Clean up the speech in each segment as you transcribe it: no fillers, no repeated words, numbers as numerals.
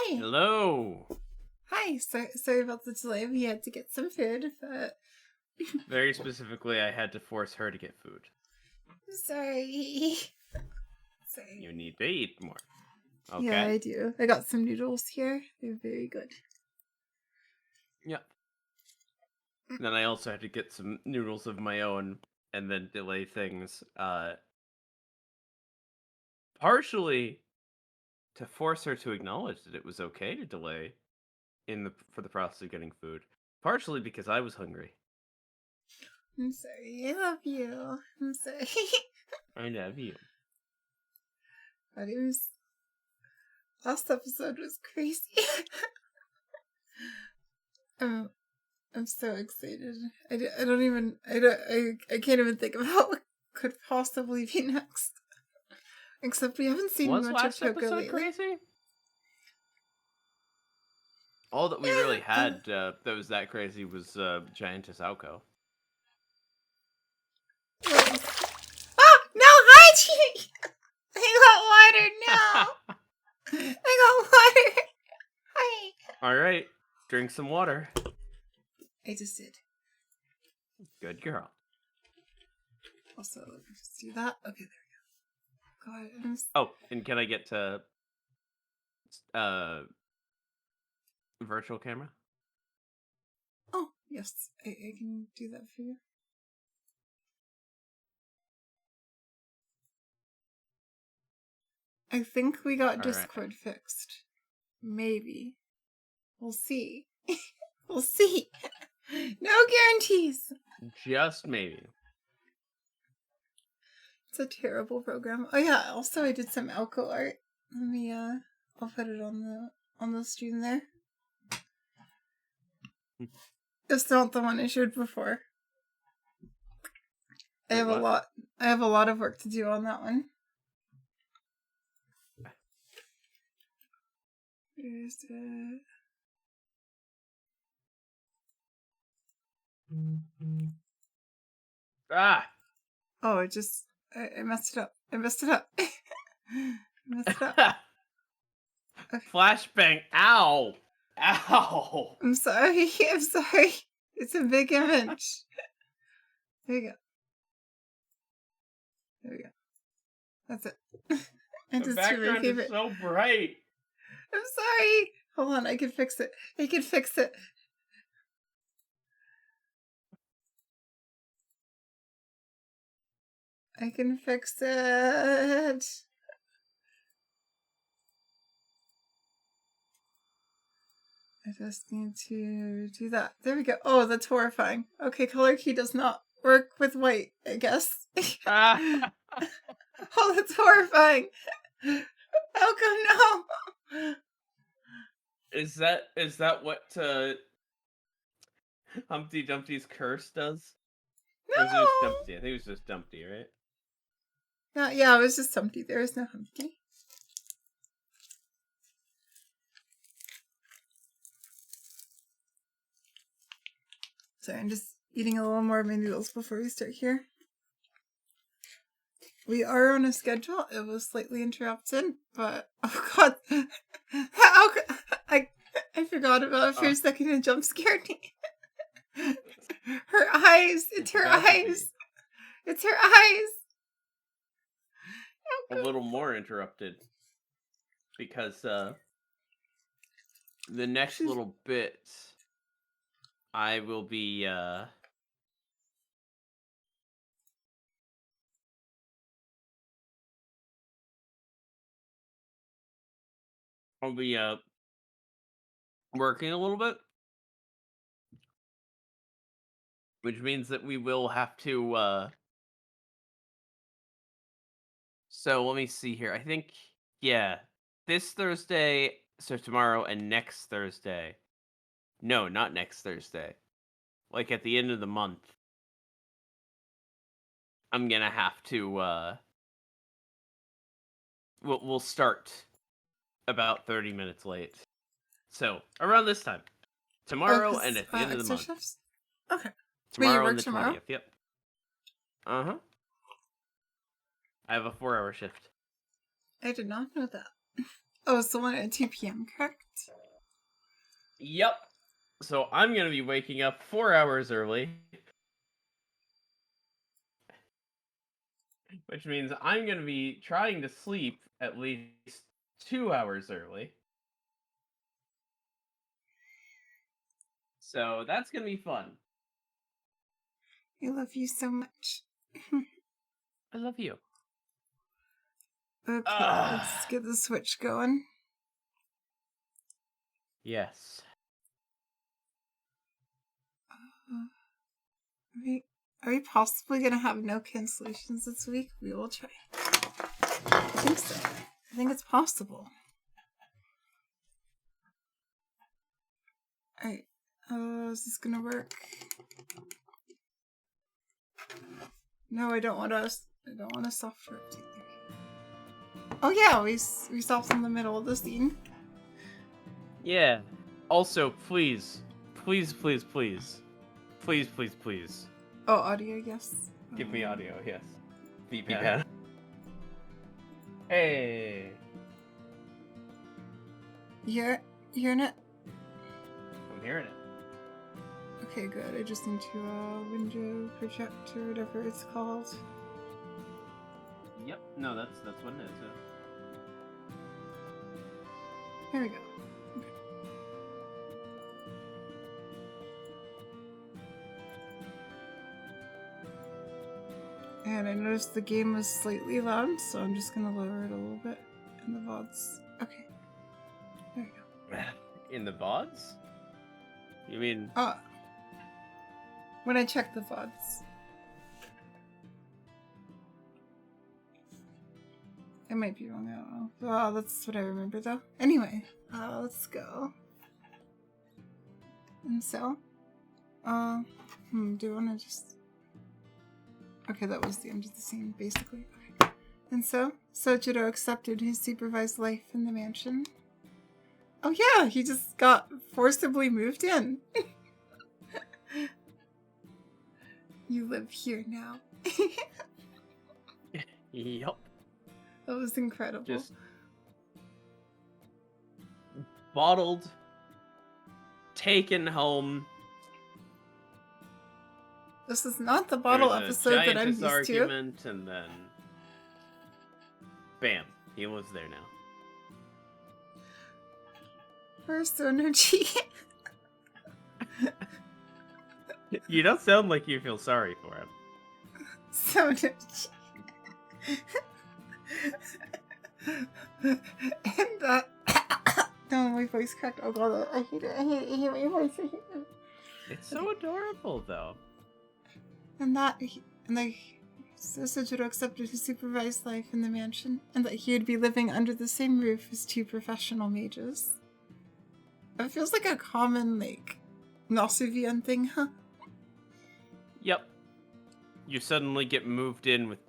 Hi. Hello. Hi. Sorry about the delay. We had to get some food, but Very specifically, I had to force her to get food. sorry. You need to eat more. Okay? Yeah, I do. I got some noodles here. They're very good. Yep. Then I also had to get some noodles of my own and then delay things. Partially to force her to acknowledge that it was okay to delay for the process of getting food. Partially because I was hungry. I'm sorry. I love you. I'm sorry. I love you. But it was... Last episode was crazy. I'm so excited. I can't even think about what could possibly be next. Except we haven't seen Was much last of Coco episode lately. crazy? All that we really had that was that crazy was Giantess Alco. Oh, no, hi, Chi! I got water, no! I got water! Hi! Alright, drink some water. I just did. Good girl. Also, let me just do that. Okay, there we go. God, Oh, and can I get to virtual camera? Oh, yes. I can do that for you. I think we got Discord fixed. Maybe. We'll see. We'll see. No guarantees. Just maybe. It's a terrible program. Oh yeah, also I did some Alco art. Let me I'll put it on the stream there. It's not the one I showed before. I have a lot of work to do on that one. Where's it? Ah! Oh, I messed it up. I messed it up. I messed it up. Okay. Flashbang! Ow! Ow! I'm sorry. I'm sorry. It's a big image. There you go. There we go. That's it. And The it's background is so bright. I'm sorry. Hold on, I can fix it. I can fix it. I can fix it. I just need to do that. There we go. Oh, that's horrifying. Okay, color key does not work with white, I guess. Oh, that's horrifying. Oh, no. Is that what Humpty Dumpty's curse does? No. Or was it just Dumpty? I think it was just Dumpty, right? Yeah, it was just Humpty. There was no Humpty. Sorry, I'm just eating a little more of my noodles before we start here. We are on a schedule. It was slightly interrupted, but oh god, I forgot about it for a second and jump scared me. Her eyes. It's her eyes. It's her eyes. A little more interrupted because the next little bit I will be working a little bit, which means that we will have to so let me see here. I think this Thursday, so tomorrow and next Thursday. No, not next Thursday. Like at the end of the month. I'm going to have to we'll start about 30 minutes late. So, around this time. Tomorrow and at the end of the month. Shifts? Okay. Tomorrow and the 20th, yep. Uh-huh. I have a 4-hour shift. I did not know that. Oh, it's the one at 2 p.m., correct? Yep. So I'm gonna be waking up 4 hours early. Which means I'm gonna be trying to sleep at least 2 hours early. So that's gonna be fun. I love you so much. I love you. Okay, let's get the Switch going. Yes. Are we possibly going to have no cancellations this week? We will try. I think so. I think it's possible. Alright. Is this going to work? No, I don't want a software update there. Oh yeah, we stopped in the middle of the scene. Yeah. Also, please. Please. Oh, audio, yes. Give me audio, yes. VPN. Hey. You're hearing it? I'm hearing it. Okay, good. I just need to window project or whatever it's called. Yep. No, that's what it is. Yeah. There we go. Okay. And I noticed the game was slightly loud, so I'm just gonna lower it a little bit in the VODs. Okay. There we go. In the VODs? You mean... when I check the VODs. I might be wrong, I don't know. Oh, that's what I remember though. Anyway, let's go. And so, do you wanna just... Okay, that was the end of the scene, basically. Okay. And so, Sojiro accepted his supervised life in the mansion. Oh yeah, he just got forcibly moved in. You live here now. Yep. That was incredible. Just bottled, taken home. This is not the bottle episode that I'm used argument, and then bam, he lives there now. For Sono-G. You don't sound like you feel sorry for him. Sono-G. And no, my voice cracked. Oh god, I hate it. I hate my voice. I hate it. It's so adorable, though. So Sojiro accepted his supervised life in the mansion, and that he would be living under the same roof as 2 professional mages. It feels like a common, Nasuvian thing, huh? Yep. You suddenly get moved in with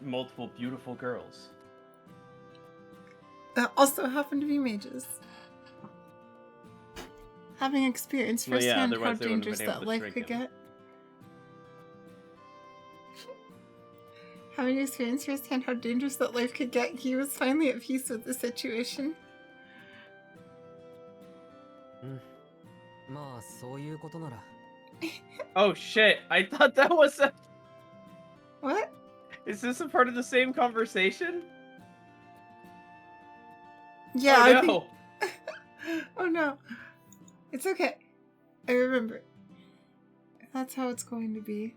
multiple beautiful girls. That also happen to be mages. Having experienced firsthand how dangerous that life could get. Having experienced firsthand how dangerous that life could get, he was finally at peace with the situation. Oh shit, I thought that was a... What? Is this a part of the same conversation? Yeah, oh, I no. think... Oh no. It's okay. I remember. If that's how it's going to be,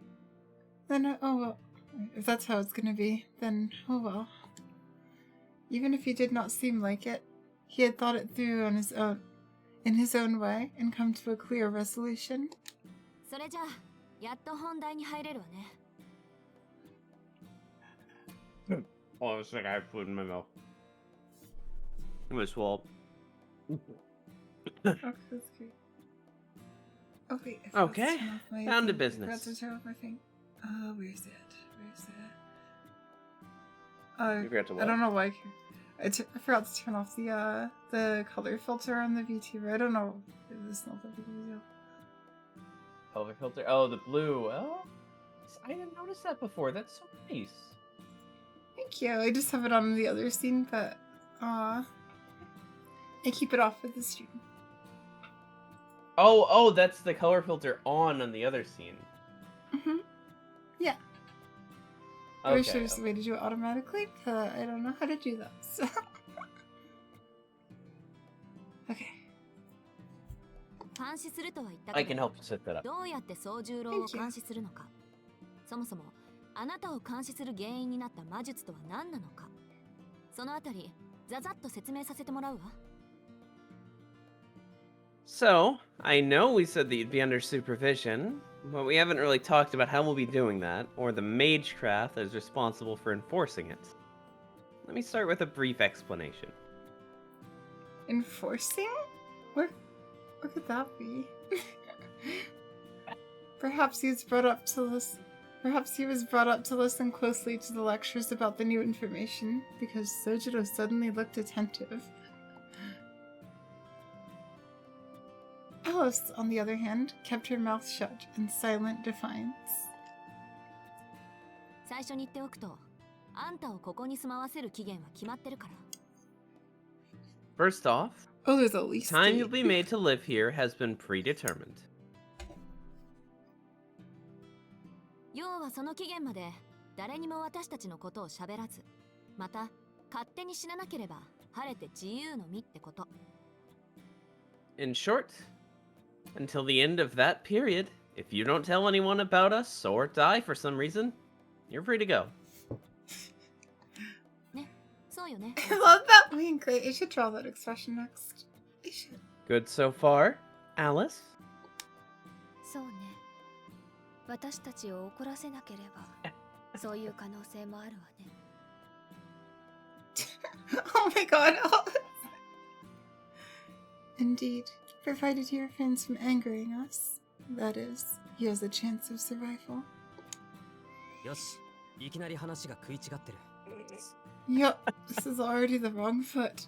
then oh well. If that's how it's going to be, then oh well. Even if he did not seem like it, he had thought it through on his own, in his own way, and come to a clear resolution. Oh, it's like I have food in my mouth. I'm gonna swallow. Oh, that's great. Oh wait. Okay. Down to I business. forgot to turn off my thing. Where's it? You forgot to what? I don't know why. I forgot to turn off the color filter on the VTuber. I don't know. It's not that big of a deal. Color filter? Oh, the blue. Oh, I didn't notice that before. That's so nice. Thank you. I just have it on the other scene, but I keep it off for the stream. Oh, that's the color filter on the other scene. Mm-hmm. Yeah. I wish there was a way to do it automatically, but I don't know how to do that, so... Okay. I can help you set that up. どうやって総重郎を監視するのか。そもそもあなたを監視する原因になった魔術とは何なのか。そのあたりざざっと説明させてもらうわ。So, I know we said that you'd be under supervision, but we haven't really talked about how we'll be doing that, or the magecraft that is responsible for enforcing it. Let me start with a brief explanation. Enforcing? What could that be? Perhaps he was brought up to listen closely to the lectures about the new information, because Sojiro suddenly looked attentive. Alice, on the other hand, kept her mouth shut in silent defiance. 最初に言っておくと、あんたをここに住まわせる期限は決まってるから。First off, oh, there's a lease time date. you'll be made to live here has been predetermined. 要はその期限まで誰にも私たちのことを喋らず、また勝手に死ななければ晴れて自由の身ってこと。In short, until the end of that period, if you don't tell anyone about us or die for some reason, you're free to go. ね、そうよね。I love that. I mean, great. I should draw that expression next. I should. Good so far, Alice? そうね。私たちを怒らせなければ、そういう可能性もあるわね。Oh my god, Alice. Indeed, provided he refrains from angering us, that is, he has a chance of survival. よし、いきなり話が食い違ってる。Yup, this is already the wrong foot.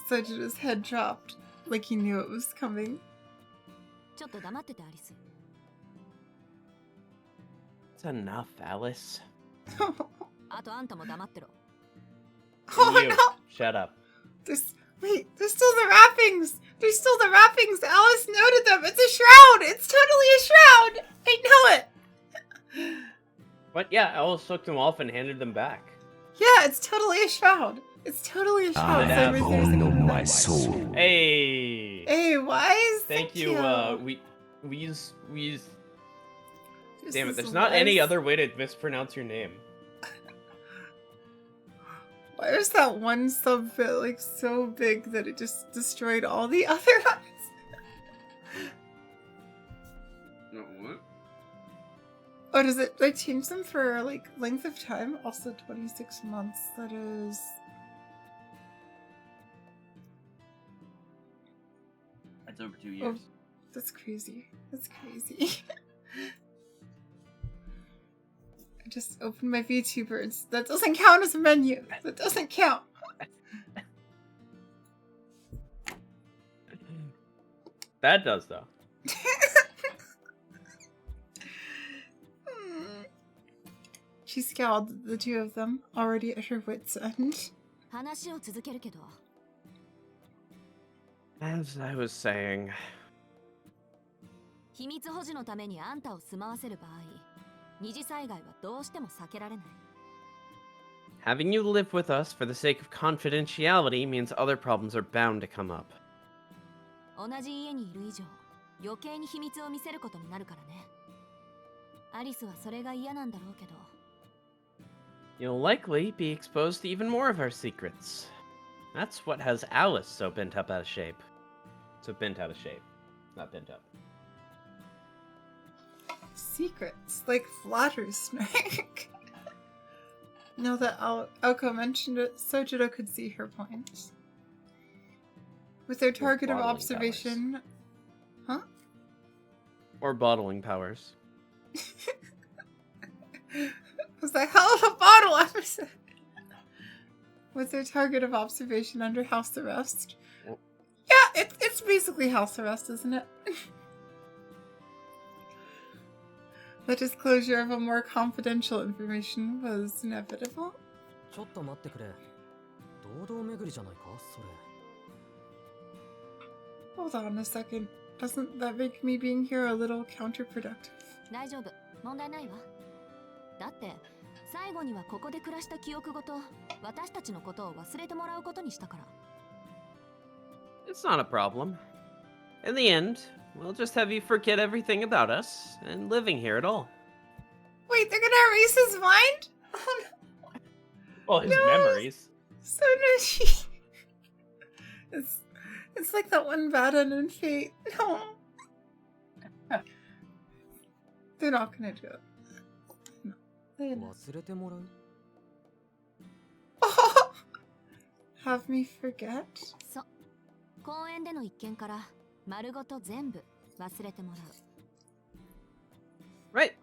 Sojiro's head dropped, like he knew it was coming. ちょっと黙っててアリス。It's enough, Alice. あとあんたも黙ってろ。Oh You, no! shut up. There's still the wrappings! There's still the wrappings! Alice noted them! It's a shroud! It's totally a shroud! I know it! But yeah, Alice took them off and handed them back. Yeah, it's totally a shroud! It's totally a shroud. I So have there's my soul. Hey! Hey, Wise! Thank you, we use... This Damn it, is there's not any Wise. other way to mispronounce your name. Why was that one sub bit like so big that it just destroyed all the other ones? No, what? Oh, does it like change them for like length of time? Also 26 months, that is... That's over 2 years. Oh, that's crazy. That's crazy. I just opened my VTubers. That doesn't count as a menu. That doesn't count. That does, though. She scowled at the two of them, already at her wit's end. 話を続けるけど。As I was saying... 秘密保持のためにあんたを住まわせる場合、二次災害はどうしても避けられない。Having you live with us for the sake of confidentiality means other problems are bound to come up. 同じ家にいる以上、余計に秘密を見せることになるからね。アリスはそれが嫌なんだろうけど。You'll likely be exposed to even more of our secrets. That's what has Alice so bent up out of shape. So bent out of shape. Not bent up. Secrets, like flatters snark. Now that Aoko mentioned it, Sojiro could see her point. With their target of bottling observation... Huh? Or bottling powers. It was a hell of a bottle episode! With their target of observation under house arrest. Well- Yeah, it's basically house arrest, isn't it? The disclosure of a more confidential information was inevitable. ちょっと待ってくれ。堂々巡りじゃないかそれ。 Hold on a second. Doesn't that make me being here a little counterproductive? 大丈夫、問題ないわ。だって最後にはここで暮らした記憶ごと私たちのことを忘れてもらうことにしたから。 It's not a problem. In the end, we'll just have you forget everything about us and living here at all. Wait, they're gonna erase his mind? Oh no. Well, his No. memories. So nutty. It's like that one bad end in Fate. No. They're not gonna do it. No. They're not. 忘れてもらう Oh! Have me forget? そう、公園での一件から丸ごと全部忘れてもらう。 Right.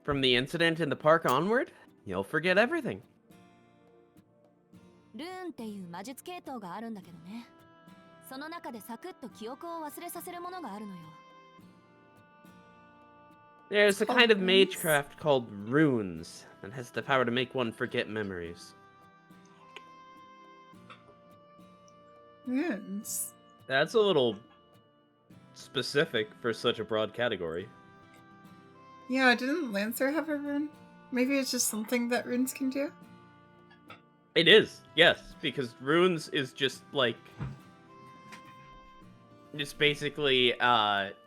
From the incident in the park onward, you'll forget everything. ルーンっていう魔術系統があるんだけどね。その中でサクッと記憶を忘れさせるものがあるのよ。 There's a kind of Runes? magecraft called runes that has the power to make one forget memories. Runes. That's a little specific for such a broad category. Yeah, didn't Lancer have a rune? Maybe it's just something that runes can do? It is, yes, because runes is just like... Just basically,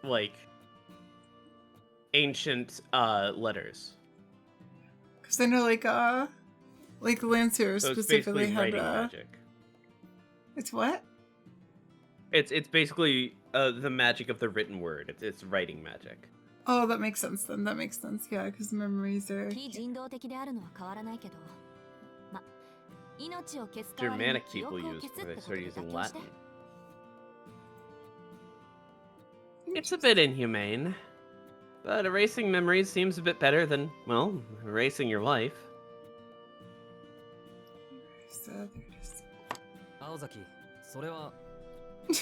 like... ancient, letters. Because I know, like Lancer So it's specifically basically had writing magic. It's what? It's basically, the magic of the written word. It's writing magic. Oh, that makes sense then. That makes sense. Yeah, because memories are... 非人道的であるのは変わらないけど、ま、命を消す代わりに Germanic 記憶 people を use 消すっ when て they こと start で using 妥協して。 Latin. It's a bit inhumane, but erasing memories seems a bit better than, well, erasing your life. So there it is. 青崎、それは Of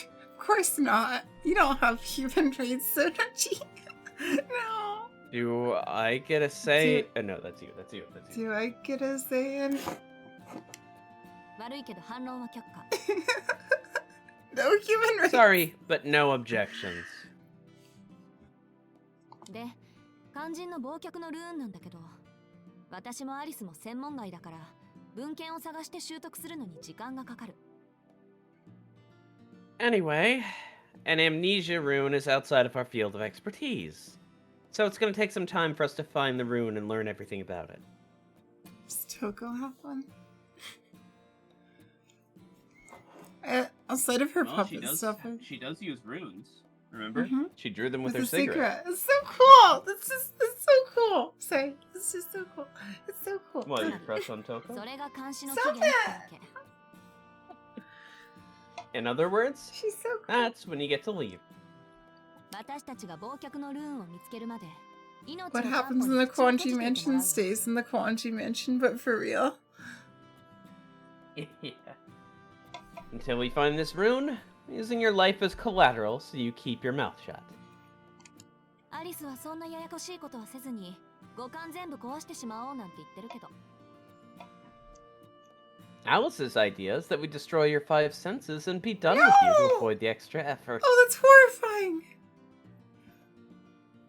course not. You don't have human traits, Sono-G. No. Do I get a say? Do- No, that's you. That's you. That's you. Do I get a say in? 悪いけど反論は却下。 No human race. Sorry, but no objections. で、肝心の忘却のルーンなんだけど、私もアリスも専門外だから文献を探して習得するのに時間がかかる。 Anyway, an amnesia rune is outside of our field of expertise. So it's going to take some time for us to find the rune and learn everything about it. Does Toko have one? Outside of her Well, puppet stuff. she does use runes. Remember? Mhm. She drew them with With her a cigarette. It's so cool. That's so cool. Sorry, it's just so cool. It's so cool. What, your crush on Toko? それが監視の期限ってわけ。 In other words, She's so cool. that's when you get to leave. 私たちが忘却のルーンを見つけるまで、命を What 担保 happens に in the 口を閉じ Quanji ていてもら Mansion うわ。 stays in the Quanji Mansion, but for real. Yeah. Until we find this rune, using your life as collateral so you keep your mouth shut. アリスはそんなややこしいことはせずに、五感全部壊してしまおうなんて言ってるけど。 Alice's idea is that we destroy your 5 senses and be done with you to No! avoid the extra effort. Oh, that's horrifying.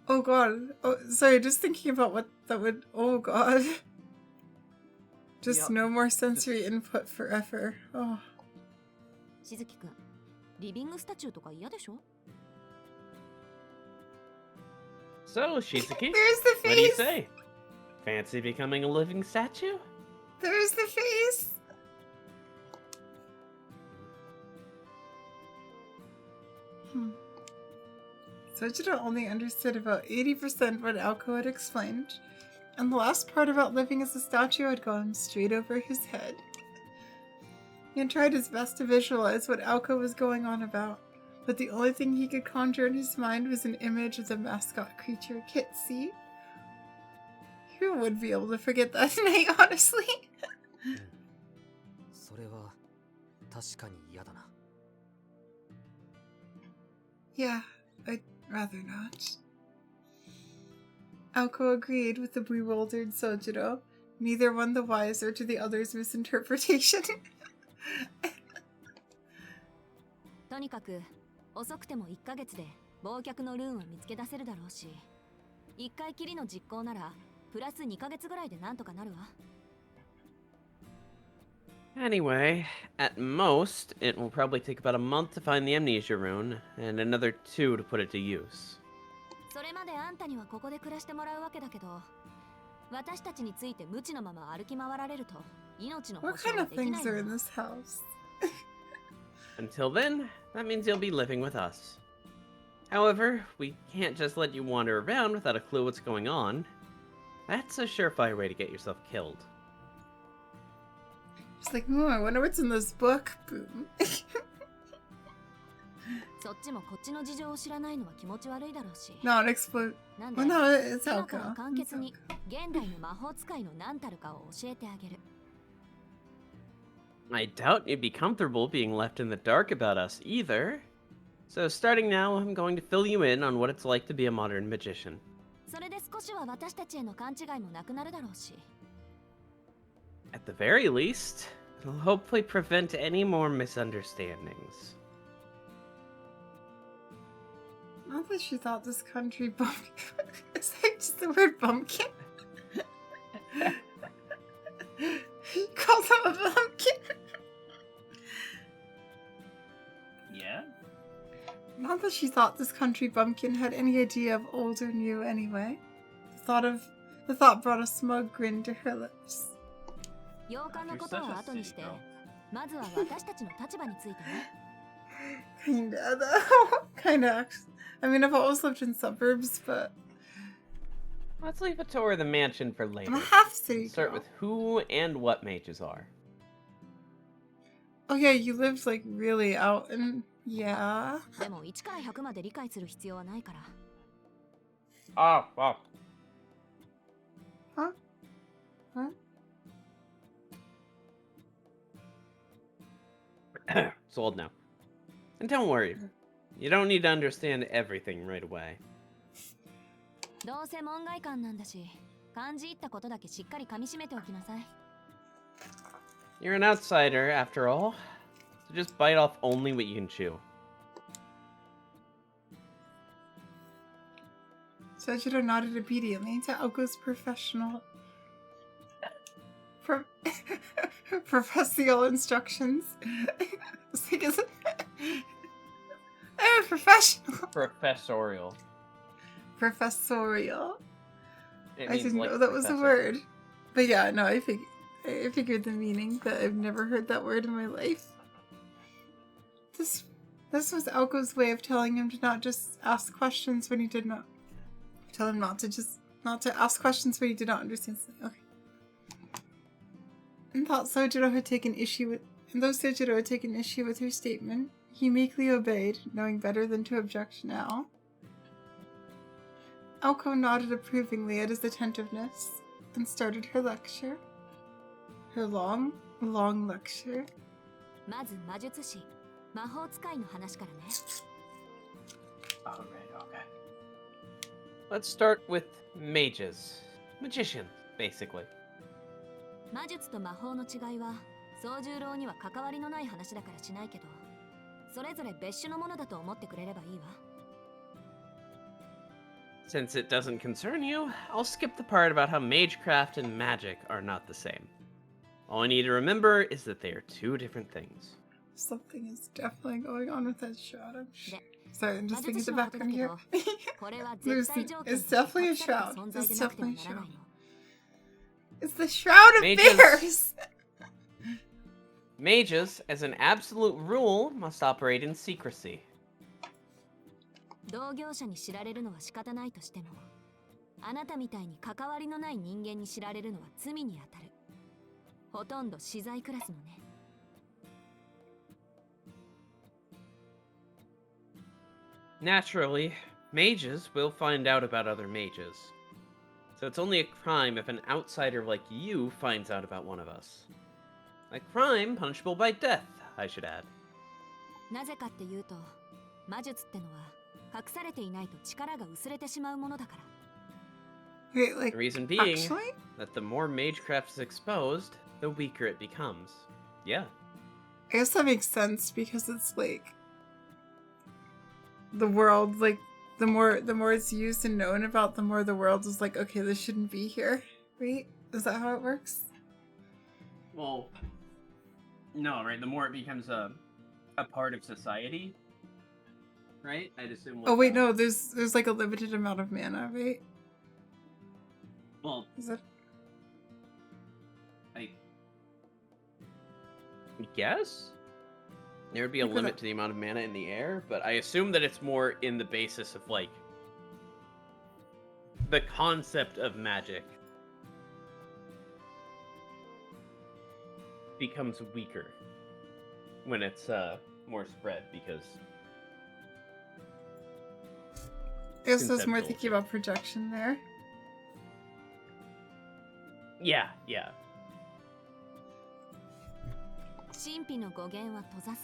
Oh god. Oh, sorry, just thinking about what that would... Oh god. Just Yep. no more sensory input forever. Oh. しずきくん、リビングスタチューとか嫌でしょ？ So, Shizuki, There's the what do you face! say? Fancy becoming a living statue? There's the face! Sojiro only understood about 80% what Aoko had explained, and the last part about living as a statue had gone straight over his head. He had tried his best to visualize what Aoko was going on about, but the only thing he could conjure in his mind was an image of the mascot creature Kitsy. Who would be able to forget that tonight, honestly? それは確かに嫌だな。 Yeah, I'd rather not. Aoko agreed with the bewildered Sojiro, neither one the wiser to the other's misinterpretation. とにかく遅くても1ヶ月で忘却のルーンを見つけ出せるだろうし、1回きりの実行ならプラス2ヶ月ぐらいでなんとかなるわ。 Anyway, at most, it will probably take about a month to find the amnesia rune, and another 2 to put it to use. それまであんたにはここで暮らしてもらうわけだけど、私たちについて無知のまま歩き回られると命の保 What 証 kind は of できな things い are の in よ。 this house? Until then, that means you'll be living with us. However, we can't just let you wander around without a clue what's going on. That's a surefire way to get yourself killed. Just like, I wonder what's in this book. Boom. そっちもこっちの事情を知らないのは気持ち悪いだろうし。 Not explode. なん Well, で no, it's 今から Alka. 簡 It's 潔に Alka. 現代の魔法使いの何たるかを教えてあげる。 I doubt you'd be comfortable being left in the dark about us either. So starting now, I'm going to fill you in on what it's like to be a modern magician. それで少しは私たちへの勘違いもなくなるだろうし。 At the very least, it'll hopefully prevent any more misunderstandings. Not that she thought this country bumpkin. Is that just the word bumpkin? You called him a bumpkin? Yeah? Not that she thought this country bumpkin had any idea of old or new anyway. The thought brought a smug grin to her lips. 洋館の You're こと such は a 後にして、 cynical. まずは私たちの立場についてね。 Kinda, though. Kinda. I mean, I've always lived in suburbs, but Let's leave a tour of the mansion for I'm later. a half city Start girl. with who and what mages are. Oh yeah, you lived like really out in... Yeah. でも1から100まで理解する必要はないから。 Oh, wow. Huh? Huh? Sold now. And don't worry, you don't need to understand everything right away. どうせ門外漢なんだし、漢字言ったことだけしっかり噛み締めておきなさい。 You're an outsider, after all, so just bite off only what you can chew. Sejiro nodded obediently to Alko's professional instructions. It's like, is it? I'm a professional. Professorial. Professorial. It I means didn't like know that was a professor. word. But yeah, no, I figured the meaning, but I've never heard that word in my life. This was Alko's way of telling him to not just ask questions when he did not. Tell him not to ask questions when he did not understand something. Okay. And though Sojiro had taken issue with her statement, he meekly obeyed, knowing better than to object now. Alko nodded approvingly at his attentiveness and started her lecture. Her long, long lecture. まず魔術師、魔法使いの話からね。 Alright, okay. Let's start with mages. Magicians, basically. 魔術と魔法の違いは宗十郎には関わりのない話だからしないけど、それぞれ別種のものだと思ってくれればいいわ。 Since it doesn't concern you, I'll skip the part about how magecraft and magic are not the same. All I need to remember is that they are two different things. Something is definitely going on with that shroud. Yeah. Sorry, I'm just thinking of the background here. これは絶対条件 It's definitely a 隠された shroud. 存在 It's でなくては definitely a ならない shroud. の。 It's the Shroud of Mages. Bears! Mages, as an absolute rule, must operate in secrecy. 同業者に知られるのは仕方ないとしても、あなたみたいに関わりのない人間に知られるのは罪に当たる。ほとんど死罪クラスのね。 Naturally, mages will find out about other mages. So it's only a crime if an outsider like you finds out about one of us. A crime punishable by death, I should add. なぜかっていうと、魔術ってのは隠されていないと力が薄れてしまうものだから。 Wait, like, The reason being actually? that the more magecraft is exposed, the weaker it becomes. Yeah. I guess that makes sense because it's like the world, like the more it's used and known about, the more the world is like, okay, this shouldn't be here, right? Is that how it works? Well, no, right? The more it becomes a part of society, right? I'd assume. Oh wait, no, there's like a limited amount of mana, right? Well, Is it? I guess there would be a Look at limit that. to the amount of mana in the air, but I assume that it's more in the basis of like the concept of magic becomes weaker when it's more spread because I guess I was more conceptual thinking about projection there. yeah. 神秘の語源は閉ざす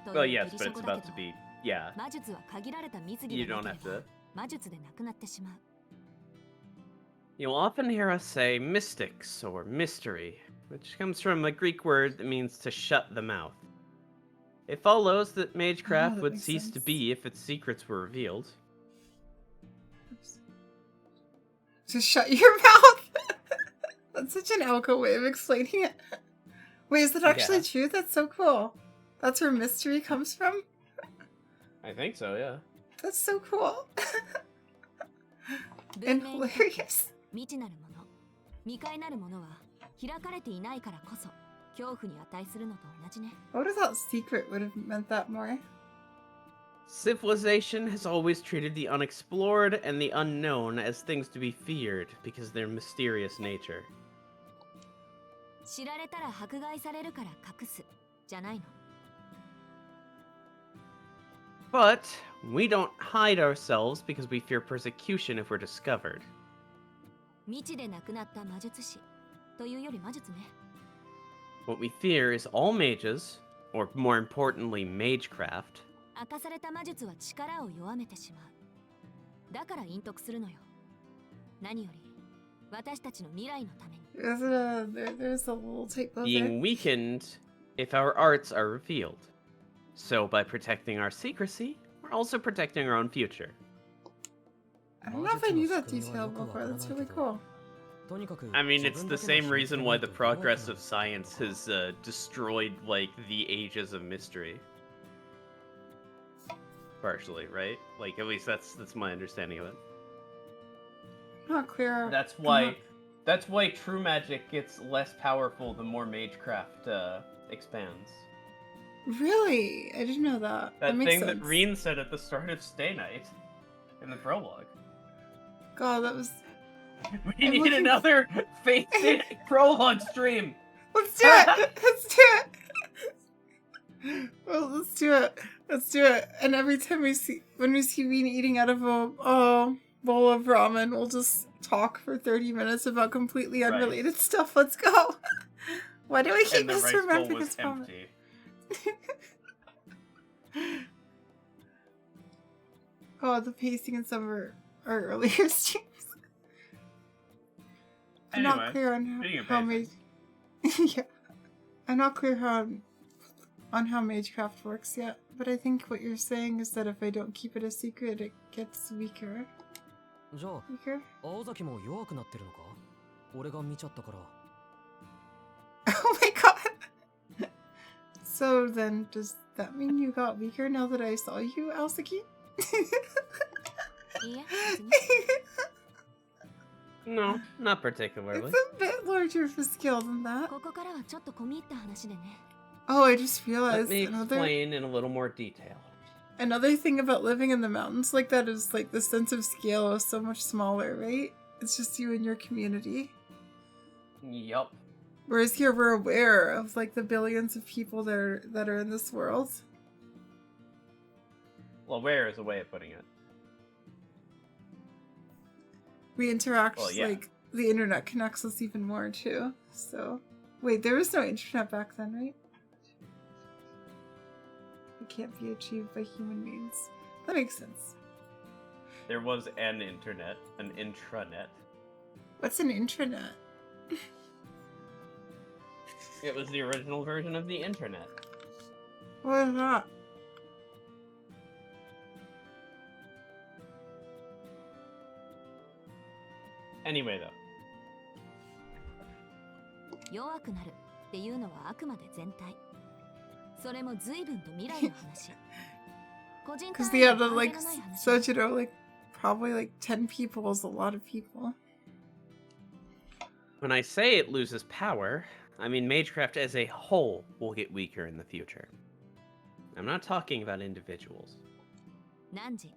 と Well, いう yes, ギリ but シャ it's 語だ about け to ど be yeah. 魔術は限られた水 You 着が don't な have ければ to. 魔術でなくなってしまう You'll often hear us say mystics or mystery, which comes from a Greek word that means to shut the mouth. It follows that magecraft that would makes cease to sense. be if its secrets were revealed. Oops. Just shut your mouth. That's such an Elko way of explaining it. Wait, is that actually Yeah. true? That's so cool. That's where mystery comes from? I think so, yeah. That's so cool. 文 And 明にとって hilarious. 未知なるもの未開なるものは開かれていないからこそ恐怖に値するのと同じね What if that secret would have meant that more? Civilization has always treated the unexplored and the unknown as things to be feared because of their mysterious nature. 知られたら迫害されるから隠すじゃないの But we don't hide ourselves because we fear persecution if we're discovered. 未知で亡くなった魔術師というより魔術ね What we fear is all mages, or more importantly, magecraft, 明かされた魔術は力を弱めてしまうだから隠匿するのよ何より私たちの未来のために There's a little typo there. being weakened if our arts are revealed. So by protecting our secrecy, we're also protecting our own future. I don't know if I knew that detail before. That's really cool. I mean, it's the same reason why the progress of science has destroyed, like, the ages of mystery. Partially, right? Like, at least that's my understanding of it. Not clear. That's why true magic gets less powerful the more magecraft expands. Really? I didn't know that. That makes thing sense. that Reen said at the start of Stay Night in the prologue. God, that was... We I'm need looking- another Fate prologue stream. Let's do it! Let's do it! Well, let's do it. Let's do it. And every time when we see Reen eating out of a bowl of ramen, we'll just talk for 30 minutes about completely Right. unrelated stuff. Let's go! Why do I keep And the rice bowl misremembering was this moment? empty. Oh, the pacing in some of our earlier streams. I'm not Anyway, clear on speaking of how pacing. yeah. I'm not clear on how magecraft works yet, but I think what you're saying is that if I don't keep it a secret, it gets weaker. じゃあ Weaker? 青崎も弱くなってるのか俺が見ちゃったから Oh my god! So then, does that mean you got weaker now that I saw you, Aosaki? いいえ別に No, not particularly. It's a bit larger of a scale than that. ここからはちょっと込み入った話でね Oh, I just Let realized me explain in a little more detail. another thing about living in the mountains like that is like the sense of scale is so much smaller, right? It's just you and your community. Yup. Whereas here we're aware of like the billions of people that are in this world. Well, where is a way of putting it? We interact Well, yeah. like the internet connects us even more too. So wait, there was no internet back then, right? It can't be achieved by human means. That makes sense. There was an internet, an intranet. What's an intranet? It was the original version of the internet. What is that? Anyway, though. 弱くなるっていうのはあくまで全体。それも随分と未来の話。個人 Because 単 the 位 other の関 like 係のない話。 such like probably like 10 people is a lot of people. When I say it loses power, I mean Magecraft as a whole will get weaker in the future. I'm not talking about individuals. 汝、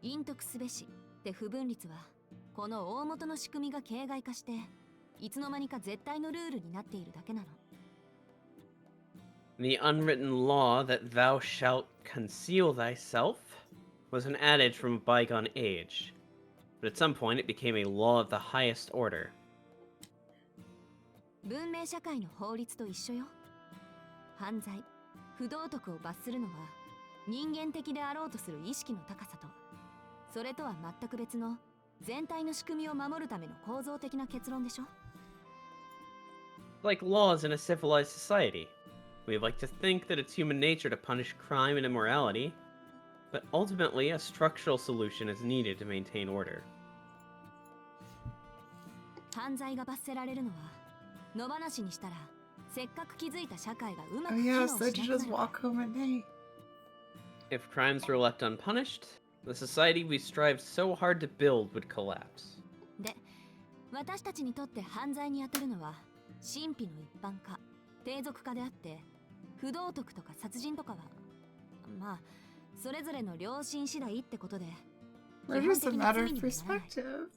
陰徳すべしって不分律は、この大元の仕組みが形骸化して、いつの間にか絶対のルールになっているだけなの。The unwritten law that thou shalt conceal thyself was an adage from a bygone age, but at some point it became a law of the highest order. 文明社会の法律と一緒よ。犯罪、不道徳を罰するのは、人間的であろうとする意識の高さと、それとは全く別の全体の仕組みを守るための構造的な結論でしょ。Like laws in a civilized society. We like to think that it's human nature to punish crime and immorality, but ultimately a structural solution is needed to maintain order. 犯罪が罰せられるのは、野放しにしたら、せっかく築いた社会がうま Oh く機 yeah, 能 so し you なく just なる。 walk home at night. If crimes were left unpunished, the society we strived so hard to build would collapse. で、私たちにとって犯罪に当たるのは、神秘の一般化、低俗化であって、不道徳とか殺人とかは、まあ、それぞれの良心次第ってことで、 We're just a matter of perspective.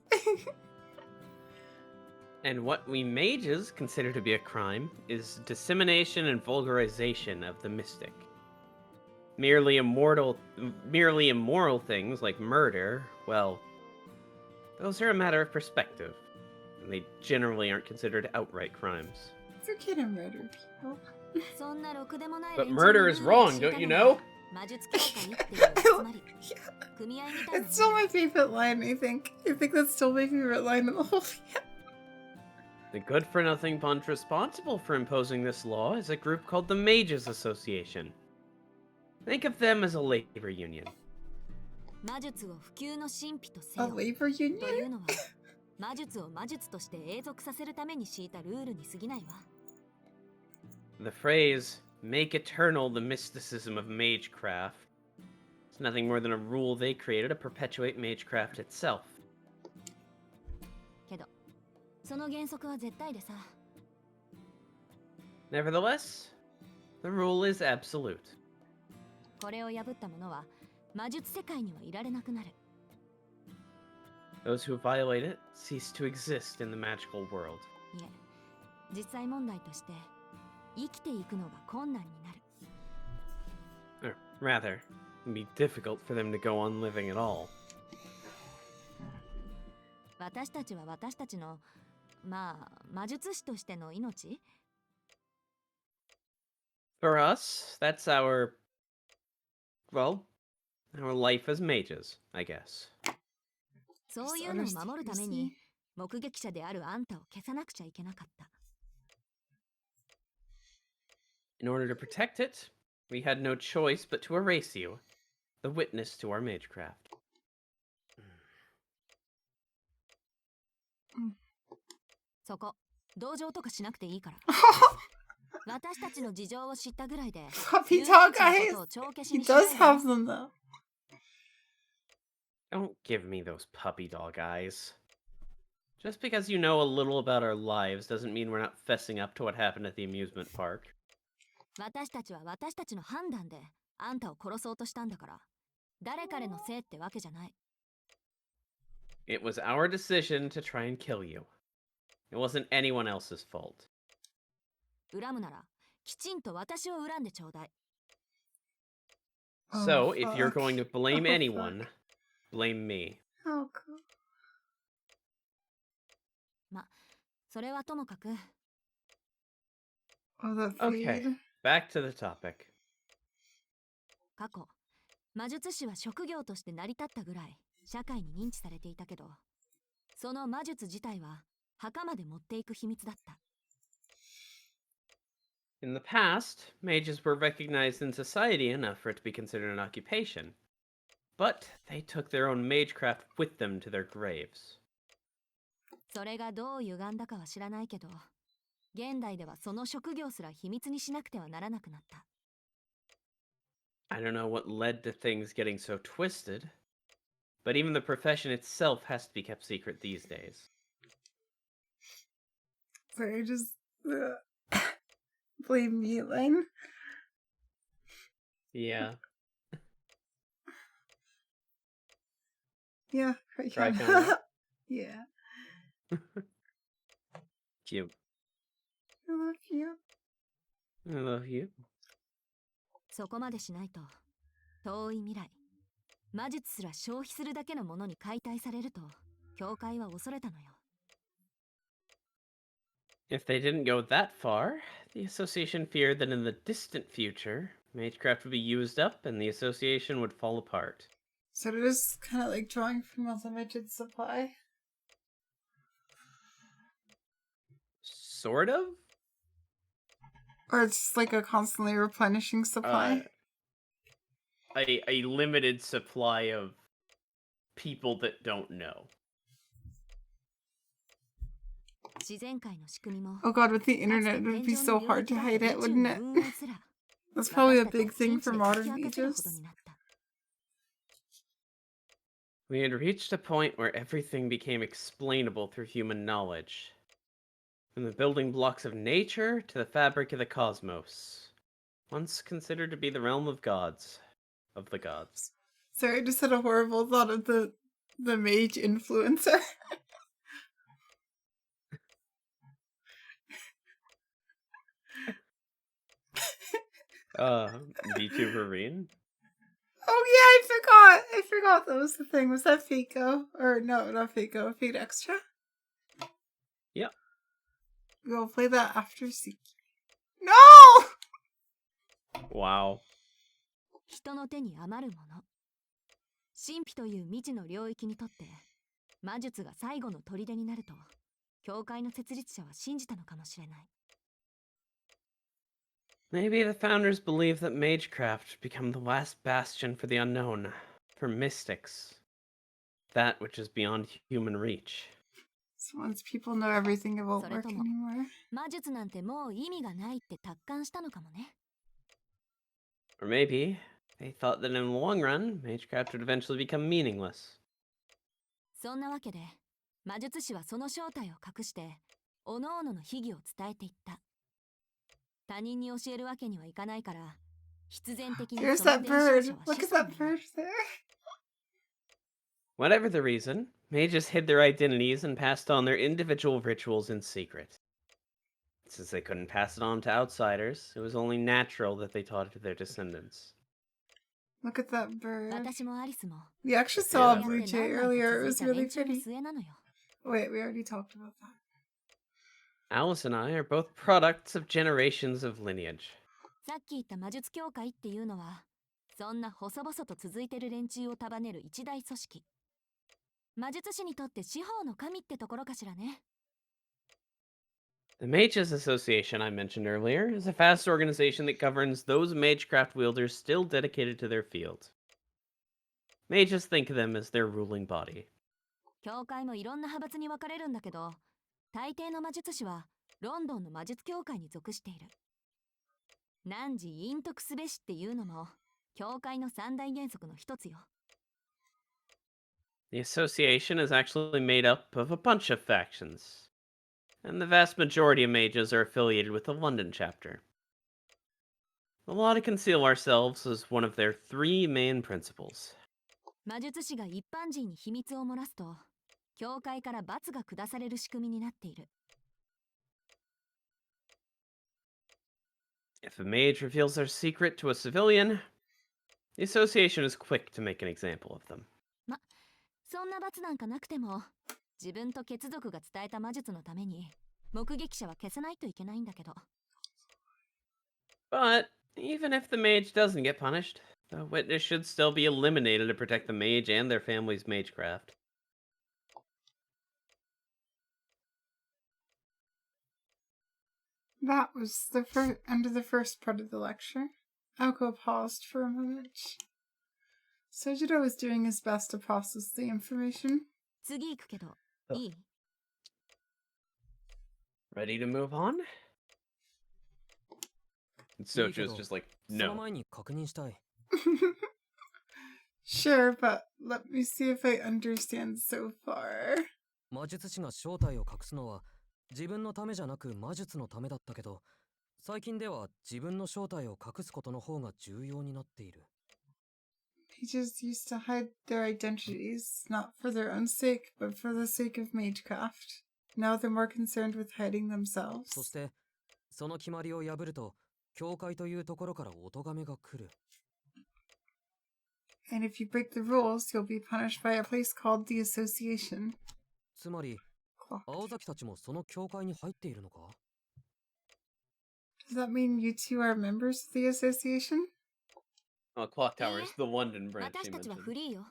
And what we mages consider to be a crime is dissemination and vulgarization of the mystic. Merely immoral things like murder, well, those are a matter of perspective, and they generally aren't considered outright crimes. It's okay to murder people. そんなろくでもない But 連中の murder is ルールを wrong, 敷いた don't you のが know? 魔術協会っていう集まり、組合みたいな It's still もん my favorite line, I think. I think that's still my favorite line in the whole thing. The good-for-nothing bunch responsible for imposing this law is a group called the Mages Association. Think of them as a labor union. 魔術を普及の神秘とせ A よ labor という union? のは、魔術を魔術として永続させるために敷いたルールに過ぎないわ。 The phrase, make eternal the mysticism of magecraft, is nothing more than a rule they created to perpetuate magecraft itself. けど、その原則は絶対でさ、 Nevertheless, the rule is absolute. これを破った者は魔術世界にはいられなくなる。 Those who violate it cease to exist in the magical world. いえ、実際問題として生きていくのが困難になる。 Or rather, it'd be difficult for them to go on living at all. 私たちは私たちの、まあ、魔術師としての命 For us, that's our... well, our life as mages, I guess. そういうのを守るために目撃者であるあんたを消さなくちゃいけなかった。 In order to protect it, we had no choice but to erase you, the witness to our magecraft. そこ、同情とかしなくていいから。私たちの事情を知ったぐらいで、 Puppy dog eyes. He does have them though. Don't give me those puppy dog eyes. Just because you know a little about our lives doesn't mean we're not fessing up to what happened at the amusement park. 私たちは私たちの判断であんたを殺そうとしたんだから、誰彼のせいってわけじゃない。 It was our decision to try and kill you. It wasn't anyone else's fault. 恨むなら、きちんと私を恨んでちょうだい。 So, Oh, if you're fuck. going to blame Oh, anyone, fuck. blame me. Oh, cool. ま、それはともかく、 Oh, the Okay, feed. back to the topic. 過去、魔術師は職業として成り立ったぐらい社会に認知されていたけど、その魔術自体は墓まで持っていく秘密だった。In the past, mages were recognized in society enough for it to be considered an occupation, but they took their own magecraft with them to their graves. それがどう歪んだかは知らないけど、現代ではその職業すら秘密にしなくてはならなくなった。I don't know what led to things getting so twisted, but even the profession itself has to be kept secret these days. Sorry, just blame me, Elaine. Yeah. Yeah, Try kinda. Yeah. Cute. I love you. I love you. そこまでしないと、遠い未来、魔術すら消費するだけのものに解体されると、教会は恐れたのよ。If they didn't go that far, the association feared that in the distant future, magecraft would be used up and the association would fall apart. So it is kind of like drawing from a limited supply. Sort of? Or it's like a constantly replenishing supply. A limited supply of people that don't know. 自然界の仕組みも、 Oh god, with the internet, it would be so hard to hide it, wouldn't it? That's probably a big thing for modern mages. We had reached a point where everything became explainable through human knowledge. From the building blocks of nature to the fabric of the cosmos. Once considered to be the realm of gods. Of the gods. Sorry, I just had a horrible thought of the mage influencer. VTuber Reen? Oh yeah, I forgot that was the thing. Was that Faco? Or no, not Faco, Fate Extra? Yep. We'll play that after Seek. No! Wow. 人の手に余るもの。神秘という未知の領域にとって、魔術が最後の砦になると、教会の設立者は信じたのかもしれない。Maybe the founders believed that magecraft would become the last bastion for the unknown, for mystics. That which is beyond human reach. So once people know everything, it won't work anymore. 魔術なんてもう意味がないって達観したのかもね。Or maybe they thought that in the long run, magecraft would eventually become meaningless. そんなわけで、魔術師はその正体を隠して、各々の秘技を伝えていった。他人に教えるわけにはいかないから、必然的に There's that bird. Look at that bird there. Whatever the reason, mages hid their identities and passed on their individual rituals in secret. Since they couldn't pass it on to outsiders, it was only natural that they taught it to their descendants. Look at that bird. 私もアリスも。 We actually saw a blue jay earlier. It was really pretty. Wait, we already talked about that. Alice and I are both products of generations of lineage. さっき言った魔術協会っていうのは、そんな細々と続いてる連中を束ねる一大組織。魔術師にとって司法の神ってところかしらね。The Mages Association I mentioned earlier is a vast organization that governs those magecraft wielders still dedicated to their field. Mages think of them as their ruling body. 協会もいろんな派閥に分かれるんだけど、大抵の魔術師はロンドンの魔術協会に属している。汝隠匿すべしっていうのも、協会の三大原則の一つよ。The association is actually made up of a bunch of factions, and the vast majority of mages are affiliated with the London chapter. The law to conceal ourselves is one of their three main principles. 魔術師が一般人に秘密を漏らすと、教会から罰が下される仕組みになっている。If a mage reveals their secret to a civilian, the association is quick to make an example of them. そんな罰なんかなくても、自分と血族が伝えた魔術のために、目撃者は消さないといけないんだけど。But even if the mage doesn't get punished, the witness should still be eliminated to protect the mage and their family's magecraft. That was the end of the first part of the lecture. Alko paused for a moment. Sojiro was doing his best to process the information. 次行くけど、いい？ Ready to move on? And Sojo's just like, その no. 前に確認したい。 Sure, but let me see if I understand so far. 魔術師が正体を隠すのは自分のためじゃなく魔術のためだったけど、最近では自分の正体を隠すことの方が重要になっている。 Mages used to hide their identities, not for their own sake, but for the sake of magecraft. Now they're more concerned with hiding themselves. そしてその決まりを破ると教会というところからお咎めが来る。 And if you break the rules, you'll be punished by a place called the Association. つまり Clock. 青崎たちもその教会に入っているのか？ Does that mean you two are members of the Association? Oh, Clock Tower is the London branch 私 you たちは mentioned. フリーよ。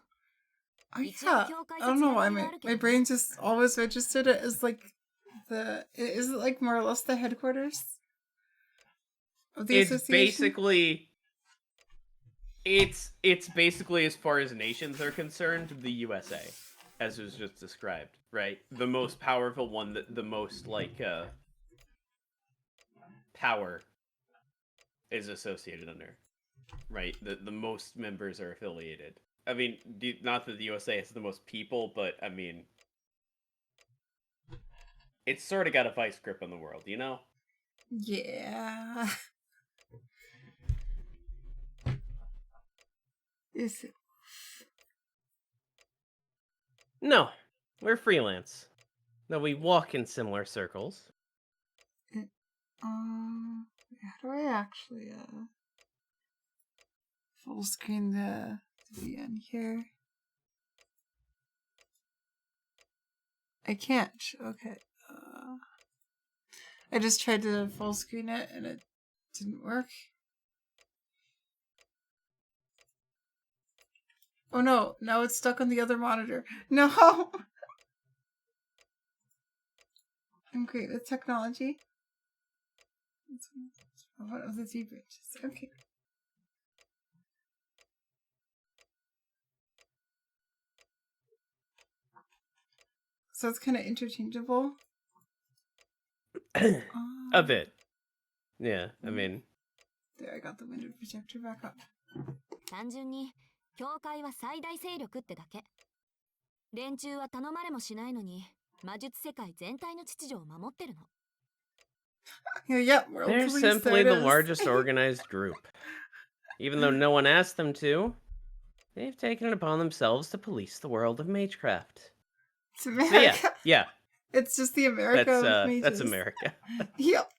Oh yeah, I don't know why my brain just always registered it as like is it like more or less the headquarters of the It's association? it's basically, as far as nations are concerned, the USA, as was just described, right? The most powerful one, the most like power is associated under, right? The most members are affiliated. I mean, not that the USA has the most people, but I mean, it's sort of got a vice grip on the world, you know? Yeah. Is it? No, we're freelance. Though we walk in similar circles. How do I actually full screen the VN here? I can't. Okay. I just tried to full screen it and it didn't work. Oh no, now it's stuck on the other monitor. No! I'm great with technology. That's one of the 3 branches. Okay. So it's kind of interchangeable. A bit. Yeah, I mean... There, I got the window protector back up. 単純に教会は最大勢力ってだけ。連中は頼まれもしないのに魔術世界全体の秩序を守ってるの。Yeah, world They're police, simply there the it is. largest organized group. Even though no one asked them to, they've taken it upon themselves to police the world of magecraft. It's America. So yeah. It's just the America of mages. That's America. Yep,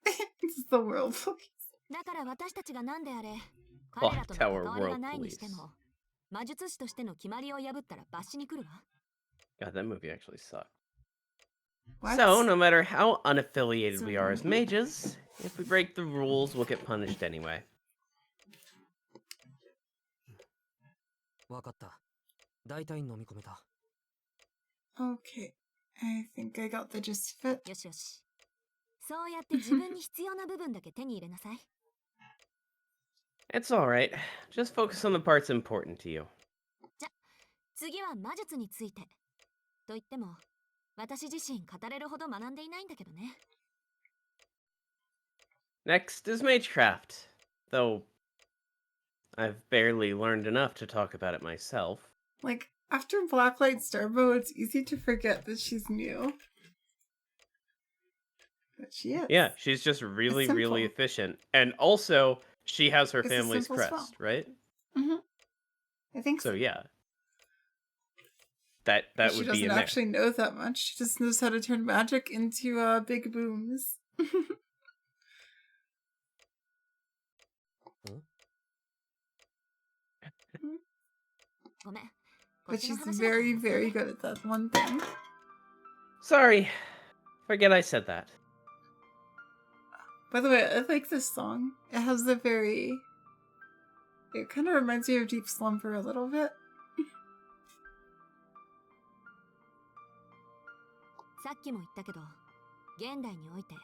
it's the world police. だから私たちが何であれ、 Clock 彼らとの Tower 関わりが World ないにして Police. も、魔術師としての決まりを破ったら罰しに来るわ。 God, that movie actually sucked. What? So, no matter how unaffiliated we are as mages, if we break the rules, we'll get punished anyway. わかった。大体飲み込めた。 Okay, I think I got the gist of it. よしよし。そうやって自分に必要な部分だけ手に入れなさい。 It's alright. Just focus on the parts important to you. じゃ、次は魔術について。と言っても、私自身語れるほど学んでいないんだけどね。 Next is Magecraft. Though, I've barely learned enough to talk about it myself. Like, after Blacklight Starbow, it's easy to forget that she's new. But she is. Yeah, she's just really, It's really simple. efficient. And also, she has her It's a family's simple crest, spell. right? Mm-hmm. I think So so. yeah. That She would doesn't be in there. actually know that much. She just knows how to turn magic into big booms. But she's very, very good at that one thing. Sorry. Forget I said that. By the way, I like this song. It has the very... It kind of reminds me of Deep Slumber a little bit. さっきも言ったけど、現代において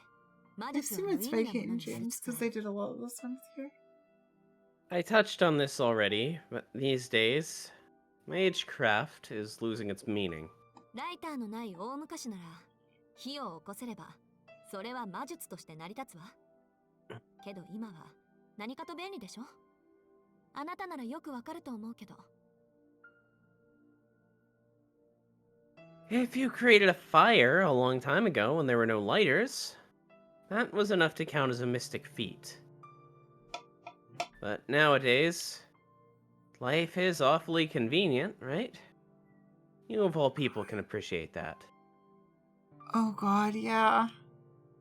魔 I 術を assume 無 it's 意味なもの vacating にする James 使 because い they did a lot of those ones here. I touched on this already, but these days, magecraft is losing its meaning. ライターのない大昔なら火を起こせればそれは魔術として成り立つわ。けど今は何かと便利でしょ。あなたならよくわかると思うけど。 If you created a fire a long time ago when there were no lighters, that was enough to count as a mystic feat. But nowadays, life is awfully convenient, right? You of all people can appreciate that. Oh god, yeah.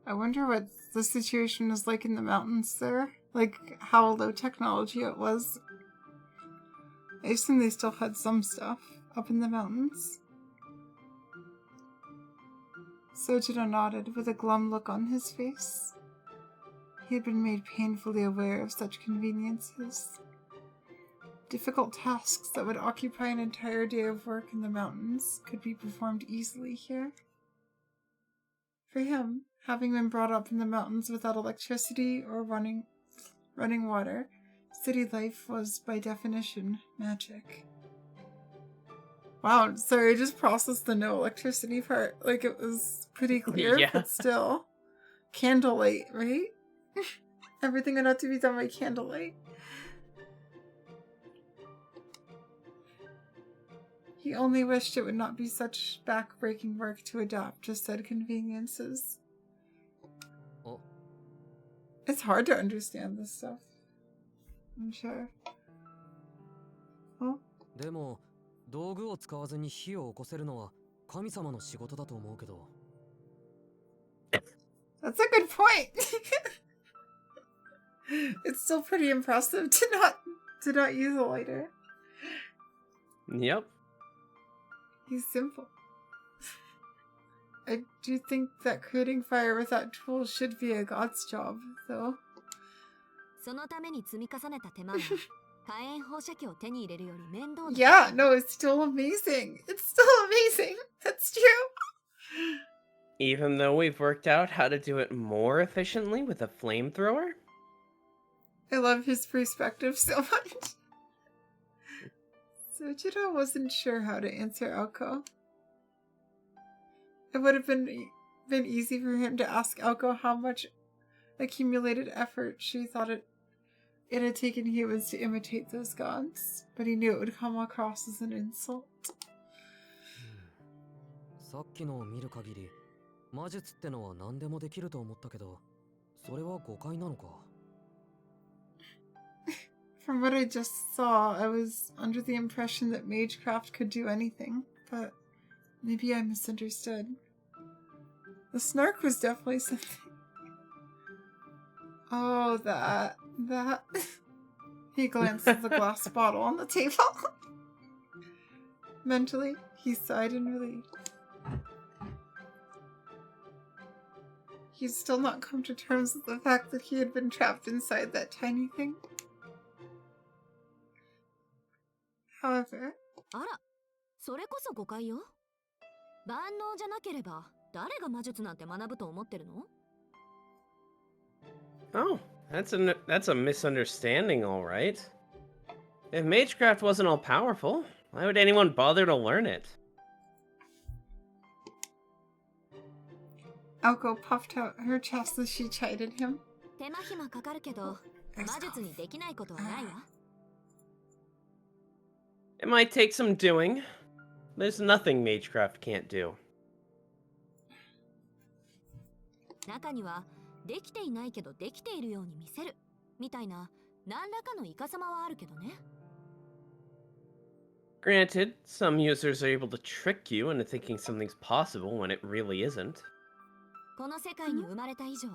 I wonder what the situation is like in the mountains there. Like, how low technology it was. I assume they still had some stuff up in the mountains. Sojiro nodded with a glum look on his face. He had been made painfully aware of such conveniences. Difficult tasks that would occupy an entire day of work in the mountains could be performed easily here. For him, having been brought up in the mountains without electricity or running water, city life was, by definition, magic. Wow, sorry, I just processed the no electricity part. Like, it was pretty clear, Yeah. but still. Candlelight, right? Everything would have to be done by candlelight. He only wished it would not be such back-breaking work to adapt to said conveniences. Oh. It's hard to understand this stuff. I'm sure. Oh? でも道具を使わずに火を起こせるのは神様の仕事だと思うけど。 That's a good point. It's still pretty impressive to not use a lighter. Yep. He's simple. I do think that creating fire without tools should be a god's job, though. そのために積み重ねた手間は火炎放射器を手に入れるより面倒だ。 Yeah, no, it's still amazing. It's still amazing. That's true. Even though we've worked out how to do it more efficiently with a flamethrower? I love his perspective so much. Sojiro wasn't sure how to answer Aoko. It would have been easy for him to ask Aoko how much accumulated effort she thought it had taken humans to imitate those gods, but he knew it would come across as an insult. さっきのを見る限り魔術ってのは何でもできると思ったけど、それは誤解なのか。 From what I just saw, I was under the impression that magecraft could do anything, but maybe I misunderstood. The snark was definitely something. Oh, that. He glanced at the glass bottle on the table. Mentally, he sighed in relief. He'd still not come to terms with the fact that he had been trapped inside that tiny thing. However, あら、それこそ誤解よ。万能じゃなければ誰が魔術なんて学ぶと思ってるの？ Oh, that's a misunderstanding, all right. If magecraft wasn't all powerful, why would anyone bother to learn it? Aoko puffed out her chest as she chided him. 手間暇かかるけど、魔術にできないことはないわ。 It might take some doing. There's nothing magecraft can't do. 中にはできていないけどできているように見せるみたいな何らかのイカサマはあるけどね。 Granted, some users are able to trick you into thinking something's possible when it really isn't. この世界に生まれた以上、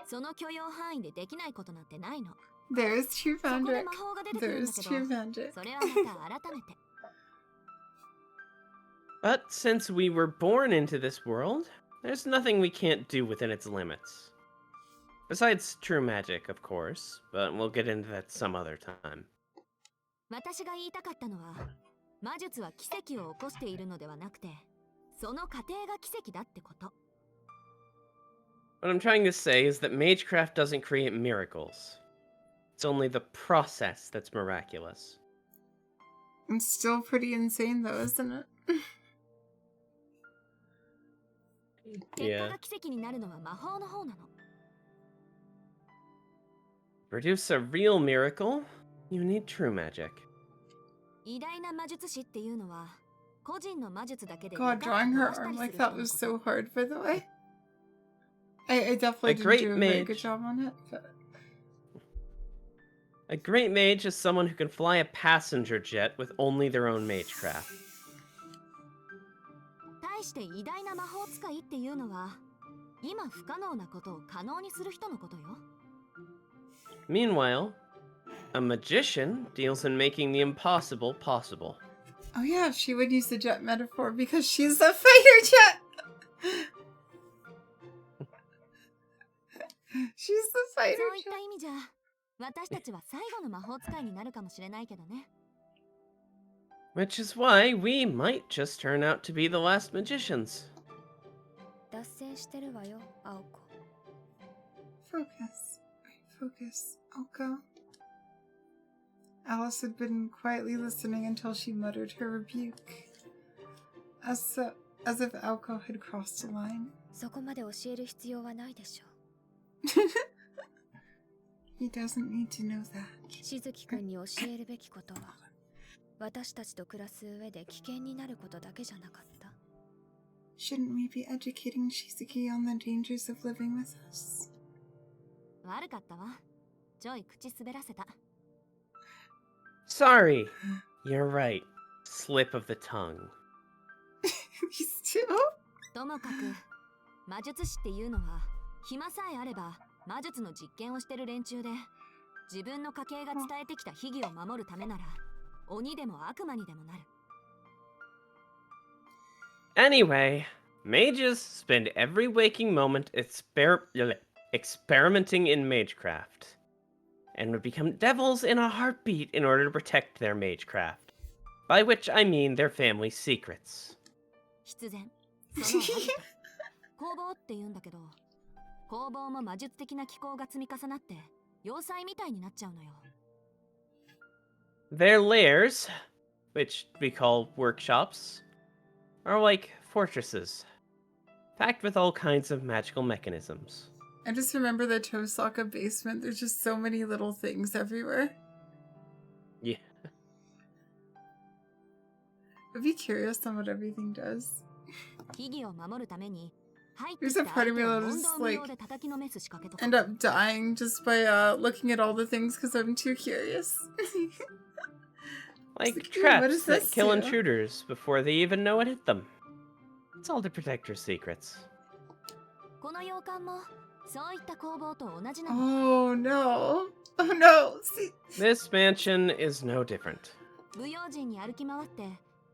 その許容範囲でできないことなんてないの。 There's true そこで magic. 魔法が出てくるんだ There's け true ど、 magic. それはまた改めて。 But since we were born into this world, there's nothing we can't do within its limits. Besides true magic, of course, but we'll get into that some other time. 私が言いたかったのは、魔術は奇跡を起こしているのではなくて、その過程が奇跡だってこと。What I'm trying to say is that magecraft doesn't create miracles. It's only the process that's miraculous. It's still pretty insane, though, isn't it? 結果 Yeah. が奇跡になるのは魔法の方なの。 Produce a real miracle, you need true magic. 偉大な魔術師っていうのは個人の魔術だけで God, 床を drawing 飛 her ばしたり arm す like る人 that の was こと so hard, by the way. I definitely A didn't great do a very good mage. job on it, but... A great mage is someone who can fly a passenger jet with only their own magecraft. 対して偉大な魔法使いっていうのは今不可能なことを可能にする人のことよ。 Meanwhile, a magician deals in making the impossible possible. Oh yeah, she would use the jet metaphor because she's a fighter jet! She's the そ fighter ういっ jet. た意味じゃ私たちは最後の魔法使いになるかもしれないけどね。 Which is why we might just turn out to be the last magicians. 脱線してるわよ、青子。 Focus. Focus. Alco. Alice had been quietly listening until she muttered her rebuke. As if Alco had crossed a line. そこまで教える必要はないでしょ He doesn't need to know that. う。しずきくんに教えるべきことは、私たちと暮らす上で危険になることだけじゃなかった。 Shouldn't we be educating Shizuki on the dangers of living with us? 悪かったわ。ちょい口滑らせた。 Sorry. You're right. Slip of the tongue. These two? ともかく魔術師っていうのは暇さえあれば魔術の実験をしてる連中で自分の家系が伝えてきた秘技を守るためなら鬼でも悪魔にでもなる。 Anyway, mages spend every waking moment experimenting in magecraft, and would become devils in a heartbeat in order to protect their magecraft. By which I mean their family secrets. 必然そのハビト工房って言うんだけど工房も魔術的な機構が積み重なって要塞みたいになっちゃうのよ。 Their lairs, which we call workshops, are like fortresses, packed with all kinds of magical mechanisms. I just remember the Tosaka basement. There's just so many little things everywhere. Yeah. I'd be curious on what everything does. 秘技を守るために入って There's きた a part 相 of 手 me を that'll 問 just 答無 like 用で叩きのめす仕掛けとか end up dying just by looking at all the things because I'm too curious. Like Like, dude, what traps does that this kill do? intruders before they even know what hit them. It's all to protect your secrets. この洋館もそういった工房と同じなの。 Oh no. Oh no. See, This mansion is no different. 不用心に歩き回って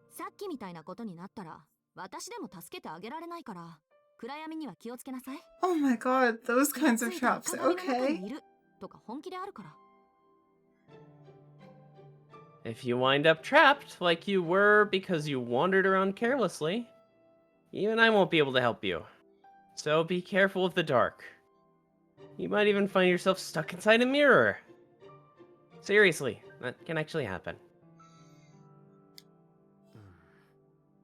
さっきみたいなことになったら私でも助けてあげられないから暗闇には気をつけなさい。 oh my god, those kinds of ついたら traps. 鏡の中 Okay. にいるとか本気であるから。 If you wind up trapped like you were because you wandered around carelessly, even I won't be able to help you. So be careful of the dark. You might even find yourself stuck inside a mirror. Seriously, that can actually happen.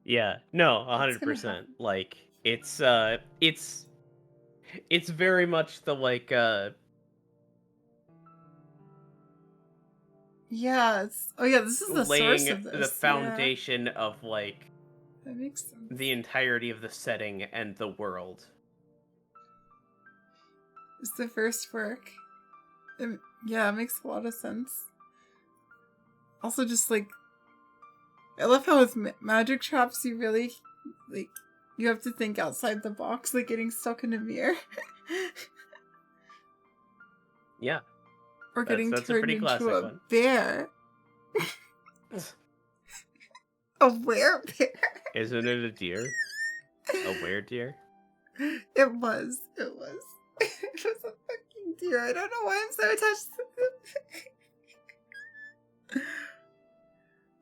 Yeah, no, That's gonna 100%. happen. Like it's very much the like Yeah, it's... Oh yeah, this is the laying source of this. the foundation of like Yeah, that makes sense. the entirety of the setting and the world. It's the first work. Yeah, it makes a lot of sense. Also, just like... I love how with magic traps you really... Like, you have to think outside the box, like getting stuck in a mirror. Yeah. Or getting that's a turned pretty into classic a one. bear. A werebear? Isn't it a deer? A weredeer? It was. It was. It was a fucking deer. I don't know why I'm so attached to it.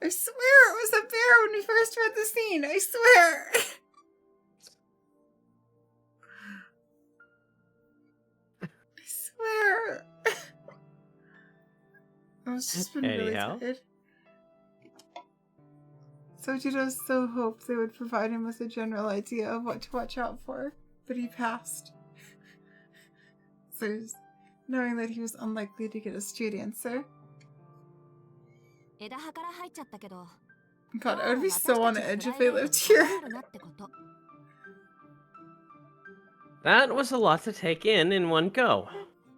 I swear it was a bear when we first read the scene. I swear. I've just been really Anyhow. tired. Sojiro so hoped they would provide him with a general idea of what to watch out for, but he passed. So, knowing that he was unlikely to get a straight answer. 枝葉から入っちゃったけど God, I would be so on edge if I lived here. That was a lot to take in one go.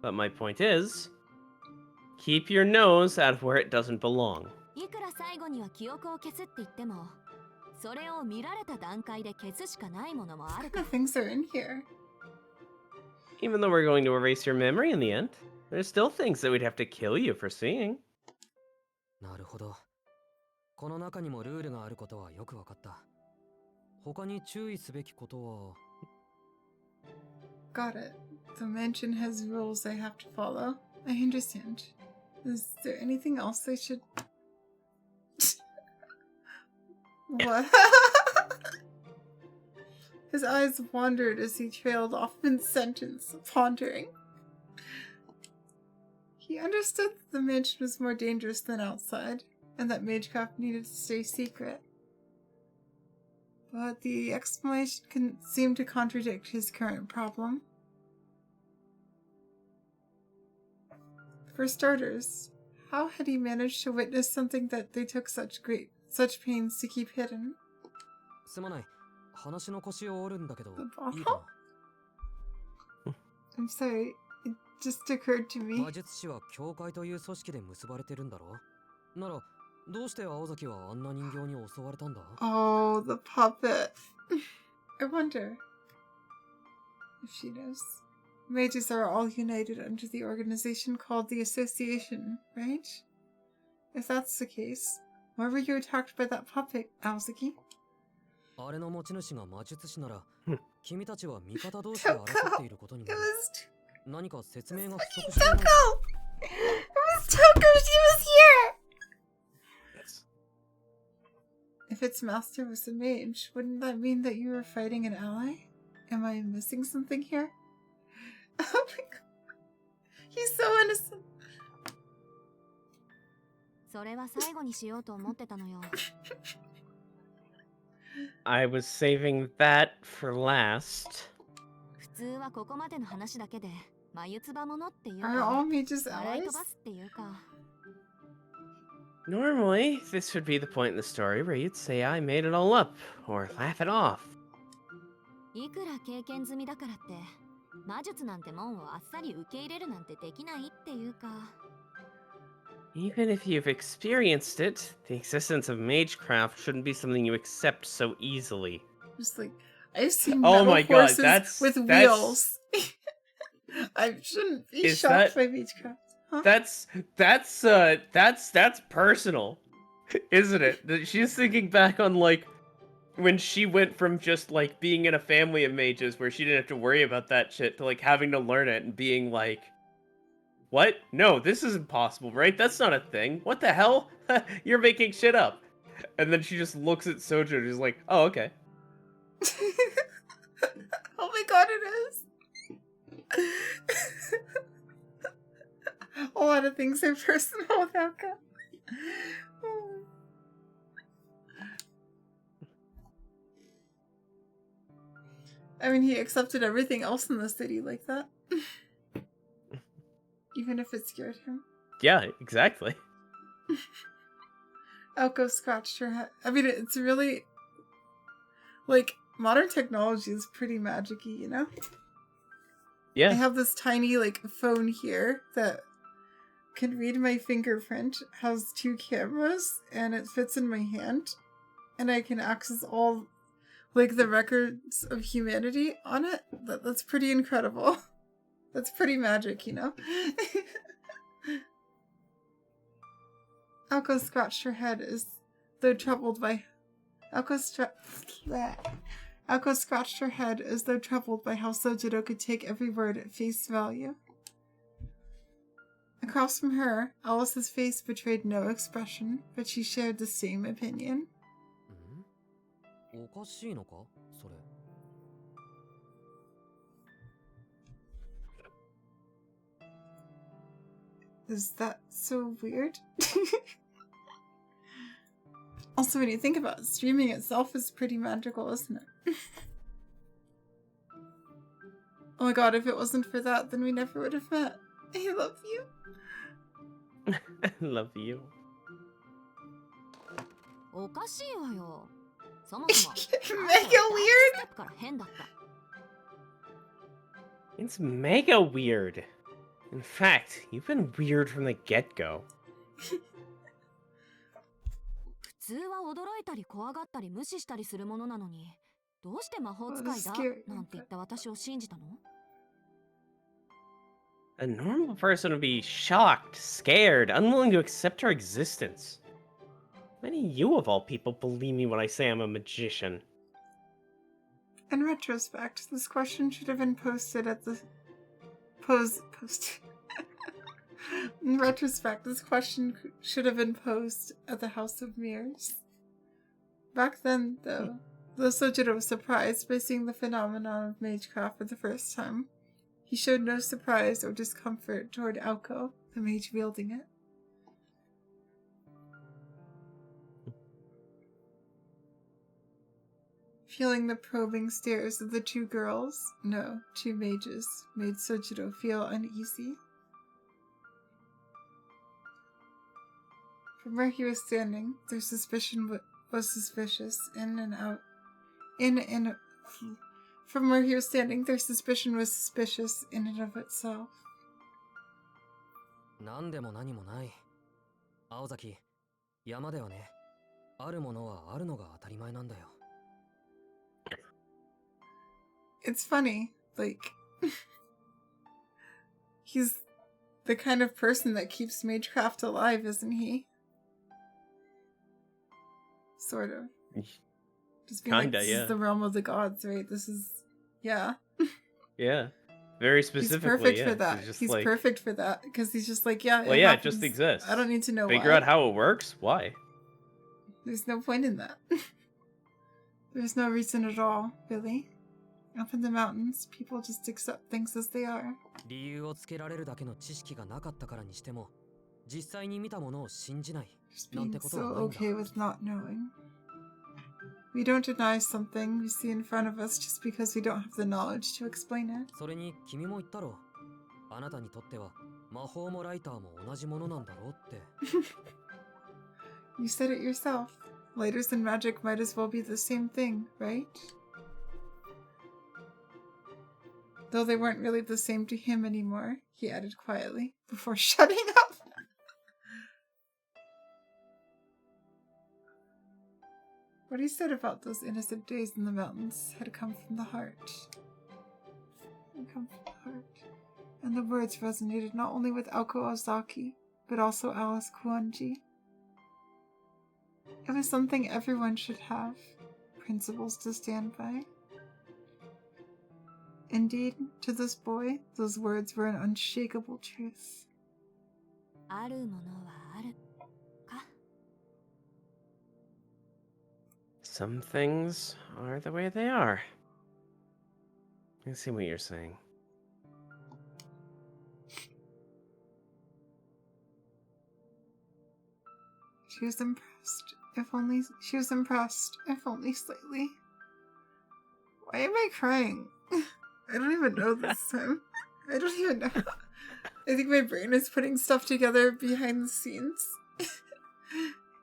But my point is, keep your nose out of where it doesn't belong. いくら最後には記憶を消すって言ってもそれを見られた段階で消すしかないものもある What か kind of things are in here? Even though we're going to erase your memory in the end, there's still things that we'd have to kill you for seeing. なるほど。この中にもルールがあることはよくわかった。他に注意すべきことは Got it. The mansion has rules I have to follow. I understand. Is there anything else I should... What? His eyes wandered as he trailed off mid-sentence, pondering. He understood that the mansion was more dangerous than outside, and that magecraft needed to stay secret. But the explanation seemed to contradict his current problem. For starters, how had he managed to witness something that they took such pains to keep hidden? すまない。話の腰を折るんだけど、 The いいか bottle? I'm sorry, it just occurred to な。 me. 魔術師は教会という組織で結ばれてるんだろなら、どうして青崎はあんな人形に襲われたんだ Oh, the puppet. I wonder if she knows. Mages are all united under the organization called the Association, right? If that's the case, why were you attacked by that puppet, Aozaki? あれの持ち主が魔術師なら、君たちは味方同士で争っていることにな It る。 was... 何か説明が It 不足 was していない Toko! It was Toko! She was here! If its master was a mage, wouldn't that mean that you were fighting an ally? Am I missing something here? Oh my god. He's so innocent. それは最後にしようと思ってたのよ I was saving that for last. 普通はここまでの話だけで眉唾者っていう Are か all mages 笑い allies? 飛ばすっていうか Normally, this would be the point in the story where you'd say I made it all up, or laugh it off. いくら経験済みだからって魔術なんてもんをあっさり受け入れるなんてできないっていうか Even if you've experienced it, the existence of magecraft shouldn't be something you accept so easily. Just like, I've seen Oh metal my god, horses that's- with that's- wheels. I shouldn't be Is shocked that- by magecraft. Huh? That's personal, isn't it? That she's thinking back on like when she went from just like being in a family of mages where she didn't have to worry about that shit to like having to learn it and being like, what? No, this isn't possible, right? That's not a thing. What the hell? You're making shit up. And then she just looks at Sojo and is like, oh, okay. Oh my god, it is. A lot of things are personal with Alka. I mean, he accepted everything else in the city like that. Even if it scared him. Yeah, exactly. Alko scratched her head. I mean, it's really... Like, modern technology is pretty magic-y, you know? I Yeah. have this tiny, like, phone here that can read my fingerprint, has 2 cameras, and it fits in my hand. And I can access all, like, the records of humanity on it. That's pretty incredible. That's pretty magic, you know? Alko scratched her head as though troubled by... Alko scratched her head as though troubled by how Sojiro could take every word at face value. Across from her, Alice's face betrayed no expression, but she shared the same opinion. おかしいのかそれ Is that so weird? Also, when you think about it, streaming itself is pretty magical, isn't it? Oh my god, if it wasn't for that, then we never would have met. I love you. I love you. おかしいわよ。そもそも Mega weird. ステップから変だった。 It's mega weird. In fact, you've been weird from the get-go. 普通は驚いたり怖がったり無視したりするものなのに、どうして魔法使いだ scary. なんて言った私を信じたの？ A normal person would be shocked, scared, unwilling to accept her existence. Why do you, of all people, believe me when I say I'm a magician? In retrospect, this question should have been posted at the... In retrospect, this question should have been posed at the House of Mirrors. Back then, though, Sojiro was surprised by seeing the phenomenon of magecraft for the first time. He showed no surprise or discomfort toward Aoko, the mage wielding it. Feeling the probing stares of the two mages, made Sojiro feel uneasy. From where he was standing, their suspicion was suspicious From where he was standing, their suspicion was suspicious in and of itself. なんでも何もない。青崎、山ではね、あるものはあるのが当たり前なんだよ。It's funny, like, he's the kind of person that keeps magecraft alive, isn't he? Sort of. Just being Kinda, like, this yeah. is the realm of the gods, right? This is, yeah. Yeah. Very specifically, he's perfect yeah. for that. He's like, perfect for that, because he's just like, yeah, well, yeah, it just exists. I don't need to know Figure why. out how it works? Why? There's no point in that. There's no reason at all, really. Up in the mountains, people just accept things as they are. 理由をつけられるだけの知識がなかったからにしても、実際に見たものを信じない。 Just being so okay with not knowing. We don't deny something we see in front of us just because we don't have the knowledge to explain it. それに君も言ったろ。あなたにとっては魔法もライターも同じものなんだろうって。You said it yourself. Lighters and magic might as well be the same thing, right? Though they weren't really the same to him anymore, he added quietly, before shutting up. What he said about those innocent days in the mountains had come from the heart. And the words resonated not only with Aoko Ozaki, but also Alice Kuonji. It was something everyone should have, principles to stand by. Indeed, to this boy, those words were an unshakable truth. あるものはあるか。 Some things are the way they are. I see what you're saying. She was impressed, if only slightly. Why am I crying? I don't even know this time. I don't even know. I think my brain is putting stuff together behind the scenes.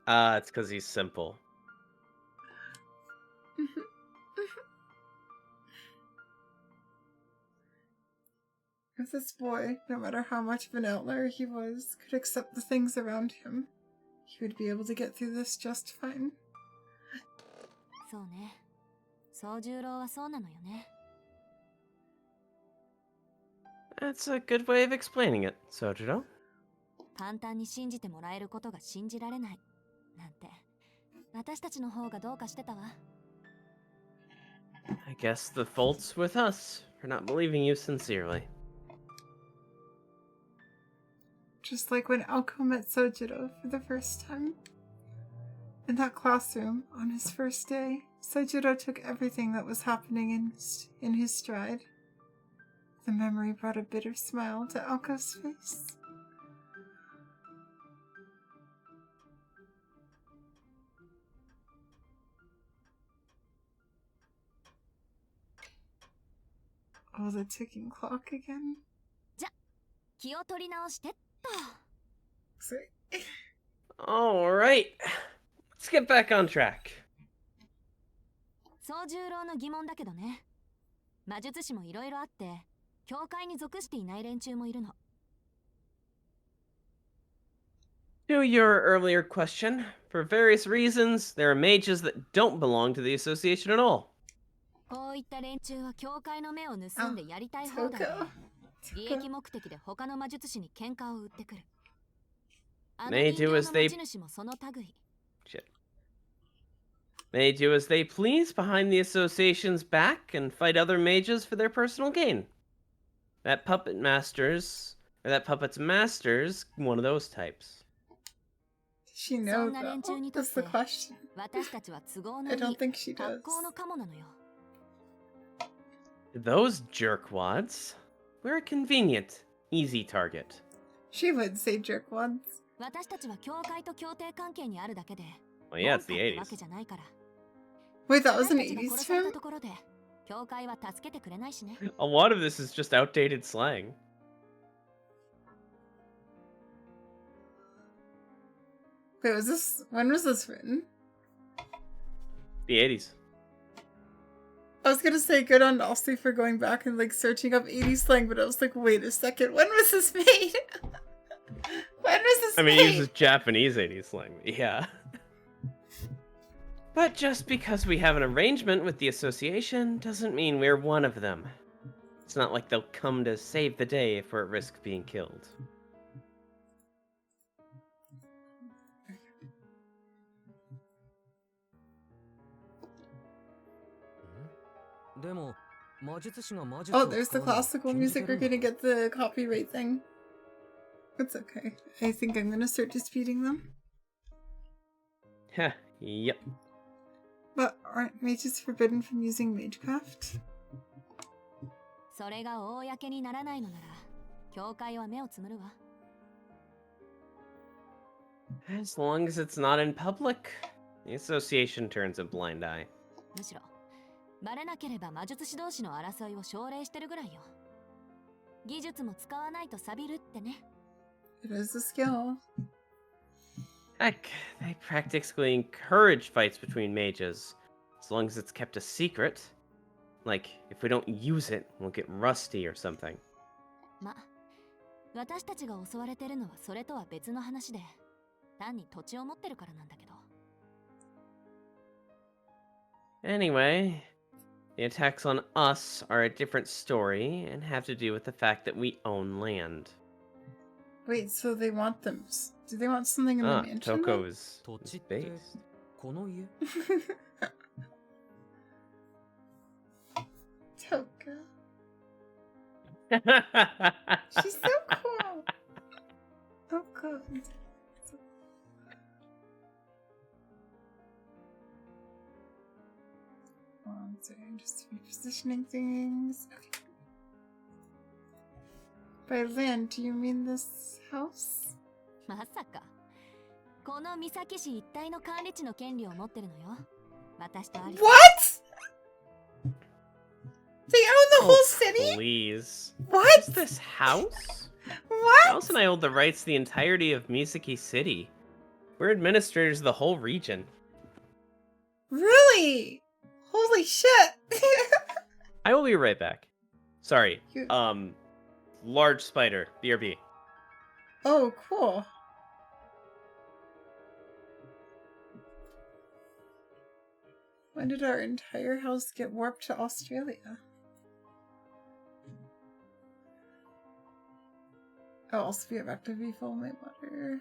It's because he's simple. If this boy, no matter how much of an outlier he was, could accept the things around him, he would be able to get through this just fine. そうね。宗十郎はそうなのよね。 That's a good way of explaining it, Sojiro. 簡単に信じてもらえることが信じられない。なんて、私たちの方がどうかしてたわ。 I guess the fault's with us for not believing you sincerely. Just like when Aoko met Sojiro for the first time. In that classroom, on his first day, Sojiro took everything that was happening in his stride. The memory brought a bitter smile to Aoko's face. Oh, the ticking clock again. 気を取り直してっと。 Sorry. Alright. Let's get back on track. 総十郎の疑問だけどね。魔術師もいろいろあって、教会に属していない連中もいるの。To your earlier question, for various reasons, there are mages that don't belong to the association at all. こういった連中は教会の目を盗んでやりたい放題で、利益目的で他の魔術師に喧嘩を売ってくる。あの They 人 do 形 as の they 持ち主もその類。Shit. They do as they please behind the association's back and fight other mages for their personal gain. That puppet's master's one of those types. Does she そ know んな連 though? 中にとっ That's て the question. 私たちは都合の I い don't い think she does. 格好のカモなのよ。 Those jerkwads. We're a convenient, easy target. She would say jerkwads. 私たちは教会と協定関係にあるだけで、 Well, yeah, it's 門 the 下ってわけ 80s. じゃないから。 Wait, that was 私 an たちが 80s 殺された film? ところで、教会は助けてくれないしね。 A lot of this is just outdated slang. Wait, when was this written? The 80s. I was gonna say good on Aussie for going back and like searching up 80s slang, but I was like, wait a second, when was this made? When was this I mean, made? he uses Japanese 80s slang, but yeah. But just because we have an arrangement with the association doesn't mean we're one of them. It's not like they'll come to save the day if we're at risk of being killed. でも魔術師が魔術 Oh, を there's 使 the うのは classical 禁じて music. る We're んだ gonna get the copyright thing. It's okay. I think I'm gonna start disputing them. Heh, yep. But aren't mages forbidden from using magecraft? それが公にならないのなら、教会は目をつむるわ。 As long as it's not in public, the association turns a blind eye. むしろ、バレなければ魔術師同士の争いを奨励してるぐらいよ。技術も使わないと錆びるってね。 It is a skill. Heck, they practically encourage fights between mages, as long as it's kept a secret. Like, if we don't use it, we'll get rusty or something. ま、私たちが襲われてるのはそれとは別の話で、単に土地を持ってるからなんだけど。 Anyway, the attacks on us are a different story and have to do with the fact that we own land. Wait, so they want them. Do they want something in the mansion? then? Toko's 土地 is って based. この家 Toka. She's so cool. Oh, good. Sorry, I'm just repositioning things. Okay. By land, do you mean this house? まさか。この三崎市一帯の管理地の権利を持ってるのよ。私とアリス。 What? They own the whole city? Please. What? Is this house? What? House and I hold the rights to the entirety of Misaki City. We're administrators of the whole region. Really? Holy shit. I will be right back. Sorry. You- Large spider. BRB. Oh, cool. When did our entire house get warped to Australia? Oh, also be back to refill my water.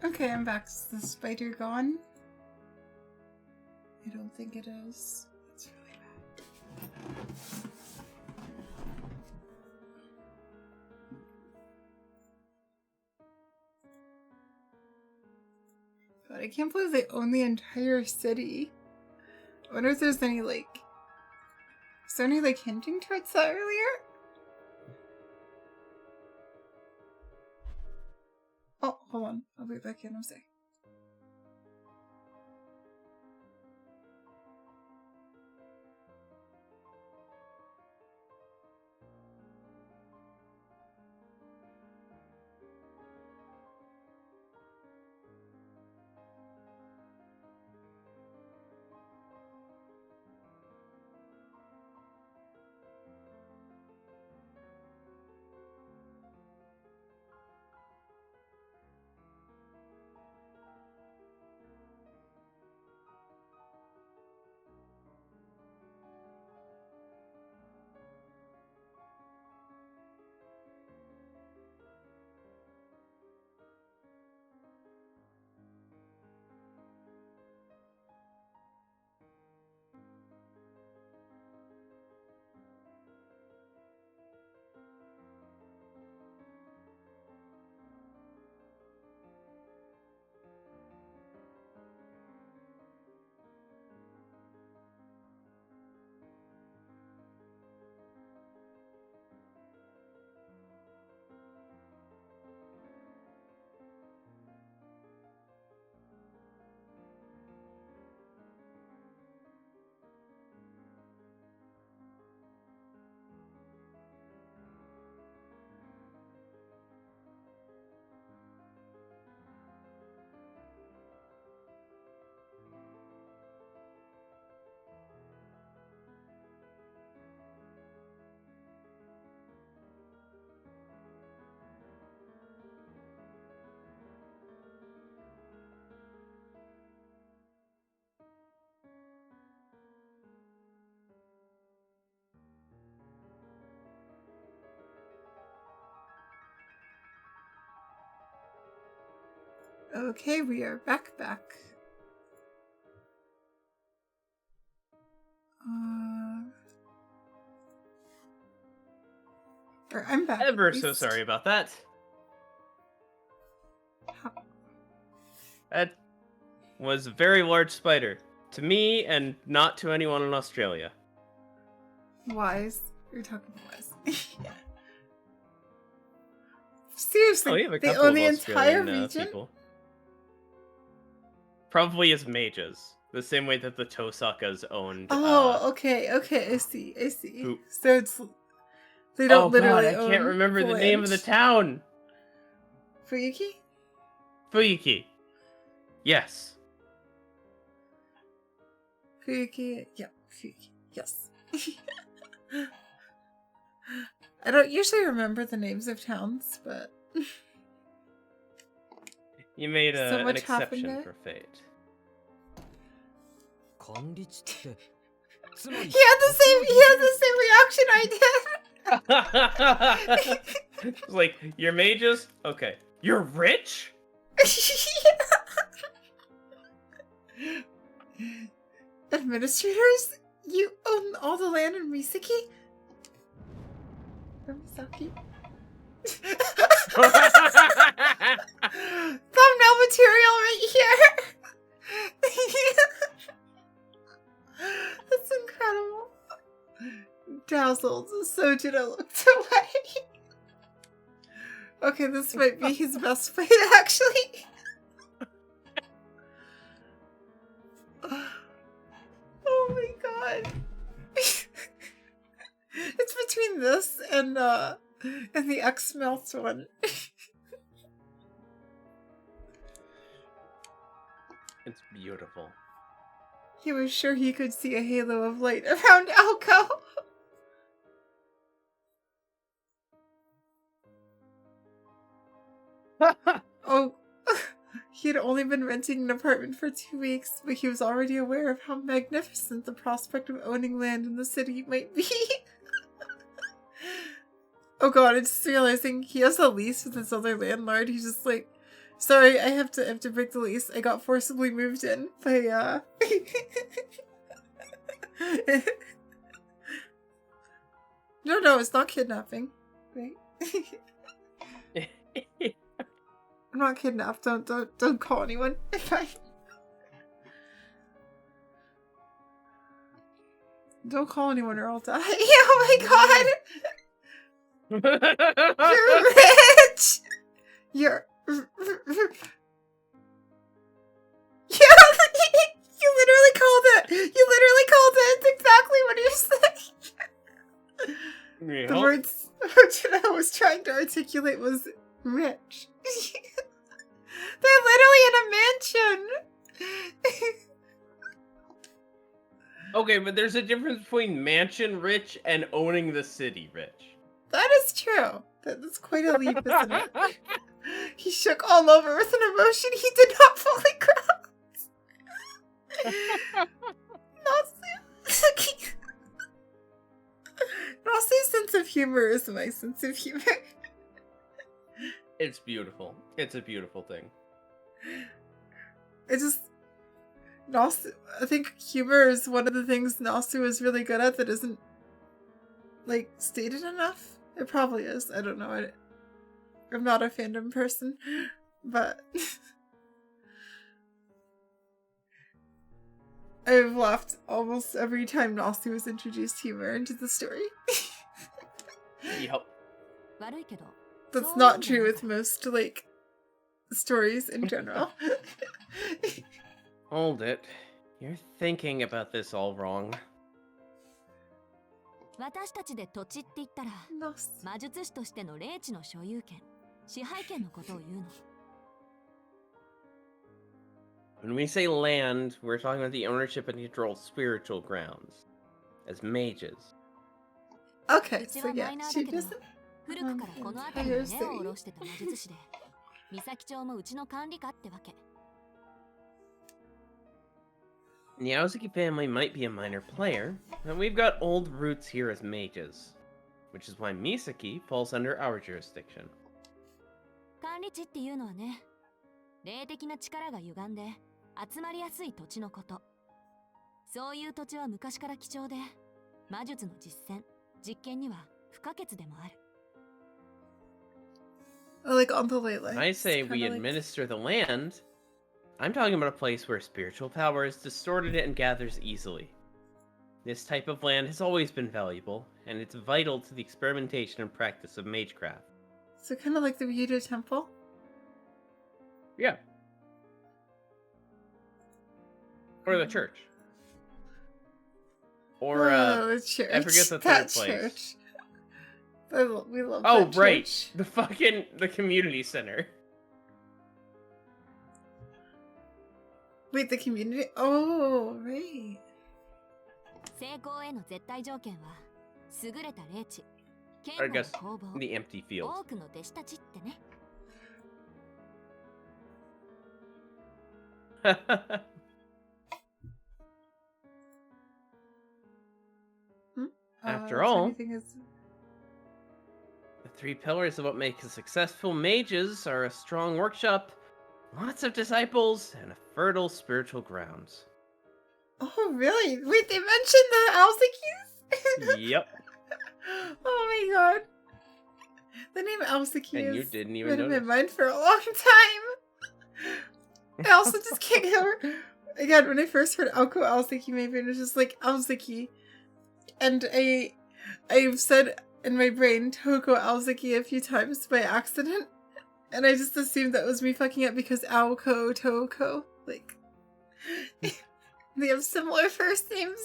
Okay, I'm back. Is the spider gone? I don't think it is. It's really bad. God, I can't believe they own the entire city. I wonder if there's any, like... Is there any, like, hinting towards that earlier? Oh, hold on. I'll be back in, I'm sorry. Okay, we are back. Or I'm back. Ever at so least. sorry about that. That was a very large spider. To me, and not to anyone in Australia. Wise. You're talking wise. Seriously, Oh, we have a they couple own of the entire Australian region? people. Probably as mages. The same way that the Tosakas owned... Oh, okay, I see. Who... So it's... They don't Oh god, literally I can't own remember the name of the town! Fuyuki? Fuyuki. Yes. Fuyuki, yeah, Fuyuki, yes. I don't usually remember the names of towns, but... You made So an much happened exception there. for fate. 管理地ってつ He ま had り the same reaction I did! It's like, you're mages? Okay. You're rich? Administrators? You own all the land in Misaki? Or Misaki? Thumbnail material right here! That's incredible. Dazzled, so did I look away. Okay, this might be his best fight, actually. Oh my god. It's between this and the X-Melt one. It's beautiful. He was sure he could see a halo of light around Alco. Oh, he had only been renting an apartment for 2 weeks, but he was already aware of how magnificent the prospect of owning land in the city might be. Oh god, I'm just realizing he has a lease with his other landlord. He's just like, Sorry, I have to break the lease. I got forcibly moved in by No, it's not kidnapping. Right? I'm not kidnapped. Don't call anyone. Don't call anyone or I'll die. Oh my god! You're rich! You're... Yeah, you literally called it! You literally called it! It's exactly what you're saying! Yeah. The words I was trying to articulate was rich. They're literally in a mansion! Okay, but there's a difference between mansion rich and owning the city rich. That is true. That's quite a leap, isn't it? He shook all over with an emotion he did not fully grasp. Nassi's sense of humor is my sense of humor. It's beautiful. It's a beautiful thing. I think humor is one of the things Nasu is really good at that isn't, like, stated enough. It probably is. I don't know. I'm not a fandom person, but I've laughed almost every time Nasu has introduced humor into the story. Yep. That's not true with most, like, stories in general. Hold it. You're thinking about this all wrong. 私たちで土地って言ったら Nasu. 魔術師としての霊地の所有権支配権のことを言うの When we say land, we're talking about the ownership and control of spiritual grounds. As mages. Okay, うち so は yeah, マイナー she だけど doesn't 古くからこの辺りに根を下ろしてた魔術師で三崎町もうちの管理下ってわけ The Aozuki family might be a minor player, but we've got old roots here as mages. Which is why Misaki falls under our jurisdiction. 管理地っていうのはね霊的な力が歪んで集まりやすい土地のことそういう土地は昔から貴重で魔術の実践実験には不可欠でもある like on the ley lines. When I say we kinda like- administer the land, I'm talking about a place where spiritual power is distorted and gathers easily. This type of land has always been valuable, and it's vital to the experimentation and practice of magecraft. So kind of like the Ryudo Temple. Yeah. Or the church. Or, the church. I forget the That third place. church. We love Oh, that right. church. The community center. Wait, the community? Oh, right. 成功への絶対条件は優れた霊地 I 剣 guess の工房 the empty field. 多くの弟子たちってね After so all- everything is... The three pillars of what makes a successful mages are a strong workshop, lots of disciples, and a fertile spiritual grounds. Oh, really? Wait, they mentioned the Alzakis? Yep. Oh my god. The name Alzaki And you has didn't been even in my notice. mind for a long time. I also just can't get over... Again, when I first heard Alko Alzaki, my brain was just like, Alzaki. And I've said in my brain Toko Alzaki a few times by accident. And I just assumed that was me fucking up because Aoko, Toko. Like... They have similar first names.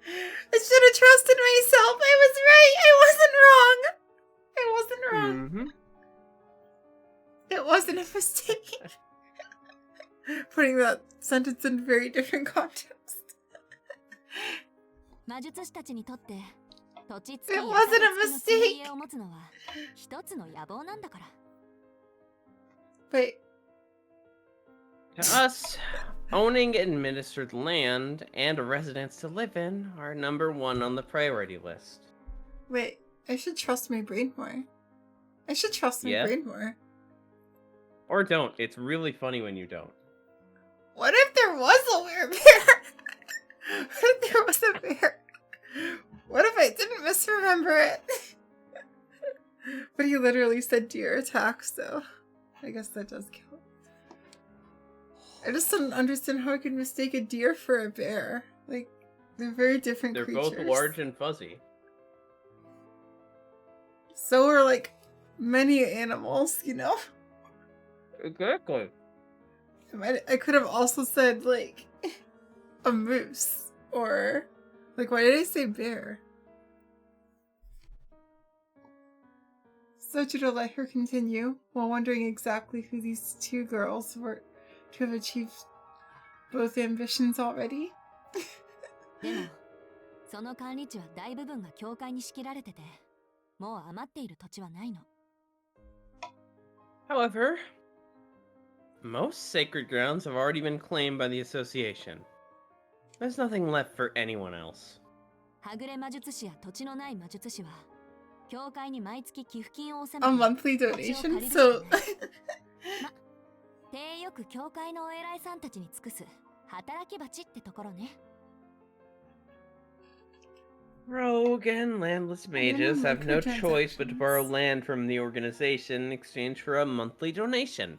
I should have trusted myself. I was right. I wasn't wrong. Mm-hmm. It wasn't a mistake. Putting that sentence in very different context. 魔術師たちにとって土地付き It wasn't a 家付きの mistake. 家を持つのは一つの野望なんだから Wait, To us, owning administered land and a residence to live in are number one on the priority list. wait. I should trust my brain more. I should trust my Yeah? brain more. Or don't. It's really funny when you don't. What if there was a werebear? What if there was a bear? What if I didn't misremember it? But he literally said deer attack, so I guess that does count. I just don't understand how I could mistake a deer for a bear. Like, they're very different They're creatures. both large and fuzzy. So are, like, many animals, you know? Exactly. I could have also said, like, a moose. Or, like, why did I say bear? Sochiro let her continue, while wondering exactly who these two girls were to have achieved both ambitions already. でもその管理地は大部分が教会に仕切られてて、もう余っている土地はないの。 However, most sacred grounds have already been claimed by the association. There's nothing left for anyone else. はぐれ魔術師や土地のない魔術師は教会に毎月寄付金を納 A めて monthly 土地を donation, 借りるし so かない。ま、手よく教会のお偉いさんたちに尽くす働き蜂ってところね。 Rogue and landless mages have no choice but to borrow microtransactions. land from the organization in exchange for a monthly donation.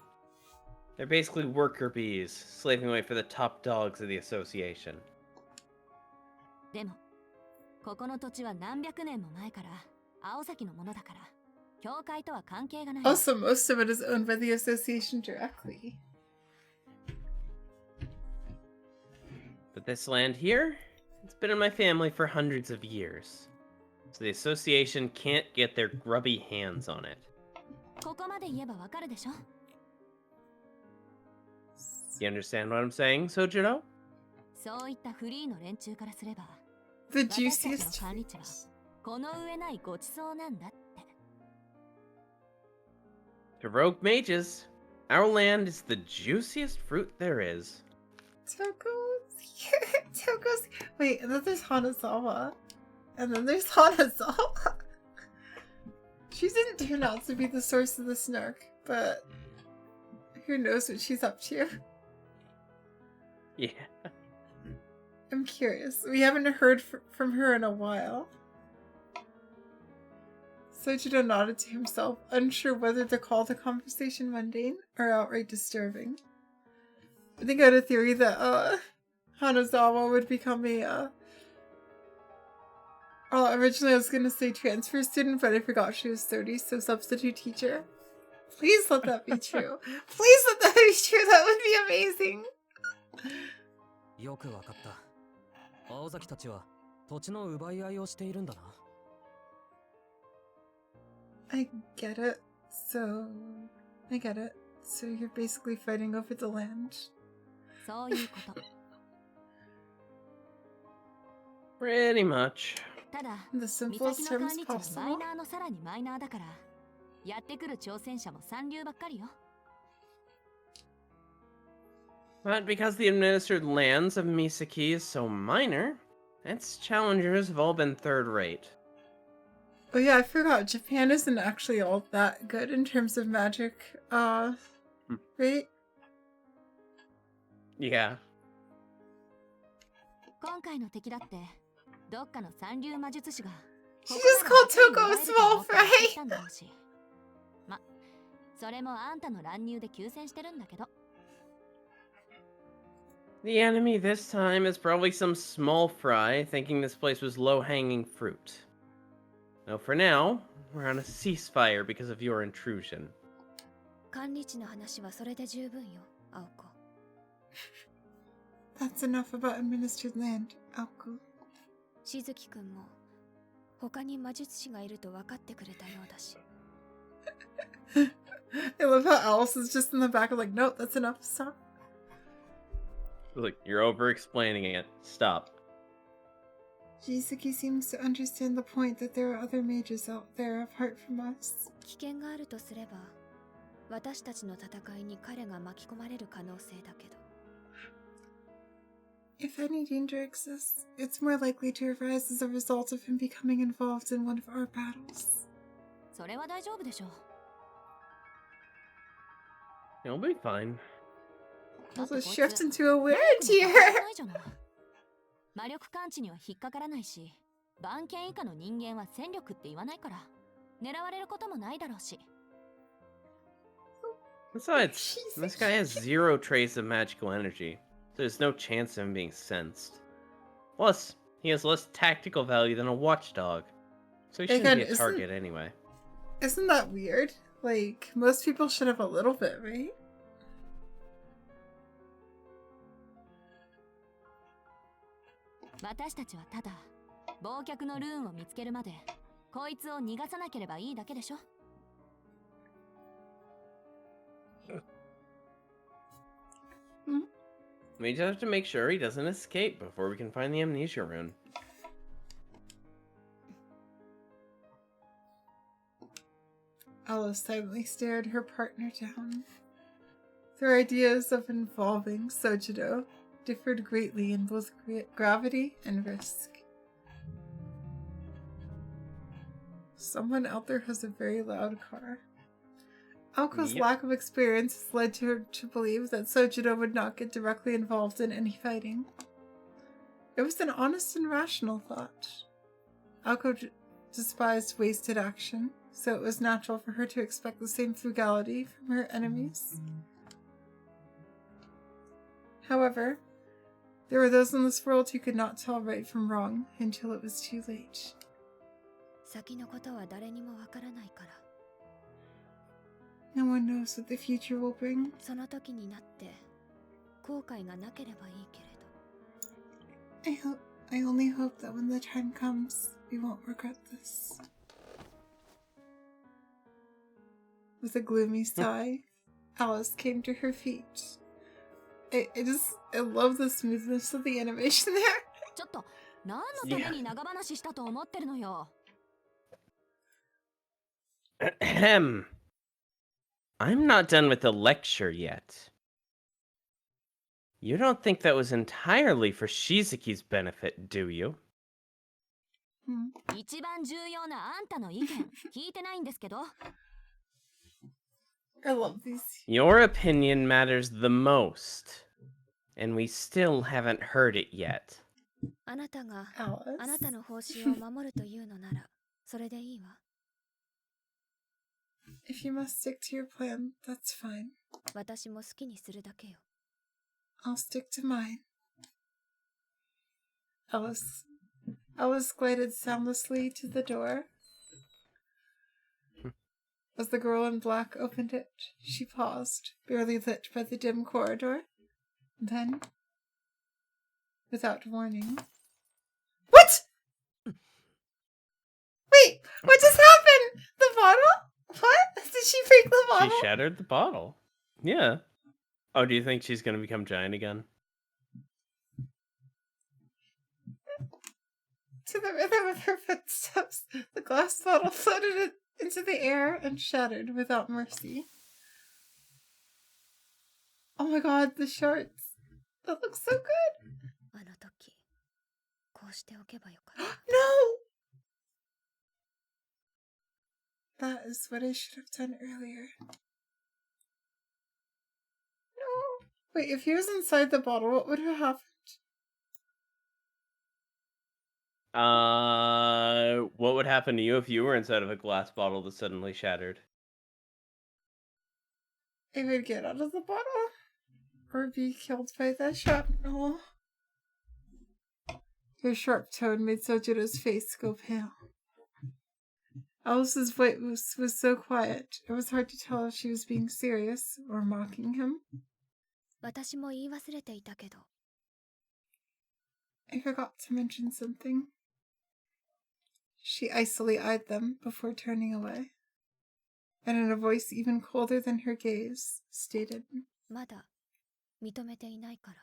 They're basically worker bees, slaving away for the top dogs of the association. でもここの土地は何百年も前から青崎のものだから教会とは関係がない。 also most of it is owned by the association directly. But this land here, it's been in my family for hundreds of years. So the association can't get their grubby hands on it. ここまで言えばわかるでしょ。 You understand what I'm saying, Sojiro? そういったフリーの連中からすれば The 私たちの juiciest 管理地はこの上ないごちそうなんだって。 To rogue mages, our land is the juiciest fruit there is. Toko's. Wait, and then there's Hanazawa. And then there's Hanazawa. She didn't turn out to be the source of the snark, but who knows what she's up to? Yeah. I'm curious. We haven't heard from her in a while. Soichiro nodded to himself, unsure whether to call the conversation mundane or outright disturbing. I think I had a theory that Hanazawa would become a originally I was gonna say transfer student, but I forgot she was 30, so substitute teacher. Please let that be true. Please let that be true. That would be amazing. よくわかった。青崎たちは土地の奪い合いをしているんだな。I get it. So you're basically fighting over the land. そういうこと。 Pretty much. ただ In the 岬 simplest の管 terms 理地はマ possible. イナーのさらにマイナーだからやってくる挑戦者も三流ばっかりよ。 But because the administered lands of Misaki is so minor, its challengers have all been third rate. Oh yeah, I forgot. Japan isn't actually all that good in terms of magic. Right? Yeah. 今回の敵だってどっかの三流魔術師が She just called Toko a small fry. たんだろうし。ま、それもあんたの乱入で休戦してるんだけど。 The enemy this time is probably some small fry thinking this place was low-hanging fruit. Though for now, we're on a ceasefire because of your intrusion. 管理地の話はそれで十分よ、青子。 That's enough about administered land, Aoko. しずきくんも他に魔術師がいると分かってくれたようだし。 I love how Alice is just in the back of like, nope, that's enough, stop. Look, you're over-explaining it. Stop. Jisuke seems to understand the point that there are other mages out there apart from us. 危険があるとすれば、私たちの戦いに彼が巻き込まれる可能性だけど。 If any danger exists, it's more likely to arise as a result of him becoming involved in one of our battles. それは大丈夫でしょう。You'll be fine. Let's だってこい shift つ into a weird 能力も関係 tier. ないじゃない。魔力感知には引っかからないし、番犬以下の人間は戦力って言わないから、狙われることもないだろうし。Besides, this guy has zero trace of magical energy, so there's no chance of him being sensed. Plus, he has less tactical value than a watchdog, so he shouldn't Again, be a target anyway. Isn't that weird? Like, most people should have a little bit, right? 私たちはただ忘却のルーンを見つけるまでこいつを逃がさなければいいだけでしょ。We just have to make sure he doesn't escape before we can find the amnesia rune. Alice silently stared her partner down. Their ideas of involving Sojido differed greatly in both gravity and risk. Someone out there has a very loud car. Aoko's lack of experience has led her to believe that Sojido would not get directly involved in any fighting. It was an honest and rational thought. Aoko despised wasted action, so it was natural for her to expect the same frugality from her enemies. However, there were those in this world who could not tell right from wrong until it was too late. 先のことは誰にもわからないから。 No one knows what the future will bring. その時になって後悔がなければいいけれど。 I only hope that when the time comes, we won't regret this. With a gloomy sigh, Alice came to her feet. I love the smoothness of the animation there. ちょっと何のために長話したと思ってるのよ。Ahem. I'm not done with the lecture yet. You don't think that was entirely for Shizuki's benefit, do you? 一番重要なあんたの意見聞いてないんですけど。I love these. Your opinion matters the most, and we still haven't heard it yet. あなたが Alice. あなたの方針を守るというのならそれでいいわ。 If you must stick to your plan, that's fine. 私も好きにするだけよ。 I'll stick to mine. Alice glided soundlessly to the door. As the girl in black opened it, she paused, barely lit by the dim corridor. Then, without warning... What?! Wait, what just happened? The bottle? What? Did she break the bottle? She shattered the bottle. Yeah. Oh, do you think she's gonna become giant again? To the rhythm of her footsteps, the glass bottle floated into the air and shattered without mercy. Oh my god, the shorts. That looks so good. あの時こうしておけばよかった。 No! That is what I should have done earlier. No. Wait, if he was inside the bottle, what would have happened? What would happen to you if you were inside of a glass bottle that suddenly shattered? I would get out of the bottle. Or be killed by the shrapnel. Her sharp tone made Sojiro's face go pale. Alice's voice was so quiet, it was hard to tell if she was being serious or mocking him. 私も言い忘れていたけど。 I forgot to mention something. She icily eyed them before turning away, and in a voice even colder than her gaze, stated, まだ認めていないから。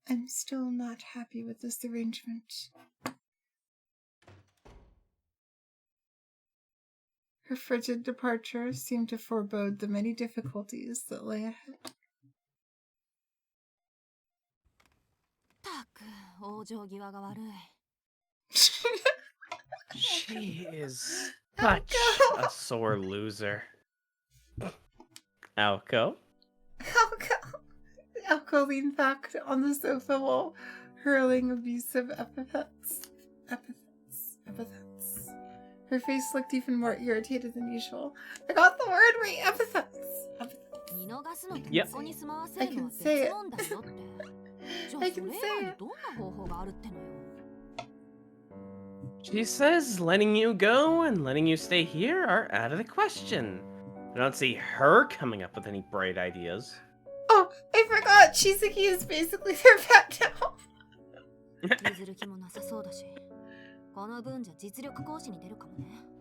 I'm still not happy with this arrangement. Her frigid departure seemed to forebode the many difficulties that lay ahead. たく往生際が悪い。 She is such a sore loser. Alco. Alco leaned back on the sofa while hurling abusive epithets. Epithets. Her face looked even more irritated than usual. I got the word right. Epithets. Yep. I can say it. I can say it. She says letting you go and letting you stay here are out of the question. I don't see her coming up with any bright ideas. Oh, I forgot. Shizuki is basically their pet now.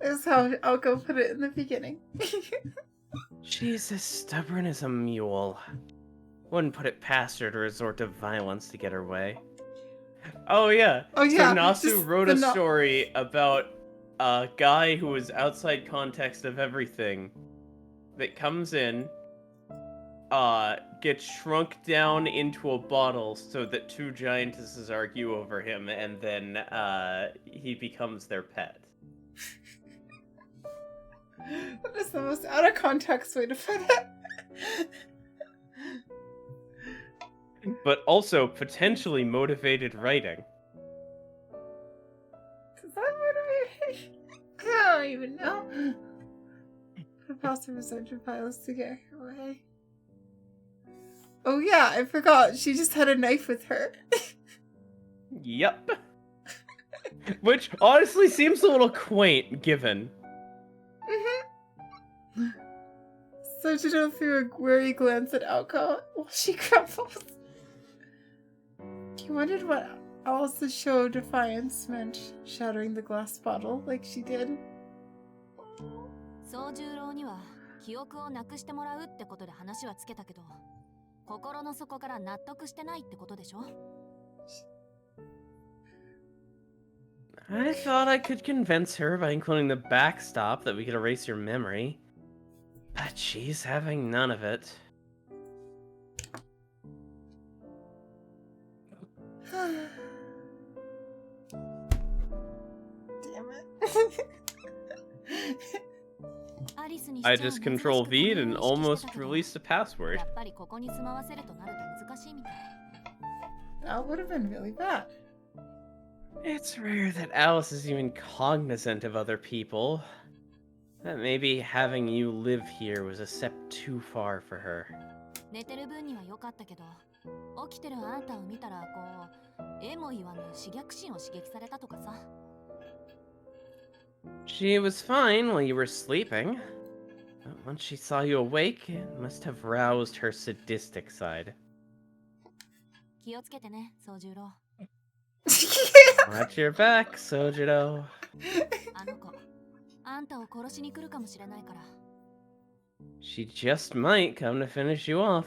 That's how Alco put it in the beginning. She's as stubborn as a mule. Wouldn't put it past her to resort to violence to get her way. Oh yeah. Oh yeah. So Nasu wrote a story about a guy who was outside context of everything that comes in, gets shrunk down into a bottle so that two giantesses argue over him, and then he becomes their pet. That is the most out of context way to put it. But also potentially motivated writing. Does that motivate? I don't even know. Propulsive researcher pilots to get her away. Oh yeah, I forgot. She just had a knife with her. Yep. Which honestly seems a little quaint, given. Sojiro threw a wary glance at Alco while she grumbles. He wondered what else the show Defiance meant, shattering the glass bottle like she did. 宗十郎には記憶をなくしてもらうってことで話はつけたけど、心の底から納得してないってことでしょ? I thought I could convince her by including the backstop that we could erase your memory. But she's having none of it. Damn it. I just control V'd and almost released a password. That would have been really bad. It's rare that Alice is even cognizant of other people. That maybe having you live here was a step too far for her. She was fine while you were sleeping. But once she saw you awake, it must have roused her sadistic side. Watch your back, Sojiro. She just might come to finish you off.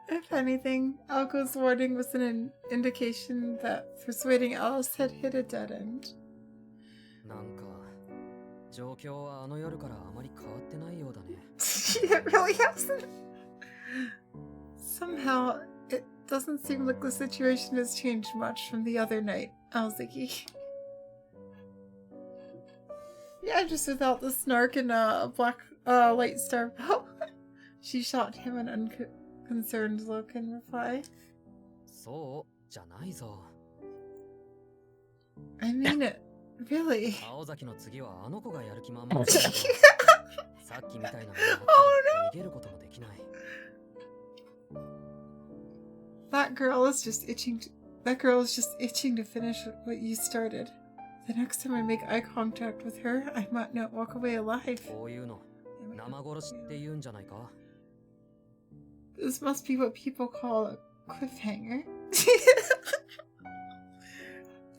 If anything, Alco's warning was an indication that persuading Alice had hit a dead end. It really hasn't. Somehow, it doesn't seem like the situation has changed much from the other night, Alziki. Yeah, just without the snark and a black light star belt. She shot him an unconcerned look in reply. I mean it, really. Oh no! That girl is just itching to finish what you started. The next time I make eye contact with her, I might not walk away alive. This must be what people call a cliffhanger.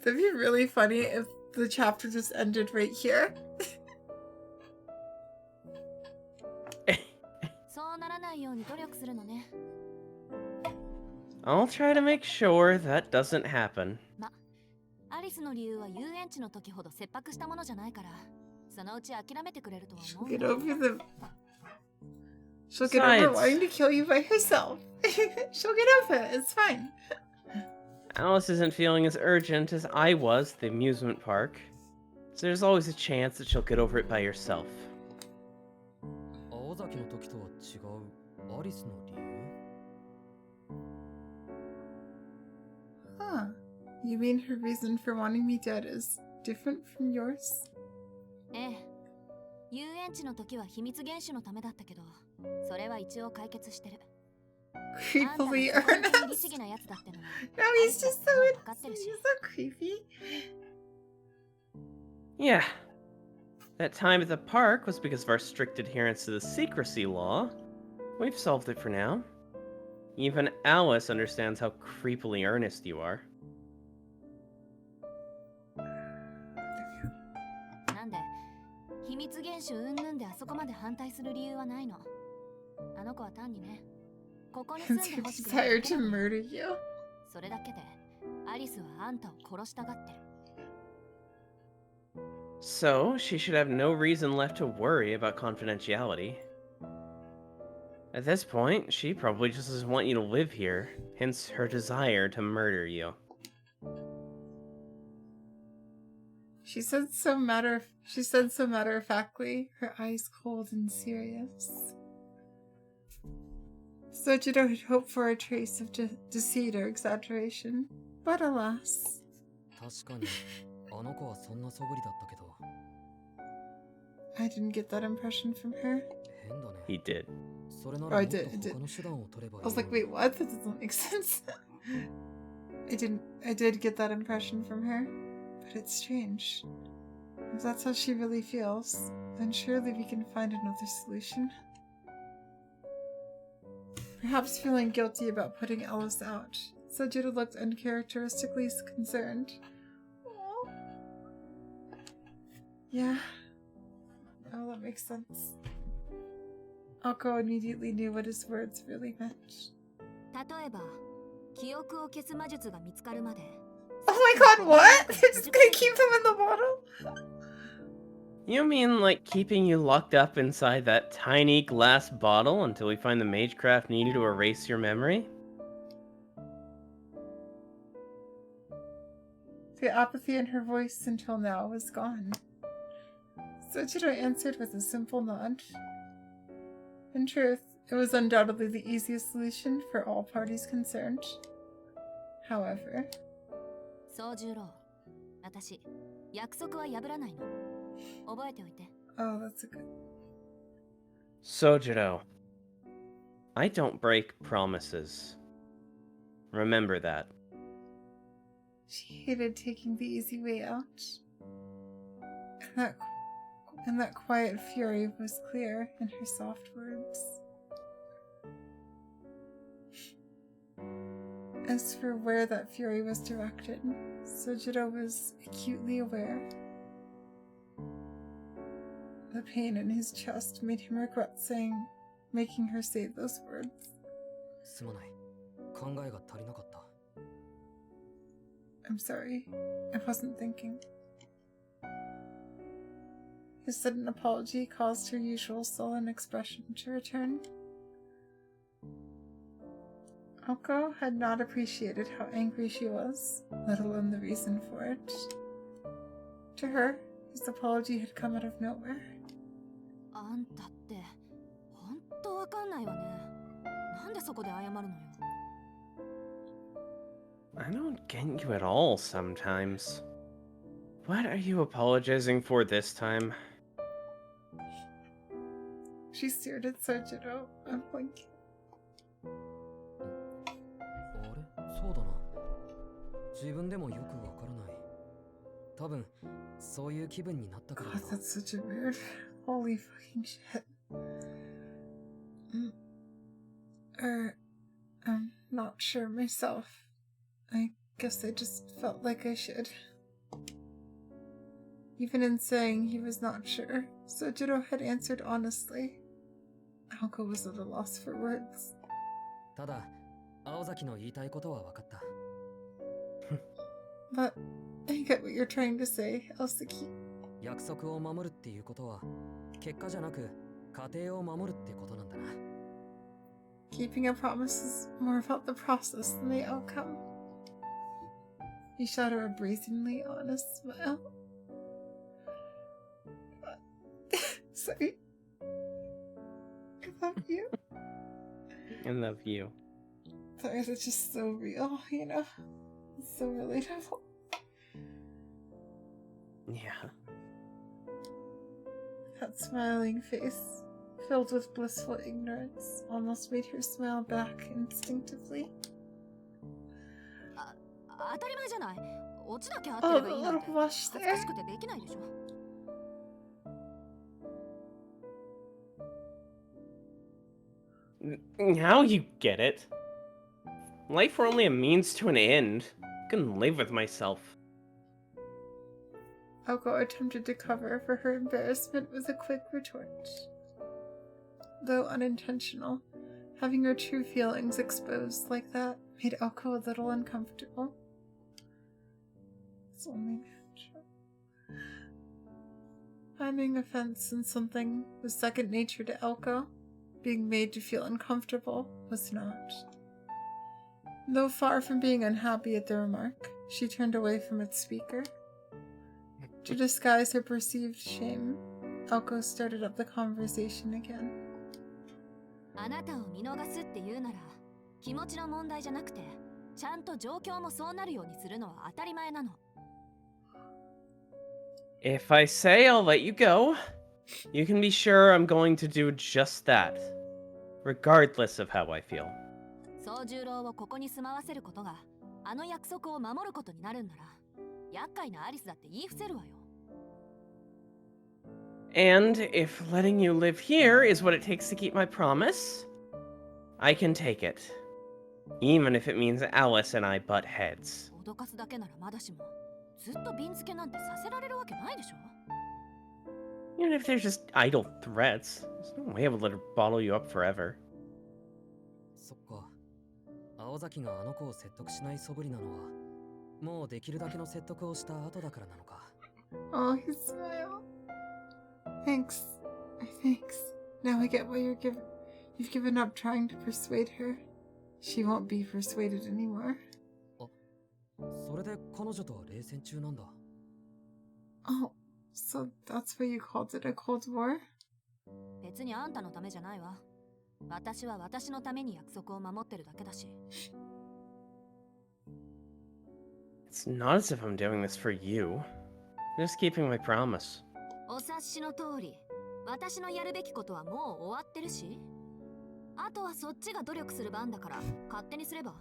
That'd be really funny if the chapter just ended right here. I'll try to make sure that doesn't happen. She'll get over wanting to kill you by herself. She'll get over it, it's fine. Alice isn't feeling as urgent as I was at the amusement park, so there's always a chance that she'll get over it by herself. の時とは違うアリスの理由？ Huh. You mean her reason for wanting me dead is different from yours? ええ。遊園地の時は秘密厳守のためだったけど、それは一応解決してる。あんたが Creepily 本当に earnest. 律儀なやつだってのは No, アリ he's スだっ just て so もう innocent. 分かってる He's し。 so creepy. Yeah. That time at the park was because of our strict adherence to the secrecy law. We've solved it for now. Even Alice understands how creepily earnest you are. なんで秘密厳守云々であそこまで反対する理由はないの。あの子は単にね、ここに住ん It's で her ほしくない desire だけ to なのよ。 murder you. それだけでアリスはあんたを殺したがってる。 So, she should have no reason left to worry about confidentiality. At this point, she probably just doesn't want you to live here, hence her desire to murder you. She said so matter-of-factly, her eyes cold and serious. Sojiro had hoped for a trace of deceit or exaggeration, but alas. 確かにあの子はそんな素振りだったけど。 I didn't get that impression from her. 変だね。 He did. それな Oh, ら I もっと did, I did. 他の手段を取ればいい。 I was like, wait, what? That doesn't make sense. I did get that impression from her, but it's strange. If that's how she really feels, then surely we can find another solution. Perhaps feeling guilty about putting Alice out, Sojiro looked uncharacteristically concerned. Aww. Yeah. Oh, that makes sense. Oko immediately knew what his words really meant. 例えば記憶を消す魔術が見つかるまで。 Oh my god, what? They're just gonna keep him in the bottle? You mean like keeping you locked up inside that tiny glass bottle until we find the magecraft needed to erase your memory? The apathy in her voice until now was gone. Sojiro answered with a simple nod. In truth, it was undoubtedly the easiest solution for all parties concerned. However... 宗十郎、私、約束は破らないの。覚えておいて。 Oh, that's a good... Sojiro, I don't break promises. Remember that. She hated taking the easy way out. And that quiet fury was clear in her soft words. As for where that fury was directed, Sojiro was acutely aware. The pain in his chest made him regret making her say those words. すまない。考えが足りなかった。 I'm sorry. I wasn't thinking. His sudden apology caused her usual sullen expression to return. Oko had not appreciated how angry she was, let alone the reason for it. To her, his apology had come out of nowhere. あんたって本当わかんないわね。なんでそこで謝るのよ。 I don't get you at all sometimes. What are you apologizing for this time? She stared at Sojiro, unblinking. あれそうだな。自分でもよくわからない。多分、そういう気分になったから God, だ。 that's such a weird... Holy fucking shit. I'm not sure myself. I guess I just felt like I should. Even in saying he was not sure, Sojiro had answered honestly. Oko was at a loss for words. ただ、青崎の言いたいことは分かった。 But I get what you're trying to say, Elsaki. 約束を守るっていうことは、結果じゃなく、過程を守るってことなんだな。 Keeping a promise is more about the process than the outcome. He shot her a brazenly honest smile. Sorry. love you. I love you. It's just so real, you know? It's so relatable. Yeah. That smiling face, filled with blissful ignorance, almost made her smile back instinctively. 当たり前じゃない。オチだけ合って Oh, れ the ばいいなん little て blush 恥ずか there. しくてできないでしょ。Now you get it. Life were only a means to an end. I couldn't live with myself. Elko attempted to cover for her embarrassment with a quick retort. Though unintentional, having her true feelings exposed like that made Elko a little uncomfortable. It's only natural. Finding offense in something was second nature to Elko. Being made to feel uncomfortable was not. Though far from being unhappy at the remark, she turned away from its speaker. To disguise her perceived shame, Elko started up the conversation again. あなたを見逃すって言うなら、気持ちの問題じゃなくて、ちゃんと状況もそうなるようにするのは当たり前なの。If I say I'll let you go, you can be sure I'm going to do just that, regardless of how I feel. 宗十郎をここに住まわせることが、あの約束を守ることになるんなら、厄介なアリスだって言い伏せるわよ。And if letting you live here is what it takes to keep my promise, I can take it. Even if it means Alice and I butt heads. 脅かすだけならまだしも、ずっと瓶付けなんてさせられるわけないでしょ。 Even if they're just idle threats, there's no way I would let her bottle you up forever. そっか。青崎があの子を説得しない素振りなのは、もうできるだけの説得をした後だからなのか。Oh, his smile. Thanks. Thanks. Now I get why you've given up trying to persuade her. She won't be persuaded anymore. それで彼女とは冷戦中なんだ。Oh, so that's why you called it a Cold War? 別にあんたのためじゃないわ。私は私のために約束を守ってるだけだし。It's not as if I'm doing this for you. I'm just keeping my promise. お察しの通り、私のやるべきことはもう終わってるし、あとはそっちが努力する番だから勝手にすれば。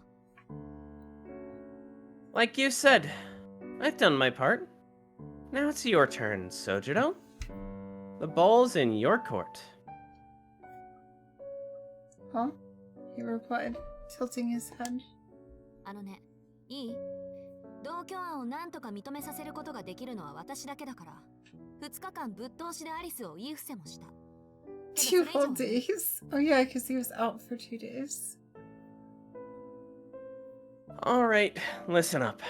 Like you said, I've done my part. Now it's your turn, Sojiro. The ball's in your court. Huh? He replied, tilting his head. あのね、いい？同居案をなんとか認めさせることができるのは私だけだから、2日間ぶっ通しでアリスを言い伏せもした。2 whole days? Oh yeah, because he was out for 2 days. Alright, listen up.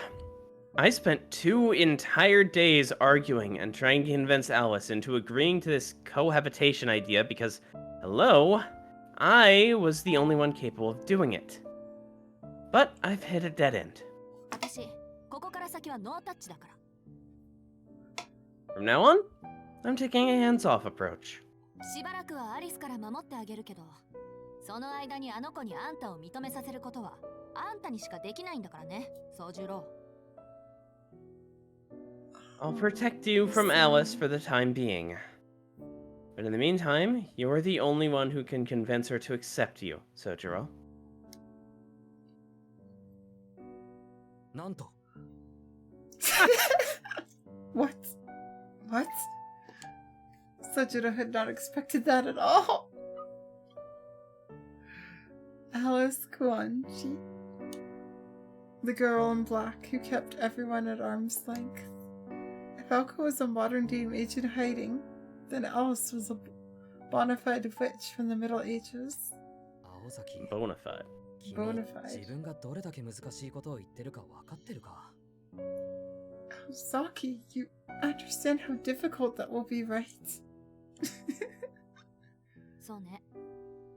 I spent 2 entire days arguing and trying to convince Alice into agreeing to this cohabitation idea because, hello, I was the only one capable of doing it. But I've hit a dead end. 私、ここから先はノータッチだから。From now on, I'm taking a hands-off approach. しばらくはアリスから守ってあげるけど、その間にあの子にあんたを認めさせることはあんたにしかできないんだからね、宗十郎。I'll protect you from Alice for the time being. But in the meantime, you're the only one who can convince her to accept you, Sojiro. なんと。What? What? Sojiro had not expected that at all. Alice Kuanji, the girl in black who kept everyone at arm's length. If Elko was a modern-day mage in hiding, then Alice was a bona fide witch from the Middle Ages. 青崎。 Bona fide. 君 Bona fide. 自分がどれだけ難しいことを言ってるか分かってるか。 Saki, you understand how difficult that will be, right? そうね。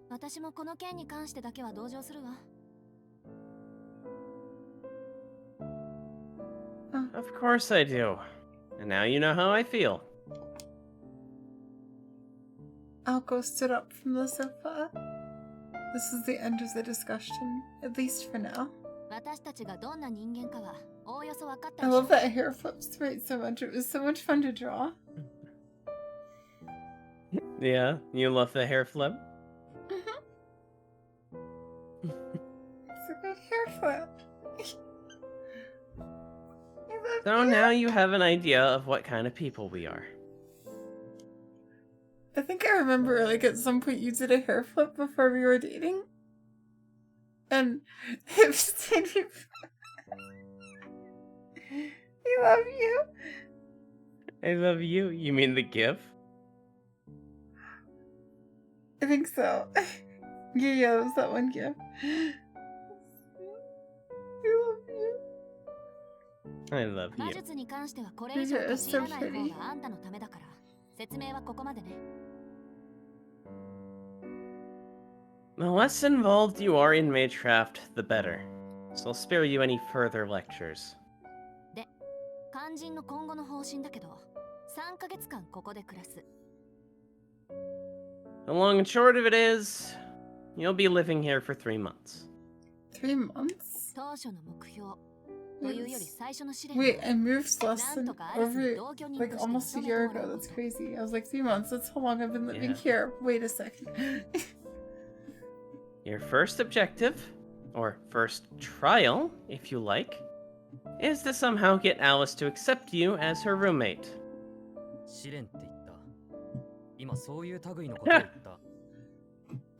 私もこの件に関してだけは同情するわ。Of course I do. And now you know how I feel. Alco stood up from the sofa. This is the end of the discussion, at least for now. 私たちがどんな人間かはおおよそ分かった I でしょ love that hair flip sprite so much. It was so much fun to draw. Yeah, you love the hair flip? It's a good hair flip. I love So you. now you have an idea of what kind of people we are. I think I remember, like, at some point you did a hair flip before we were dating. And it was made me... I love you. I love you. You mean the GIF? I think so. Yeah, it was that one gift. I love you. I love 魔 you. 術に関してはこれ以上立ち入らない方があんたのためだから説明はここまでね The less involved you are in Magecraft, the better. So I'll spare you any further lectures. で肝心の今後の方針だけど3ヶ月間ここで暮らす The long and short of it is, you'll be living here for 3 months. 3 months? 当初の目標というより最初の試練 Wait, I moved less なん than とかアリスに over 同居人 like として almost a 勤め year てもら ago. うこ That's と crazy. I was like 3 months. That's how long I've been living Yeah. here. Wait a second. Your first objective, or first trial, if you like, is to somehow get Alice to accept you as her roommate. 試練って言った。今そういう類のことを言っ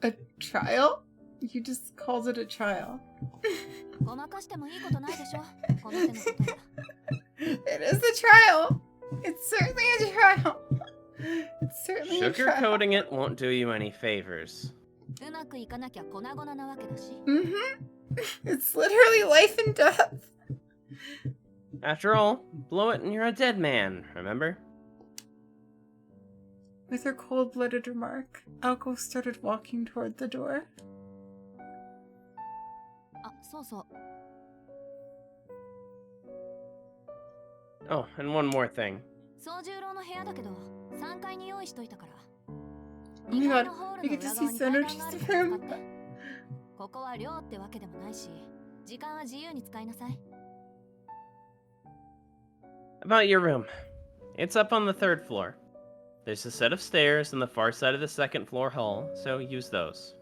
た。A trial? You just called it a trial. ごまかしてもいいことないでしょこの手のことは It is a trial. It's certainly a trial. It's certainly a trial. Sugarcoating it won't do you any favors. うまくいかなきゃ粉々なわけだし Mm-hmm. It's literally life and death. After all, blow it and you're a dead man, remember? With her cold-blooded remark, Alco started walking toward the door. あそうそう Oh, and one more thing. 総十郎の部屋だけど3階に用意しといたから Oh my 2階 god, のホール we の get to 裏 see 側に階段 Sono-G's があるから使 room. ってここは寮ってわけでもないし時間は自由に使いなさい About your room. It's up on the 3rd floor. There's a set of stairs on the far side of the 2nd floor hall, so use those.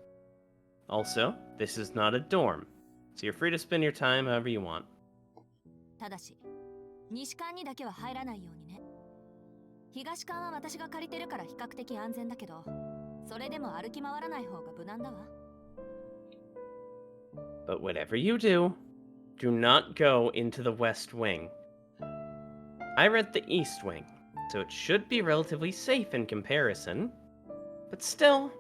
Also, this is not a dorm, so you're free to spend your time however you want. ただし西館にだけは入らないようにね東館は私が借りてるから比較的安全だけどそれでも歩き回らない方が無難だわ But whatever you do, do not go into the West Wing. I read the East Wing, so it should be relatively safe in comparison. But still,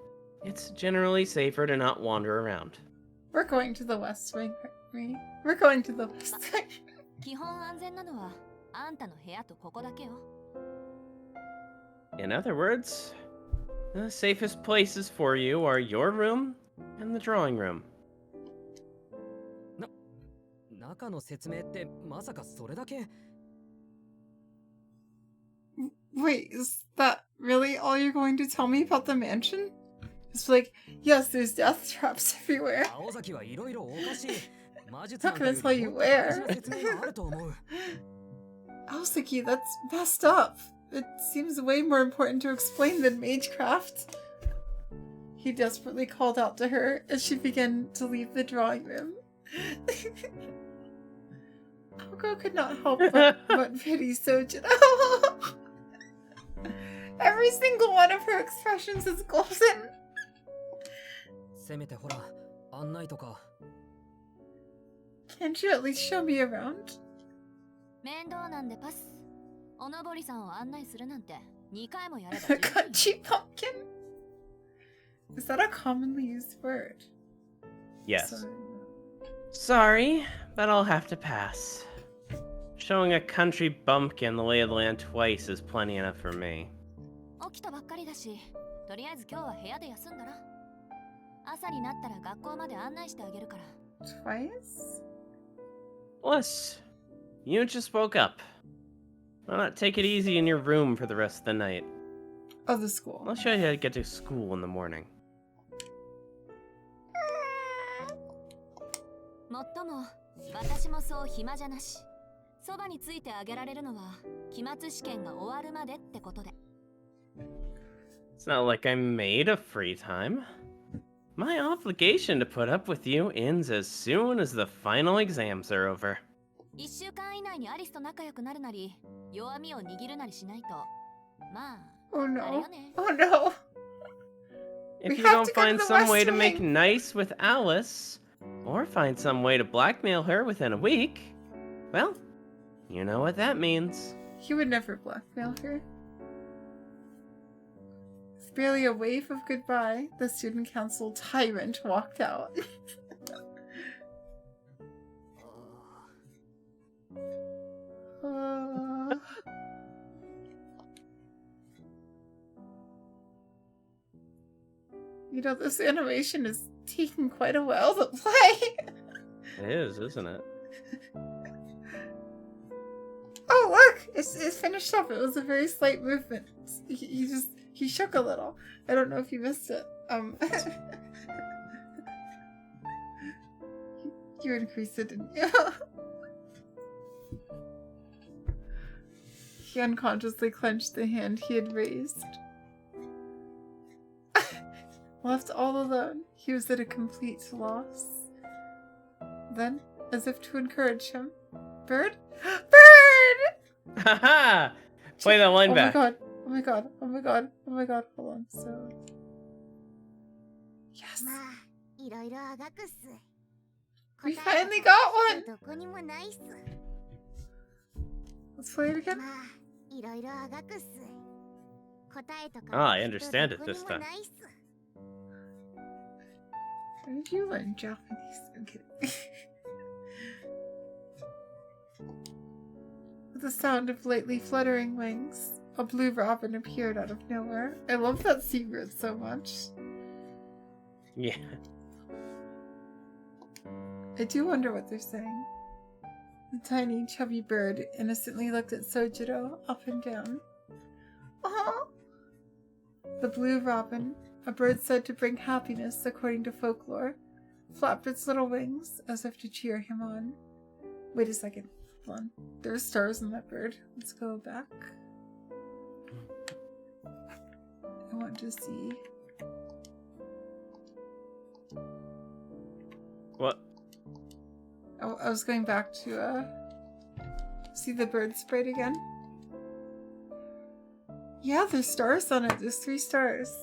it's generally safer to not wander around. We're going to the West Wing, aren't we? We're going to the West Wing. 基本安全なのはあんたの部屋とここだけよ In other words, the safest places for you are your room and the drawing room. 中の説明ってまさかそれだけ Wait, is that really all you're going to tell me about the mansion? It's like, yes, there's death traps everywhere. 青崎はいろいろおかしい。魔術 How なんか can I よ tell り you もっと大事 where? な説明があると思う。 Aosaki, that's messed up. It seems way more important to explain than magecraft. He desperately called out to her as she began to leave the drawing room. Alco could not help but pity Sojiro. Every single one of her expressions is golden. せめてほら、案内とか。 Can't you at least show me around? 面倒なんでパスおのぼりさんを案内するなんて2回もやれば十分 Country pumpkin? Is that a commonly used word? Yes. Sorry. Sorry, but I'll have to pass. Showing a country bumpkin the lay of the land twice is plenty enough for me. 起きたばっかりだしとりあえず今日は部屋で休んだら朝になったら学校まで案内してあげるから Twice? Plus, you just woke up. Why not take it easy in your room for the rest of the night? Oh, the school. I'll show you how to get to school in the morning. もっとも私もそう暇じゃなし。そばについてあげられるのは期末試験が終わるまでってことで。It's not like I'm made of free time. My obligation to put up with you ends as soon as the final exams are over. 1週間以内にアリスと仲良くなるなり、弱みを握るなりしないと、まあ、 Oh あれ no. よね。 Oh no. If We you have don't to go to find the some West way to make Wing. nice with Alice, or find some way to blackmail her within a week, well, you know what that means. He would never blackmail her. With barely a wave of goodbye, the student council tyrant walked out. You know, this animation is taking quite a while to play. It is, isn't it? Oh, look! It's finished up. It was a very slight movement. He shook a little. I don't know if you missed it. You increased it, didn't you? He unconsciously clenched the hand he had raised. Left all alone, he was at a complete loss. Then, as if to encourage him, Bird? Bird! Haha! Play that line back. Oh my god. Oh my god. Oh my god. Hold on. So. Yes. We finally got one! Let's play it again. Ah, I understand it this time. Where did you learn Japanese? I'm kidding. With the sound of lightly fluttering wings, a blue robin appeared out of nowhere. I love that seabird so much. Yeah. I do wonder what they're saying. The tiny, chubby bird innocently looked at Sojiro up and down. Oh! The blue robin, a bird said to bring happiness according to folklore, flapped its little wings as if to cheer him on. Wait a second. Hold on. There are stars in that bird. Let's go back. I want to see. What? Oh, I was going back to see the bird sprite again. Yeah, there's stars on it. There's 3 stars.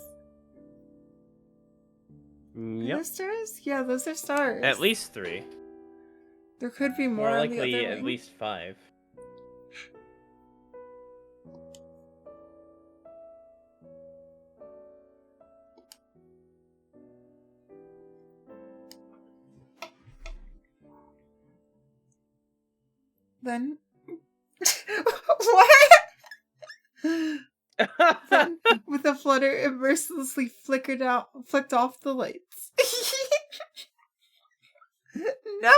Are Yep. those stars? Yeah, those are stars. At least 3. There could be more More on the likely, other at wing. least 5. Then what? Then, with a flutter, it mercilessly flicked off the lights. Nope.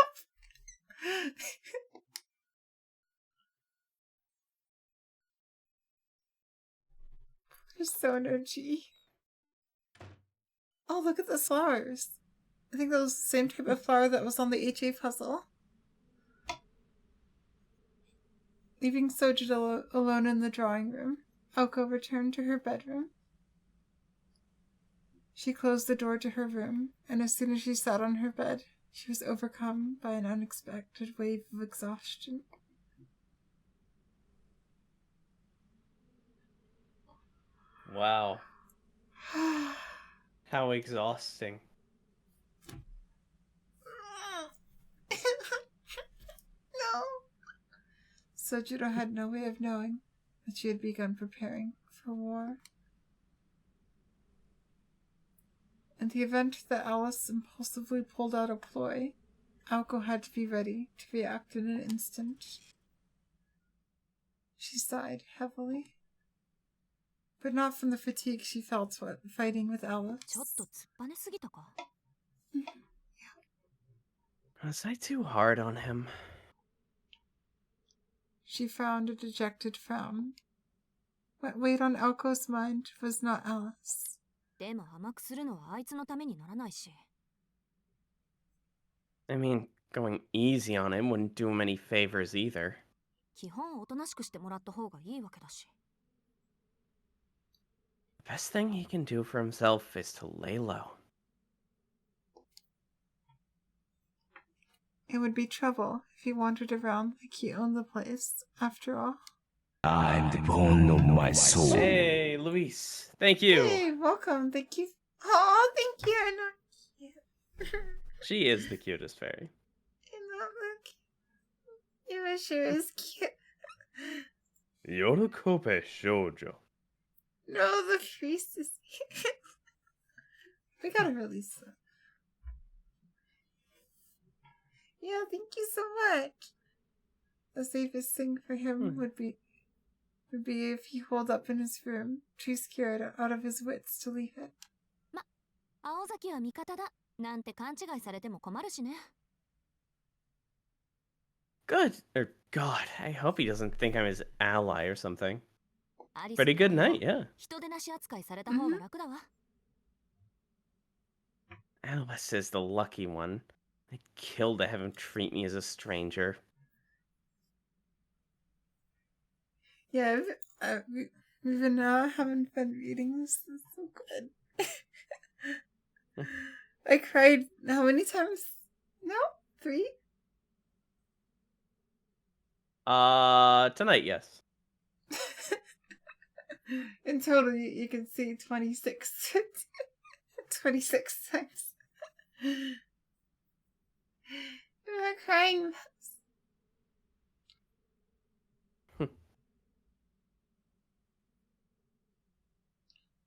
There's Sono-G. Oh, look at the flowers. I think that was the same type of flower that was on the HA puzzle. Leaving Sojiro alone in the drawing room, Aoko returned to her bedroom. She closed the door to her room, and as soon as she sat on her bed, she was overcome by an unexpected wave of exhaustion. Wow. How exhausting. No. Sojiro had no way of knowing that she had begun preparing for war. In the event that Alice impulsively pulled out a ploy, Aoko had to be ready to react in an instant. She sighed heavily, but not from the fatigue she felt fighting with Alice. ちょっと突っぱねすぎたか? Was I too hard on him? She frowned a dejected frown. What weighed on Alco's mind was not Alice. でも甘くするのはあいつのためにならないし。 I mean, going easy on him wouldn't do him any favors either. 基本おとなしくしてもらった方がいいわけだし。 The best thing he can do for himself is to lay low. It would be trouble if he wandered around like he owned the place, after all. I'm the bone of my soul. Hey, Luis. Thank you. Hey, welcome. Thank you. Oh, thank you. I'm not cute. She is the cutest fairy. I'm not cute. You wish she was cute. Yorokobe shoujo. No, the priest is cute. We gotta release that. Yeah, thank you so much. The safest thing for him would be if he holed up in his room, too scared out of his wits to leave it. 青崎は味方だなんて勘違いされても困るしね。 Good. Or God, I hope he doesn't think I'm his ally or something. アリス Pretty good night, yeah. 人でなし扱いされた方が楽だわ。 Alice is the lucky one. I'd kill to have him treat me as a stranger. Yeah, we've been having fun reading this. This is so good. I cried how many times? No? 3? Tonight, yes. In total, you can see 26. 26 times. I'm crying.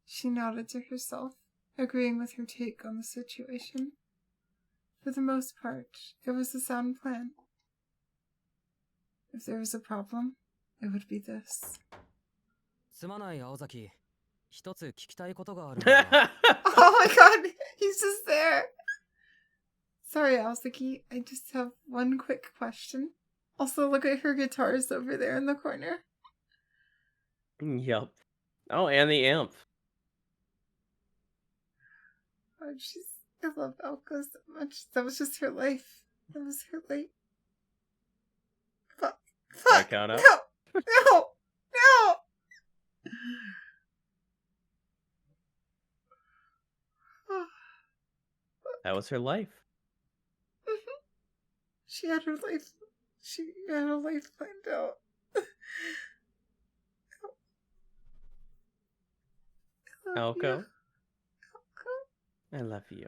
She nodded to herself, agreeing with her take on the situation. For the most part, it was a sound plan. If there was a problem, it would be this. すまない青崎。一つ聞きたいことがあるんだが。 Oh my god, he's just there. Sorry, Aosaki, I just have one quick question. Also, look at her guitars over there in the corner. Yup. Oh, and the amp. Oh, I love Alka so much. That was just her life. That was her life. Fuck. Fuck. Count up? No. No. No. That was her life. She had her life. She had her life planned out. Alko. I love you.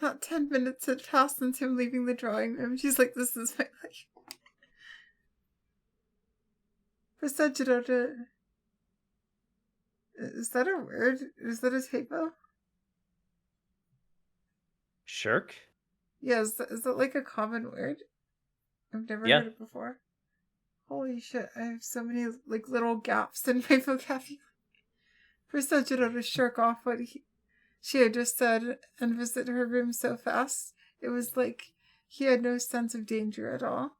Not 10 minutes had passed since him leaving the drawing room. She's like, this is my life. For Sajirota. Is that a word? Is that a typo? Shirk? Yeah, is that like a common word? I've never heard it before. Holy shit, I have so many like little gaps in my vocabulary. For Sajiro to shirk off what she had just said and visit her room so fast, it was like he had no sense of danger at all.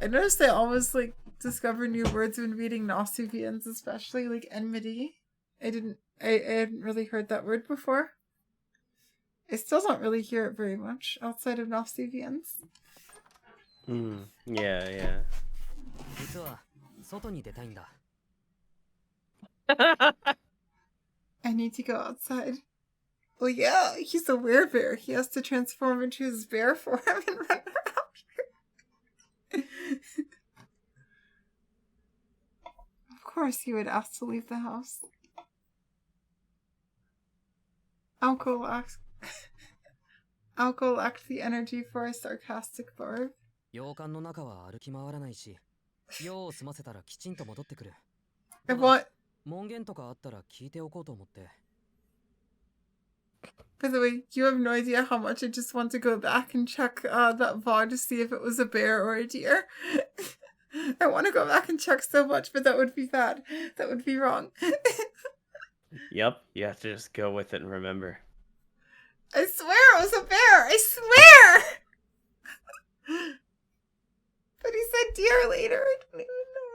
I noticed I always like discover new words when reading Nasuvians, especially like enmity. I hadn't really heard that word before. I still don't really hear it very much outside of Nasuvians. Yeah. 実は外に出たいんだ。 I need to go outside. Well, yeah, he's a werebear. He has to transform into his bear form and run around here. Of course he would ask to leave the house. Alco lacked the energy for a sarcastic barb. 洋館の中は歩き回らないし、用を済ませたらきちんと戻ってくる。 門限とかあったら聞いておこうと思って。 By the way, you have no idea how much I just want to go back and check that VOD to see if it was a bear or a deer. I want to go back and check so much, but that would be bad. That would be wrong. Yep, you have to just go with it and remember. I swear it was a bear! I swear! a deer later. I don't even know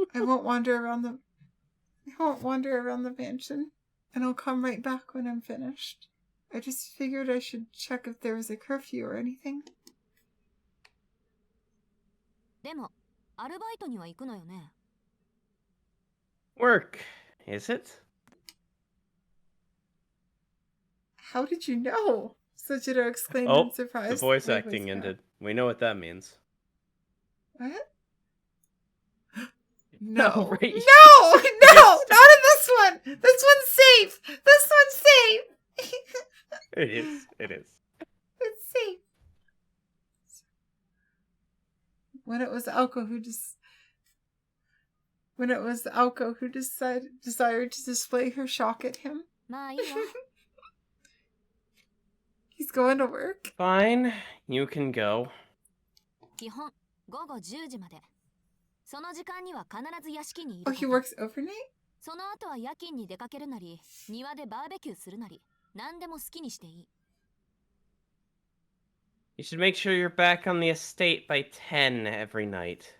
anymore. I won't wander around the mansion, and I'll come right back when I'm finished. I just figured I should check if there was a curfew or anything. でもアルバイトには行くのよね。 Work, is it? How did you know? Sojiro exclaimed in Oh, surprise. the voice Wait, acting wait, ended. We know what that means. What? No, No. right. No! No! Not in this one! This one's safe! This one's safe! It is. It is. It's safe. When it was Aoko who desired to display her shock at him. まあいいわ。 He's going to work. Fine, you can go. 基本午後10時まで。その時間には必ず屋敷にいる Oh, こと。 he works overnight? その後は夜勤に出かけるなり、庭でバーベキューするなり、何でも好きにしていい。 You should make sure you're back on the estate by 10 every night.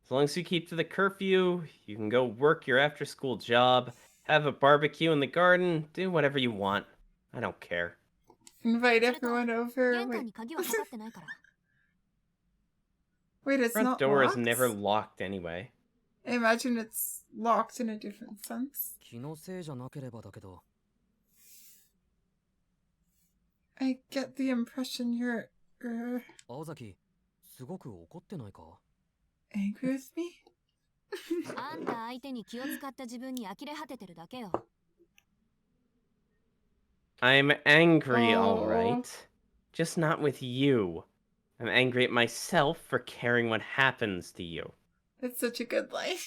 As long as you keep to the curfew, you can go work your after-school job, have a barbecue in the garden, do whatever you want. I don't care. Invite everyone over. 玄関に鍵はかかってないから。 Wait, it's Front not door locked? is never locked anyway. I imagine it's locked in a different sense. 気のせいじゃなければだけど、 I get the impression you're 青崎、すごく怒ってないか？ angry with me? あんた相手に気を使った自分に呆れ果ててるだけよ。 I'm angry, Oh. all right. Just not with you. I'm angry at myself for caring what happens to you. It's such a good line.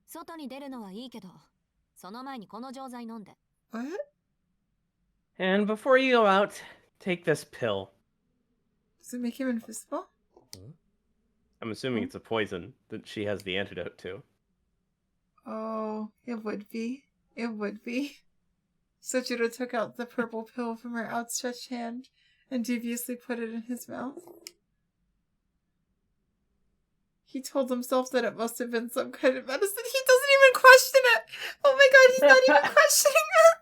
外に出るのはいいけど、その前にこの錠剤飲んで。 What? And before you go out, take this pill. Does it make him invisible? I'm assuming it's a poison that she has the antidote to. Oh, it would be. It would be. Sojiro took out the purple pill from her outstretched hand and deviously put it in his mouth. He told himself that it must have been some kind of medicine. He doesn't even question it! Oh my god, he's not even questioning it!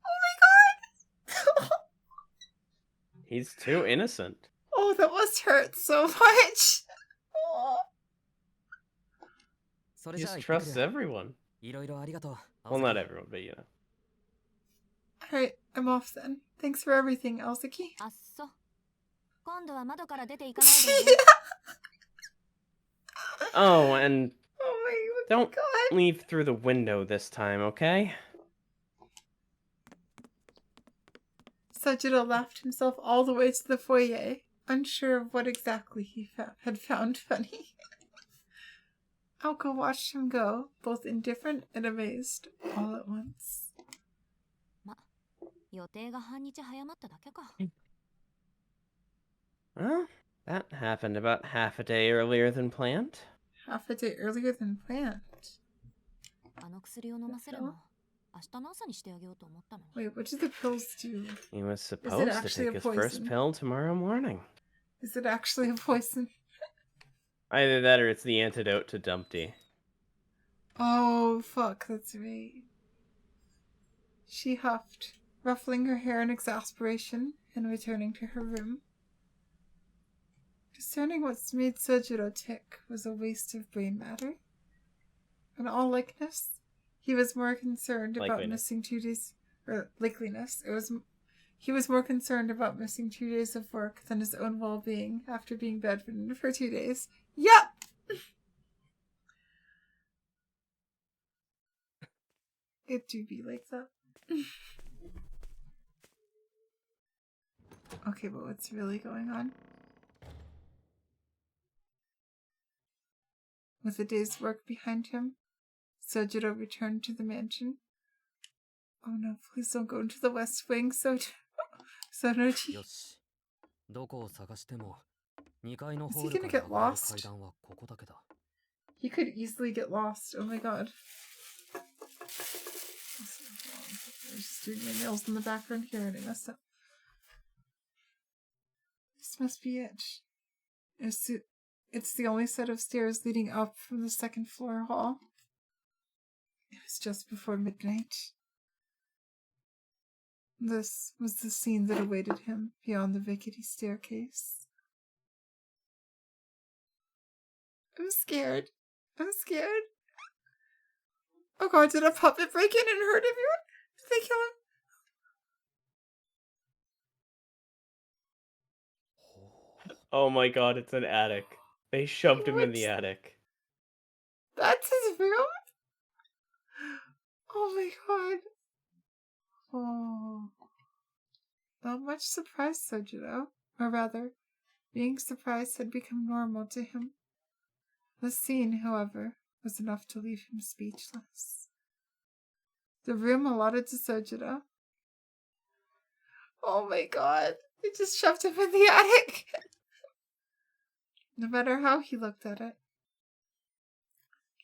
Oh my god! He's too innocent. Oh, that must hurt so much! Oh. それ He じゃあ just 行ってく trusts る。 everyone. いろいろありがとう。 Well, not everyone, but you know. Alright, I'm off then. Thanks for everything, Aozaki. あっそ。今度は窓から出ていかないでね。 Oh, and Oh my don't god. leave through the window this time, okay? Sojiro laughed himself all the way to the foyer, unsure of what exactly he had found funny. Aoko watched him go, both indifferent and amazed, all at once. ま、予定が半日早まっただけか。 Well, that happened about half a day earlier than planned. Half a day earlier than planned. あの薬を飲ませるの、明日の朝にしてあげようと思ったのに。 Wait, what do the pills do? He was supposed to actually take a his first poison? pill tomorrow morning. Is it actually a poison? Either that or it's the antidote to Dumpty. Oh, fuck, that's right. She huffed, ruffling her hair in exasperation and returning to her room. Discerning what's made Sojiro tick was a waste of brain matter. In all likeness, he was more concerned about Likeliness. missing 2 days... Or likeliness. He was more concerned about missing 2 days of work than his own well-being after being bedridden for 2 days. Yep! It do be like that. Okay, but what's really going on? With a day's work behind him, Sojiro returned to the mansion. Oh no, please don't go into the West Wing, Sono-G. よし。どこを探しても、2階の Is ホ he ール gonna から get 上がる lost? 階段はここだけだ。 He could easily get lost. Oh my god. I was just doing my nails in the background here and I messed up. This must be it. It's the only set of stairs leading up from the second floor hall. It was just before midnight. This was the scene that awaited him beyond the rickety staircase. I'm scared. I'm scared. Oh god, did a puppet break in and hurt everyone? Did they kill him? Oh my god, it's an attic. They shoved him in the attic. That's his room? Oh my god. Oh. Not much surprise, Sojiro. Or rather, being surprised had become normal to him. The scene, however, was enough to leave him speechless. The room allotted to Sojiro. Oh my god. They just shoved him in the attic. No matter how he looked at it.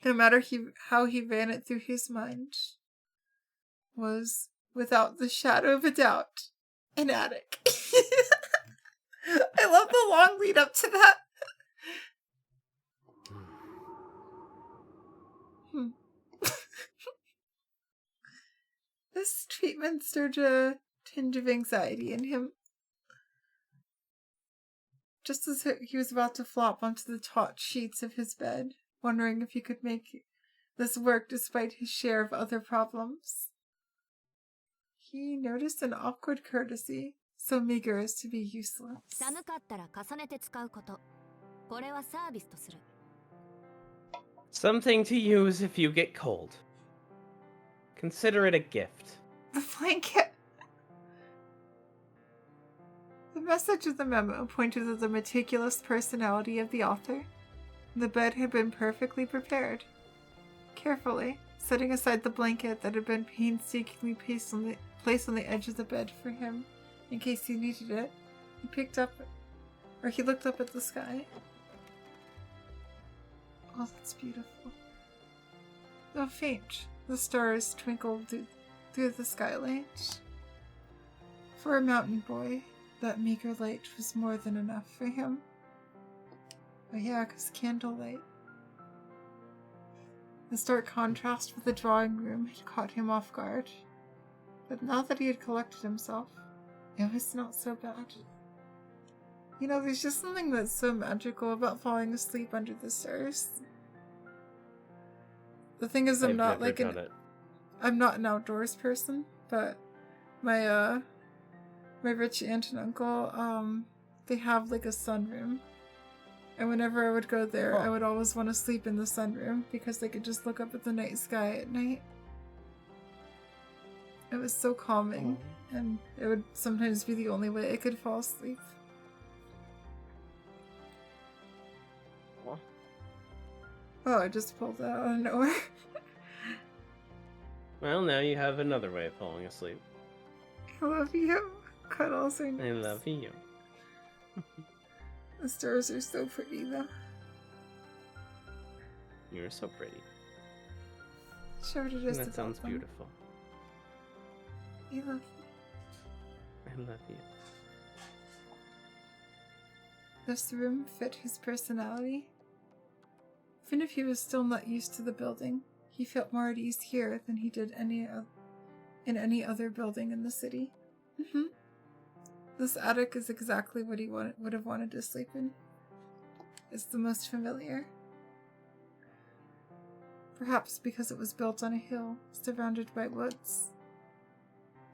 No matter how he ran it through his mind. Was, without the shadow of a doubt, an attic. I love the long lead up to that. This treatment stirred a tinge of anxiety in him. Just as he was about to flop onto the taut sheets of his bed, wondering if he could make this work despite his share of other problems, he noticed an awkward courtesy, so meager as to be useless. 寒かったら重ねて使うこと。これはサービスとする。Something to use if you get cold. Consider it a gift. The blanket. The message of the memo pointed to the meticulous personality of the author. The bed had been perfectly prepared. Carefully, setting aside the blanket that had been painstakingly placed on the edge of the bed for him, in case he needed it, he looked up at the sky. Oh, that's beautiful. Though faint, the stars twinkled through the skylight. For a mountain boy, that meager light was more than enough for him. Oh yeah, 'cause candlelight. The stark contrast with the drawing room had caught him off guard. But now that he had collected himself, it was not so bad. You know, there's just something that's so magical about falling asleep under the stars. The thing is, I'm not an outdoors person, but my rich aunt and uncle, they have like a sunroom. And whenever I would go there, I would always want to sleep in the sunroom because they could just look up at the night sky at night. It was so calming, and it would sometimes be the only way I could fall asleep. What? Oh, I just pulled that out of nowhere. Well, now you have another way of falling asleep. I love you. Cuddles are nice. I love you. The stars are so pretty, though. You're so pretty. Show it is. That sounds beautiful. I love you. I love you. This room fit his personality. Even if he was still not used to the building, he felt more at ease here than he did in any other building in the city. This attic is exactly what he would have wanted to sleep in. It's the most familiar. Perhaps because it was built on a hill, surrounded by woods.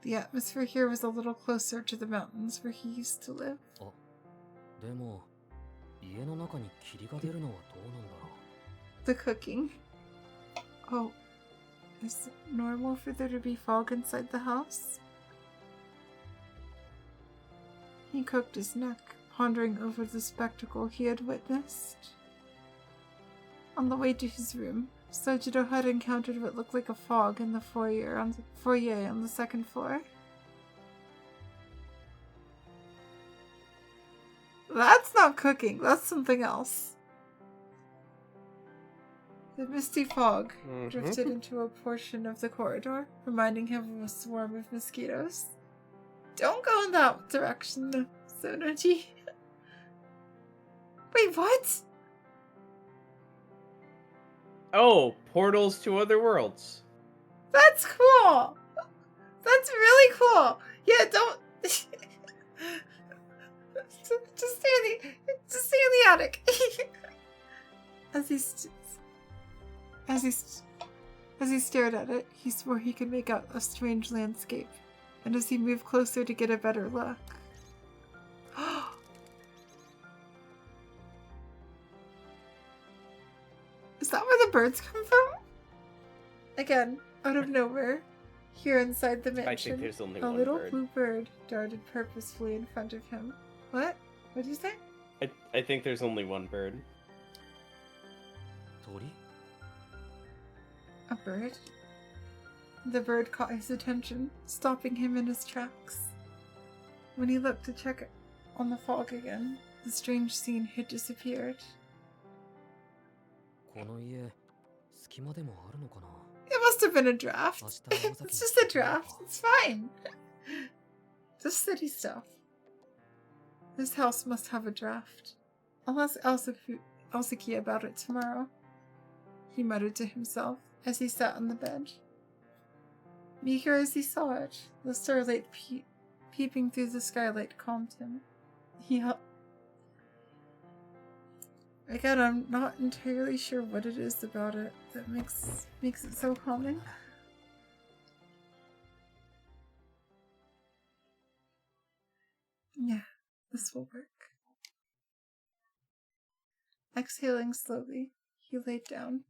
The atmosphere here was a little closer to the mountains where he used to live. でも、家の中に霧が出るのはどうなんだろう。 The cooking. Oh, is it normal for there to be fog inside the house? He cocked his neck, pondering over the spectacle he had witnessed. On the way to his room, Sojiro had encountered what looked like a fog in the foyer on the second floor. That's not cooking, that's something else. The misty fog drifted into a portion of the corridor, reminding him of a swarm of mosquitoes. Don't go in that direction, Sono-G. Wait, what? Oh, portals to other worlds. That's cool. That's really cool. Yeah, don't. Just stay in the attic. As he stared at it, he swore he could make out a strange landscape, and as he moved closer to get a better look. Is that where the birds come from? Again, out of nowhere, here inside the mansion, I think there's only a one little bird. blue bird darted purposefully in front of him. What? What did you say? I think there's only one bird. 鳥 A bird? The bird caught his attention, stopping him in his tracks. When he looked to check on the fog again, the strange scene had disappeared. この家隙間でもあるのかな It must have been a draft. It's just a draft. It's fine. Just city stuff. This house must have a draft. I'll ask Elsuki about it tomorrow, he muttered to himself as he sat on the bed. Meager as he saw it, the starlight peeping through the skylight calmed him. Again, I'm not entirely sure what it is about it that makes it so calming. Yeah, this will work. Exhaling slowly, he laid down.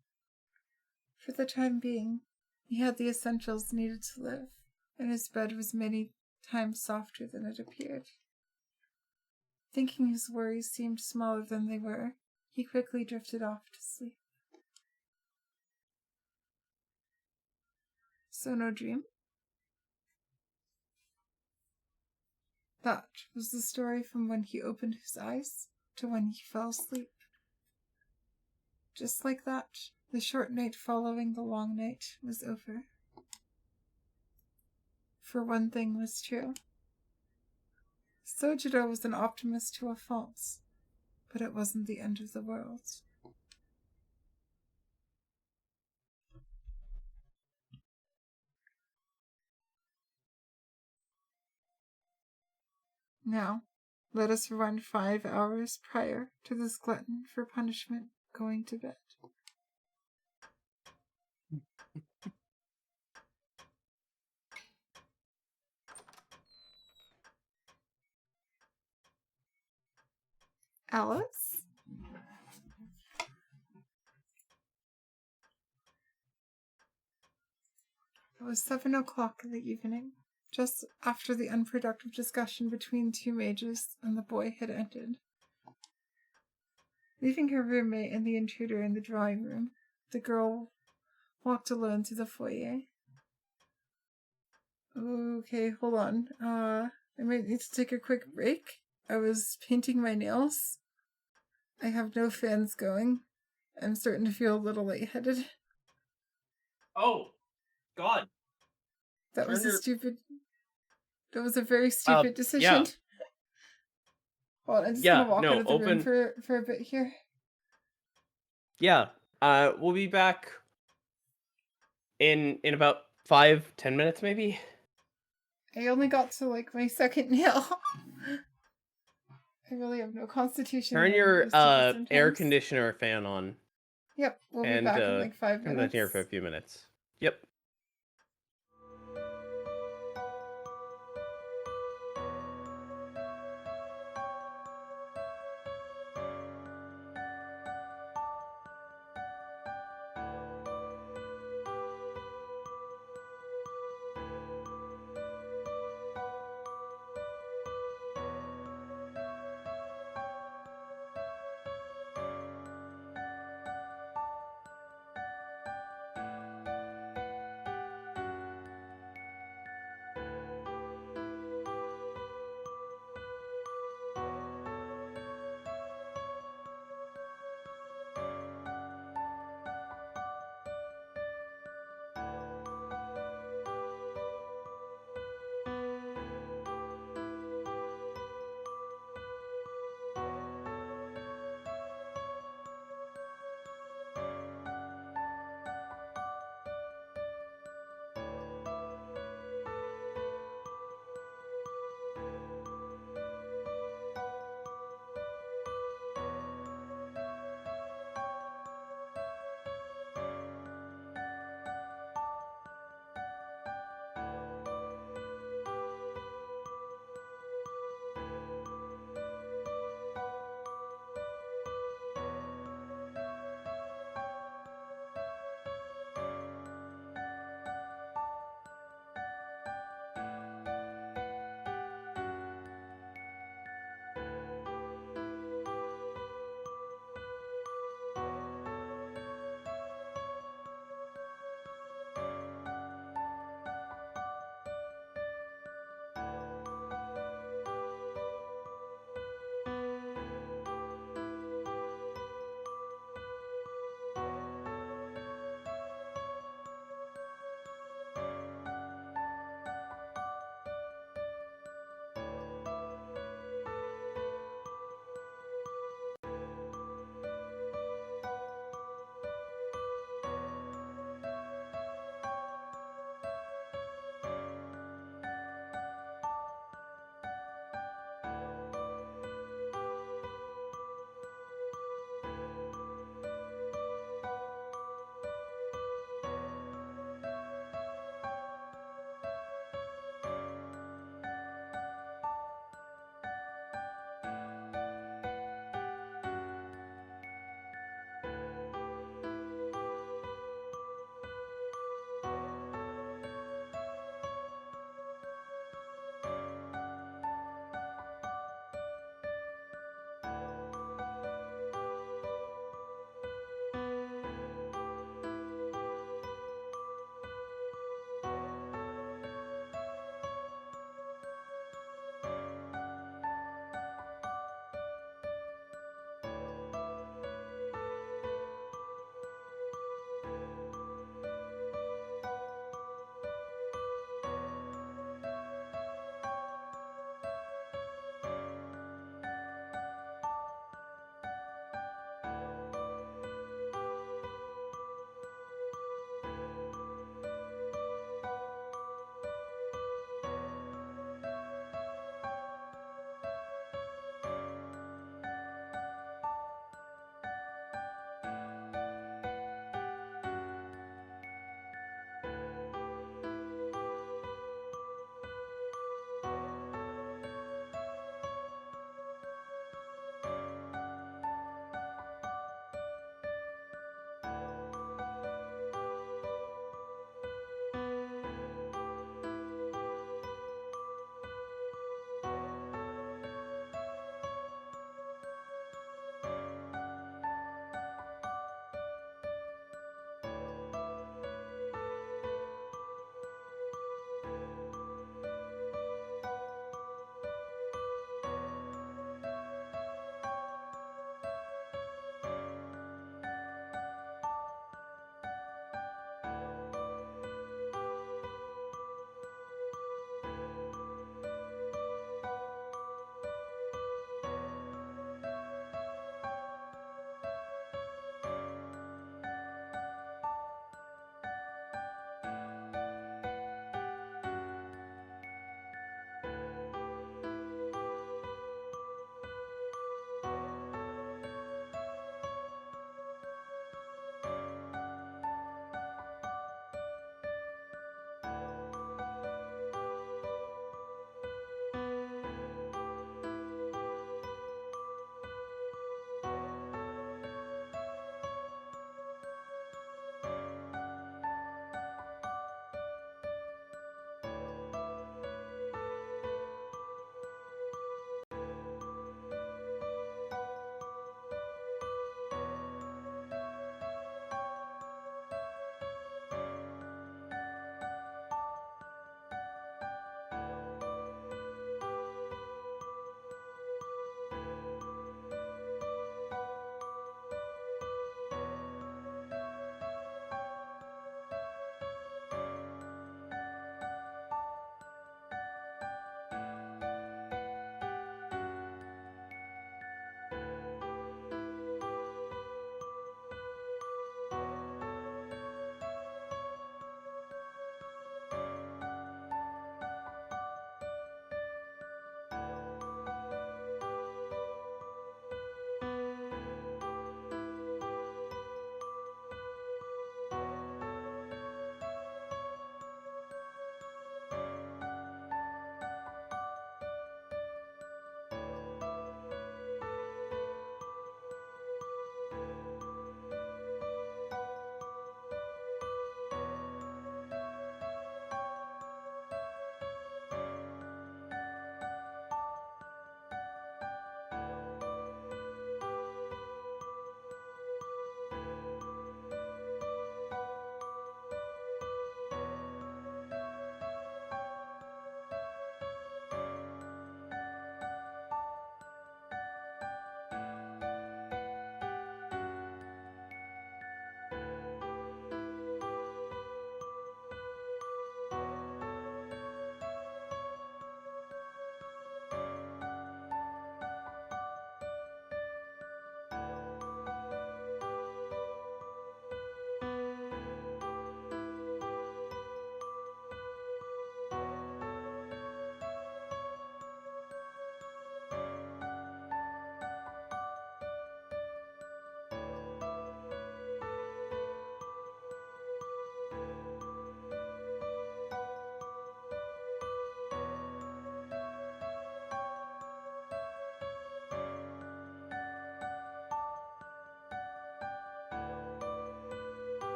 For the time being, he had the essentials needed to live, and his bed was many times softer than it appeared. Thinking his worries seemed smaller than they were, he quickly drifted off to sleep. Sono-Dream. That was the story from when he opened his eyes to when he fell asleep. Just like that, the short night following the long night was over. For one thing was true. Sojiro was an optimist to a fault, but it wasn't the end of the world. Now, let us rewind 5 hours prior to this glutton for punishment going to bed. Alice? It was 7 o'clock in the evening, just after the unproductive discussion between two mages and the boy had ended. Leaving her roommate and the intruder in the drawing room, the girl walked alone to the foyer. Okay, hold on. I might need to take a quick break. I was painting my nails. I have no fans going. I'm starting to feel a little lightheaded. Oh, God. That was a very stupid decision. Yeah. Well, I'm just gonna walk out of the room for a bit here. Yeah. We'll be back in about 5-10 minutes, maybe. I only got to like my second nail. I really have no constitution. Turn your air conditioner fan on. Yep, we'll be back in like 5 minutes. Come down here for a few minutes. Yep.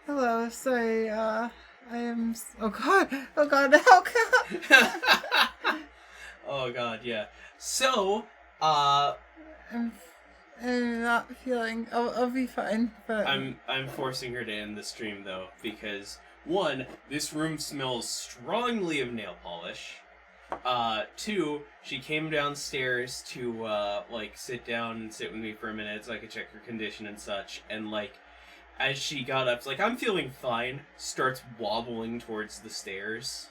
Hello, sorry, I am... Oh god, oh god, oh god! Oh god, yeah. So, I'm not feeling... I'll be fine, but... I'm forcing her to end the stream, though, because, one, this room smells strongly of nail polish. Two, she came downstairs to, sit down and sit with me for a minute so I could check her condition and such, and, as she got up, I'm feeling fine, starts wobbling towards the stairs.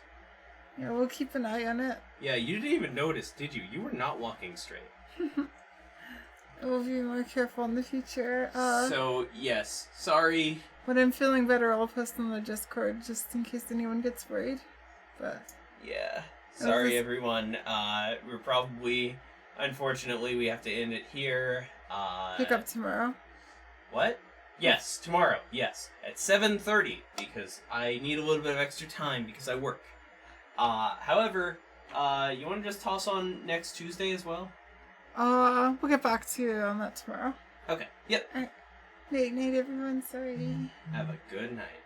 Yeah, we'll keep an eye on it. Yeah, you didn't even notice, did you? You were not walking straight. We'll be more careful in the future. So, yes, sorry. When I'm feeling better, I'll post on the Discord just in case anyone gets worried. But... Yeah. Sorry, everyone. We're probably... Unfortunately, we have to end it here. Pick up tomorrow. What? Yes, tomorrow. Yes. At 7:30, because I need a little bit of extra time because I work. However, you want to just toss on next Tuesday as well? We'll get back to you on that tomorrow. Okay. Yep. Alright. Night, everyone. Sorry. Have a good night.